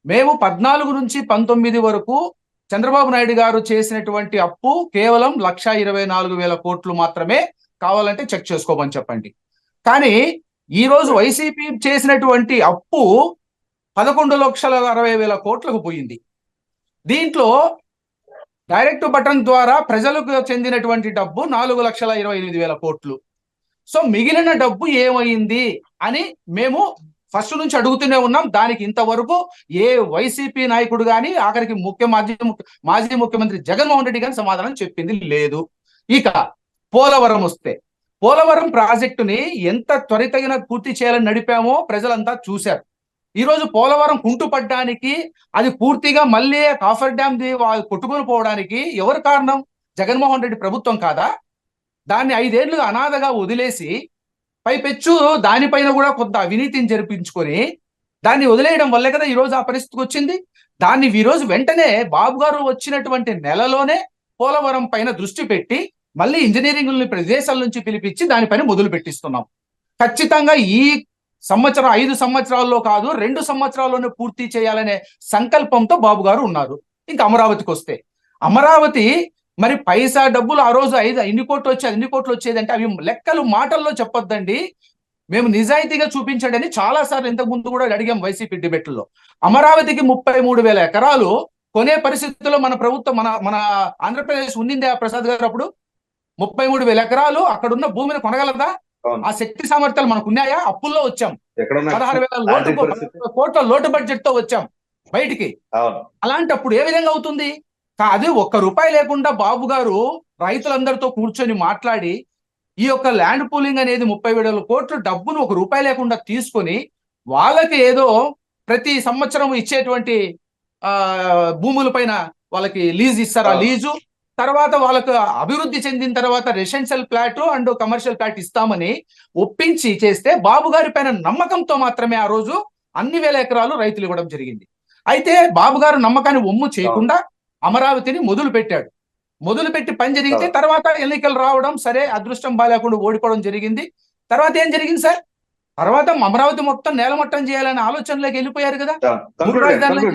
మేము 14 నుంచి 19 వరకు చంద్రబాబు నాయుడు గారు చేసినటువంటి అప్పు కేవలం 1,24,000 కోట్లు మాత్రమే. కావాలంటే చెక్ చేసుకోమని చెప్పండి. కానీ ఈ రోజు వైసీపీ చేసినటువంటి అప్పు 11,60,000 కోట్లకు పోయింది. దీంట్లో డైరెక్ట్ బటన్ ద్వారా ప్రజలకు చెందినటువంటి డబ్బు 4,28,000 కోట్లు. సో మిగిలిన డబ్బు ఏమైంది అని మేము ఫస్ట్ నుంచి అడుగుతూనే ఉన్నాం. దానికి ఇంతవరకు ఏ వైసీపీ నాయకుడు కానీ ఆఖరికి మాజీ ముఖ్యమంత్రి జగన్మోహన్ రెడ్డి గాని సమాధానం చెప్పింది లేదు. ఇక పోలవరం వస్తే, పోలవరం ప్రాజెక్టుని ఎంత త్వరితగిన పూర్తి చేయాలని నడిపామో ప్రజలంతా చూశారు. ఈ రోజు పోలవరం కుంటుపడ్డానికి, అది పూర్తిగా మళ్ళీ కాఫర్ డ్యామ్ కొట్టుకుని పోవడానికి ఎవరు కారణం? జగన్మోహన్ రెడ్డి ప్రభుత్వం కాదా? దాన్ని 5 ఏళ్లుగా అనాథగా వదిలేసి పైపెచ్చు దానిపైన కూడా కొంత అవినీతిని జరిపించుకొని దాన్ని వదిలేయడం వల్లే కదా ఈ రోజు ఆ పరిస్థితికి వచ్చింది. దాన్ని ఈ రోజు వెంటనే బాబు గారు వచ్చినటువంటి నెలలోనే పోలవరం పైన దృష్టి పెట్టి మళ్ళీ ఇంజనీరింగ్ ప్రదేశాల నుంచి పిలిపించి దానిపైన మొదలు పెట్టిస్తున్నాం. ఖచ్చితంగా ఈ సంవత్సరం 5 సంవత్సరాల్లో కాదు 2 సంవత్సరాల్లోనే పూర్తి చేయాలనే సంకల్పంతో బాబు గారు ఉన్నారు. ఇంకా అమరావతికి వస్తే, అమరావతి మరి పైసా డబ్బులు ఆ రోజు ఇన్ని కోట్లు వచ్చేదంటే అవి లెక్కలు మాటల్లో చెప్పొద్దండి. మేము నిజాయితీగా చూపించండి అని చాలా సార్లు ఇంతకు ముందు కూడా అడిగాం వైసీపీ డిబేట్లలో. అమరావతికి 33,000 ఎకరాలు కొనే పరిస్థితుల్లో మన ప్రభుత్వం మన ఆంధ్రప్రదేశ్ ఉన్నిందే ఆ ప్రసాద్ గారు. అప్పుడు 33,000 ఎకరాలు అక్కడున్న భూమిని కొనగలదా? ఆ శక్తి సామర్థ్యాలు మనకు ఉన్నాయా? అప్పుల్లో వచ్చాం. 16,000 కోట్ల లోటు బడ్జెట్ తో వచ్చాం బయటికి. అలాంటప్పుడు ఏ విధంగా అవుతుంది? అది ₹1 లేకుండా బాబు గారు రైతులందరితో కూర్చొని మాట్లాడి ఈ యొక్క ల్యాండ్ పూలింగ్ అనేది 30,000 కోట్ల డబ్బును ₹1 లేకుండా తీసుకొని వాళ్ళకి ఏదో ప్రతి సంవత్సరం ఇచ్చేటువంటి భూముల పైన వాళ్ళకి లీజ్ ఇస్తారు. ఆ లీజు తర్వాత వాళ్ళకు అభివృద్ధి చెందిన తర్వాత residential flat and commercial flat ఇస్తామని ఒప్పించి చేస్తే బాబు గారి పైన నమ్మకంతో మాత్రమే ఆ రోజు అన్ని వేల ఎకరాలు రైతులు ఇవ్వడం జరిగింది. అయితే బాబు గారు నమ్మకాన్ని ఒమ్ము చేయకుండా అమరావతిని మొదలుపెట్టి పని జరిగితే తర్వాత ఎన్నికలు రావడం, సరే అదృష్టం బాలేకుండా ఓడిపోవడం జరిగింది. తర్వాత ఏం జరిగింది సార్? తర్వాత అమరావతి మొత్తం నేలమట్టం చేయాలనే ఆలోచనలోకి వెళ్ళిపోయారు కదా.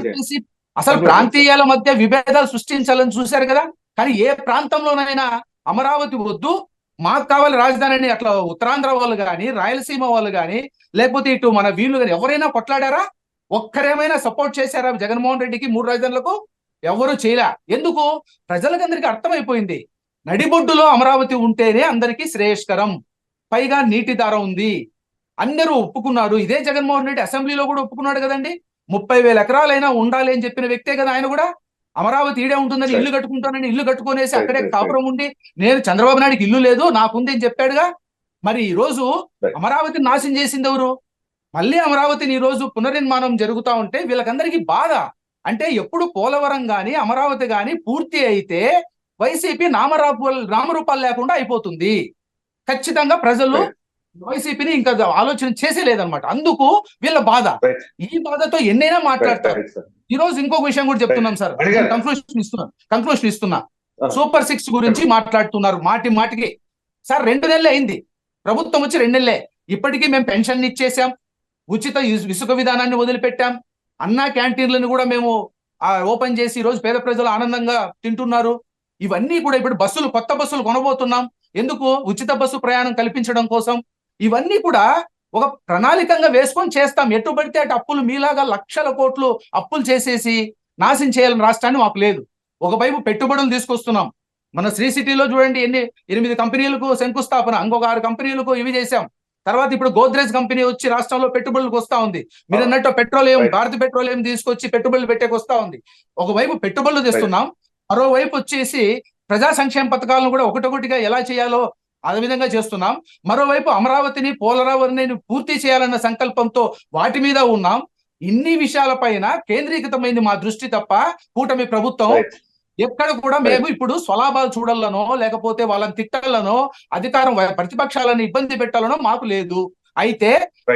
చెప్పేసి అసలు ప్రాంతీయాల మధ్య విభేదాలు సృష్టించాలని చూశారు కదా. కానీ ఏ ప్రాంతంలోనైనా అమరావతి వద్దు, మాకు కావాలి రాజధాని అని అట్లా ఉత్తరాంధ్ర వాళ్ళు కానీ రాయలసీమ వాళ్ళు కానీ లేకపోతే ఇటు మన వీళ్ళు కానీ ఎవరైనా కొట్లాడారా? ఒక్కరేమైనా సపోర్ట్ చేశారా జగన్మోహన్ రెడ్డికి 3 రాజధానులకు? ఎవరు చేయలే. ఎందుకు? ప్రజలకు అందరికీ అర్థమైపోయింది, నడిబొడ్డులో అమరావతి ఉంటేనే అందరికీ శ్రేయస్కరం, పైగా నీటి దార ఉంది, అందరూ ఒప్పుకున్నారు. ఇదే జగన్మోహన్ రెడ్డి అసెంబ్లీలో కూడా ఒప్పుకున్నాడు కదండి. 30,000 ఎకరాలైనా ఉండాలి అని చెప్పిన వ్యక్తే కదా ఆయన కూడా. అమరావతి ఈడే ఉంటుందని ఇల్లు కట్టుకుంటానని ఇల్లు కట్టుకునేసి అక్కడే కాపురం ఉండి నేను చంద్రబాబు నాయుడికి ఇల్లు లేదు నాకుంది అని చెప్పాడుగా. మరి ఈ రోజు అమరావతిని నాశనం చేసింది ఎవరు? మళ్ళీ అమరావతిని ఈ రోజు పునర్నిర్మాణం జరుగుతా ఉంటే వీళ్ళకందరికీ బాధ. అంటే ఎప్పుడు పోలవరం గాని అమరావతి గాని పూర్తి అయితే వైసీపీ నామరూపాలు లేకుండా అయిపోతుంది. ఖచ్చితంగా ప్రజలు వైసీపీని ఇంకా ఆలోచన చేసేలేదన్నమాట. అందుకు వీళ్ళ బాధ. ఈ బాధతో ఎన్నైనా మాట్లాడతారు. ఈ రోజు ఇంకొక విషయం కూడా చెప్తున్నాం సార్, కంక్లూషన్ ఇస్తున్నా. సూపర్ 6 గురించి మాట్లాడుతున్నారు మాటికి. సార్ 2 నెలలు అయింది ప్రభుత్వం వచ్చి, 2 నెలలే. ఇప్పటికీ మేము పెన్షన్ ఇచ్చేసాం, ఉచిత ఇసుక విధానాన్ని వదిలిపెట్టాం, అన్నా క్యాంటీన్లను కూడా మేము ఓపెన్ చేసి ఈ రోజు పేద ప్రజలు ఆనందంగా తింటున్నారు. ఇవన్నీ కూడా ఇప్పుడు కొత్త బస్సులు కొనబోతున్నాం. ఎందుకు? ఉచిత బస్సు ప్రయాణం కల్పించడం కోసం. ఇవన్నీ కూడా ఒక ప్రణాళికంగా వేసుకొని చేస్తాం. ఎటు పడితే అటు అప్పులు మీలాగా లక్షల కోట్లు అప్పులు చేసేసి నాశనం చేయాలని రాష్ట్రాన్ని మాకు లేదు. ఒకవైపు పెట్టుబడులు తీసుకొస్తున్నాం. మన శ్రీ సిటీలో చూడండి 8 కంపెనీలకు శంకుస్థాపన, ఇంకొక 6 కంపెనీలకు ఇవి చేశాం. తర్వాత ఇప్పుడు గోద్రేజ్ కంపెనీ వచ్చి రాష్ట్రంలో పెట్టుబడులకు వస్తా ఉంది. మీరు అన్నట్టు పెట్రోలియం, భారత పెట్రోలియం తీసుకొచ్చి పెట్టుబడులు పెట్టేకి వస్తా ఉంది. ఒకవైపు పెట్టుబడులు తెస్తున్నాం, మరోవైపు వచ్చేసి ప్రజా సంక్షేమ పథకాలను కూడా ఒకటొకటిగా ఎలా చేయాలో అదే విధంగా చేస్తున్నాం. మరోవైపు అమరావతిని, పోలవరాన్ని పూర్తి చేయాలన్న సంకల్పంతో వాటి మీద ఉన్నాం. ఇన్ని విషయాలపైన కేంద్రీకృతమైంది మా దృష్టి తప్ప కూటమి ప్రభుత్వం ఎక్కడ కూడా మేము ఇప్పుడు స్వలాభాలు చూడాలనో లేకపోతే వాళ్ళని తిట్టాలనో అధికారం ప్రతిపక్షాలను ఇబ్బంది పెట్టాలనో మాకు లేదు. అయితే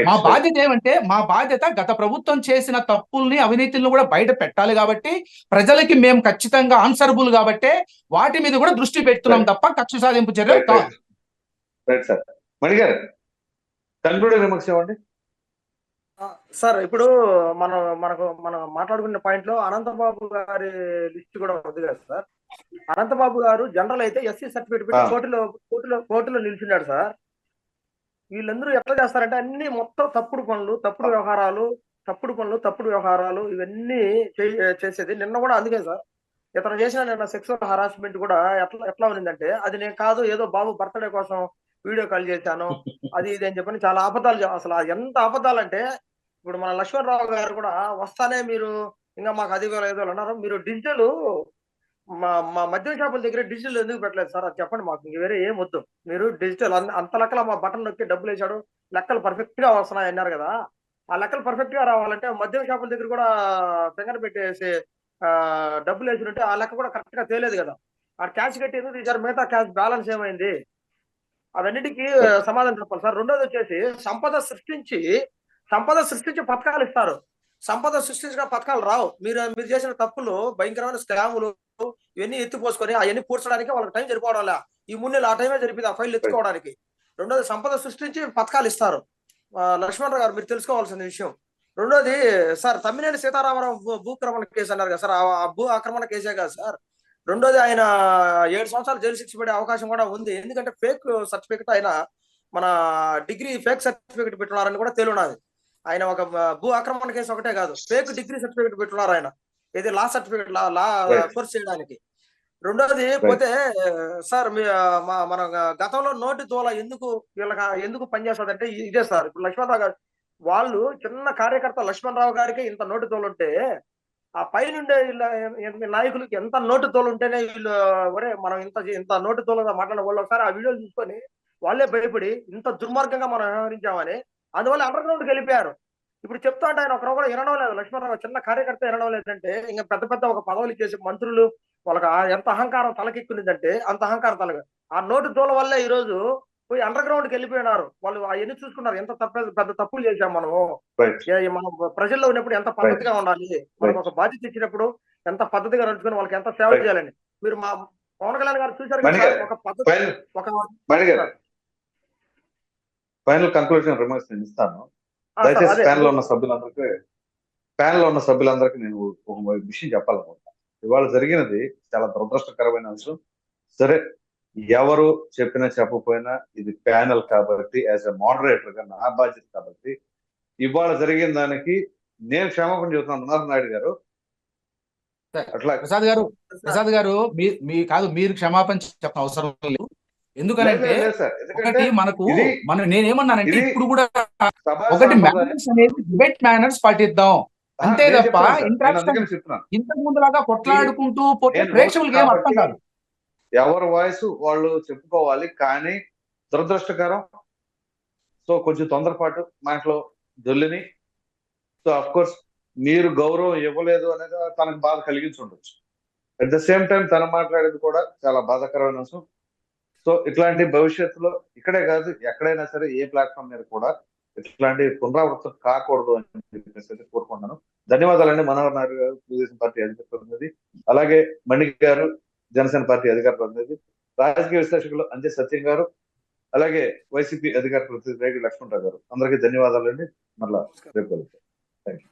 మా బాధ్యత ఏమంటే, మా బాధ్యత గత ప్రభుత్వం చేసిన తప్పుల్ని, అవినీతిని కూడా బయట పెట్టాలి కాబట్టి ప్రజలకి మేము ఖచ్చితంగా ఆన్సరబుల్ కాబట్టి వాటి మీద కూడా దృష్టి పెడుతున్నాం తప్ప కక్ష సాధింపు చర్యలు కాదు. మణిగారు కన్క్లూడింగ్ రిమార్క్స్ ఇవ్వండి. సార్ ఇప్పుడు మనం మాట్లాడుకున్న పాయింట్ లో అనంతబాబు గారి లిస్ట్ కూడా ఉంది కదా సార్. అనంతబాబు గారు జనరల్ అయితే ఎస్సీ సర్టిఫికేట్ పెట్టి కోర్టులో నిలిచినాడు సార్. వీళ్ళందరూ ఎట్లా చేస్తారంటే అన్ని మొత్తం తప్పుడు పనులు, తప్పుడు వ్యవహారాలు ఇవన్నీ చేసేది. నిన్న కూడా అందుకే సార్ ఇతను చేసిన నిన్న సెక్సువల్ హరాస్మెంట్ కూడా ఎట్లా ఉన్నిందంటే, అది నేను కాదు, ఏదో బాబు బర్త్డే కోసం వీడియో కాల్ చేశాను అది ఇది అని చెప్పని చాలా అబద్ధాలు. అసలు ఎంత అబద్ధాలు అంటే, ఇప్పుడు మన లక్ష్మణరావు గారు కూడా వస్తానే మీరు ఇంకా మాకు అది ఏదో అన్నారు. మీరు డిజిటల్ మా మద్యం షాపుల దగ్గర డిజిటల్ ఎందుకు పెట్టలేదు సార్, అది చెప్పండి మాకు. ఇంక వేరే ఏం వద్దు, మీరు డిజిటల్ అంత లెక్కల మా బటన్ నొక్కి డబ్బులు వేసాడు, లెక్కలు పర్ఫెక్ట్ గా వస్తున్నాయి అన్నారు కదా. ఆ లెక్కలు పర్ఫెక్ట్ గా రావాలంటే మద్యం షాపుల దగ్గర కూడా ఫింగర్ పెట్టేసి డబ్బులు వేసినట్టే ఆ లెక్క కూడా కరెక్ట్ గా తేలేదు కదా. ఆ క్యాష్ కట్టి ఎందుకు తీశారు, మిగతా క్యాష్ బ్యాలెన్స్ ఏమైంది, అవన్నిటికీ సమాధానం చెప్పాలి సార్. రెండోది వచ్చేసి సంపద సృష్టించి పథకాలు ఇస్తారు. సంపద సృష్టించిన పథకాలు రావు. మీరు చేసిన తప్పులు, భయంకరమైన స్కాములు ఇవన్నీ ఎత్తిపోసుకొని అవన్నీ పూడ్చడానికి వాళ్ళకి టైం సరిపోవడం లే. ఈ 3 నెలలు ఆ టైమే జరిపింది ఆ ఫైల్ ఎత్తుకోవడానికి. రెండోది సంపద సృష్టించి పథకాలు ఇస్తారు. లక్ష్మణరావు గారు మీరు తెలుసుకోవాల్సిన విషయం. రెండోది సార్, తమ్మినేని సీతారామరావు భూక్రమణ కేసు అన్నారు కదా సార్, ఆ భూ ఆక్రమణ కేసే కాదు సార్. రెండోది ఆయన 7 సంవత్సరాలు జైలు శిక్ష పడే అవకాశం కూడా ఉంది. ఎందుకంటే ఫేక్ సర్టిఫికెట్, ఆయన మన డిగ్రీ ఫేక్ సర్టిఫికెట్ పెట్టున్నారని కూడా తెలియదు. ఆయన ఒక భూ ఆక్రమణ కేసు ఒకటే కాదు, ఫేక్ డిగ్రీ సర్టిఫికెట్ పెట్టున్నారు ఆయన, ఇది లా సర్టిఫికెట్ లా కోర్స్ చేయడానికి. రెండోది పోతే సార్, మన గతంలో నోటి దూల ఎందుకు పనిచేస్తుందంటే ఇదే సార్. ఇప్పుడు లక్ష్మణరావు గారు వాళ్ళు చిన్న కార్యకర్త లక్ష్మణరావు గారికి ఇంత నోటి దూల ఉంటే, ఆ పైనుండే నాయకులకి ఎంత నోటి తోలు ఉంటేనే వీళ్ళు ఒరే మనం ఇంత నోటి తోలుగా మాట్లాడిన వాళ్ళు ఒకసారి ఆ వీడియోలు చూసుకొని వాళ్ళే భయపడి ఇంత దుర్మార్గంగా మనం వ్యవహరించామని అందువల్ల అండర్ గ్రౌండ్కి వెళ్ళిపోయారు. ఇప్పుడు చెప్తా అంటే ఆయన ఒకరు కూడా వినడం లేదు. లక్ష్మణరావు చిన్న కార్యకర్త వినడం లేదంటే ఇంకా పెద్ద ఒక పదవులు చేసే మంత్రులు వాళ్ళకి ఎంత అహంకారం తలకెక్కునిందంటే అంత అహంకారం తలగా ఆ నోటి తోల వల్లే ఈ రోజు పోయి అండర్ గ్రౌండ్కి వెళ్ళిపోయినారు. వాళ్ళు అవన్నీ చూసుకున్నారు, ఎంత పెద్ద తప్పులు చేశాం మనము. మనం ప్రజల్లో ఉన్నప్పుడు ఎంత పద్ధతిగా ఉండాలి, మనకు ఒక బాధ్యత ఇచ్చినప్పుడు ఎంత పద్ధతిగా నడుచుకుని వాళ్ళకి ఎంత సేవ చేయాలని. మీరు మా పవన్ కళ్యాణ్ గారు చూశారు కదా ఒక పద్ధతి. ఫైనల్ కన్క్లూజన్ రిమార్క్స్ నేను ఇస్తాను. దయచేసి ప్యానల్ ఉన్న సభ్యులందరికీ నేను ఒక విషయం చెప్పాలనుకుంటున్నాను. ఇవాళ జరిగినది చాలా దురదృష్టకరమైన అంశం. సరే, ఎవరు చెప్పినా చెప్పకపోయినా ఇది ప్యానల్ కాబట్టి, యాజ్ ఎ మోడరేటర్ గా నా బాధ్యత కాబట్టి ఇవాళ జరిగిన దానికి నేను క్షమాపణ చెబుతున్నాను. మనోహర్ నాయుడు గారు అట్లా ప్రసాద్ గారు మీరు క్షమాపణ చెప్పిన అవసరం లేదు. ఎందుకంటే ఒకటి నేనేమన్నానంటే ఇప్పుడు కూడా ఒకటి మేనర్స్ అనేది డిబేట్ మేనర్స్ పాటిద్దాం అంతే తప్ప ఇంతకు ముందులాగా కొట్లాడుకుంటూ పోతే ప్రేక్షకులకి ఏం అర్థం కాదు. ఎవరి వాయిస్ వాళ్ళు చెప్పుకోవాలి, కానీ దురదృష్టకరం. సో కొంచెం తొందరపాటు మాటలో దొల్లిని. సో అఫ్ కోర్స్ మీరు గౌరవం ఇవ్వలేదు అనేది తనకు బాధ కలిగించి ఉండొచ్చు. అట్ ద సేమ్ టైం తను మాట్లాడేది కూడా చాలా బాధాకరమైన అంశం. సో ఇట్లాంటి భవిష్యత్తులో ఇక్కడే కాదు ఎక్కడైనా సరే ఏ ప్లాట్ఫామ్ మీద కూడా ఇట్లాంటి పునరావృతం కాకూడదు అని చెప్పేసి కోరుకుంటున్నాను. ధన్యవాదాలండి మనోహర్ నాయుడు గారు, తెలుగుదేశం పార్టీ అధికార ప్రతినిధి, అలాగే మణి గారు జనసేన పార్టీ అధికార ప్రతినిధి, రాజకీయ విశ్లేషకులు అంజయ్ సత్యం గారు, అలాగే వైసీపీ అధికార ప్రతినిధి రేగి లక్ష్మణరావు గారు. అందరికీ ధన్యవాదాలండి. మళ్ళా రేపు కలుద్దాం. Thank you.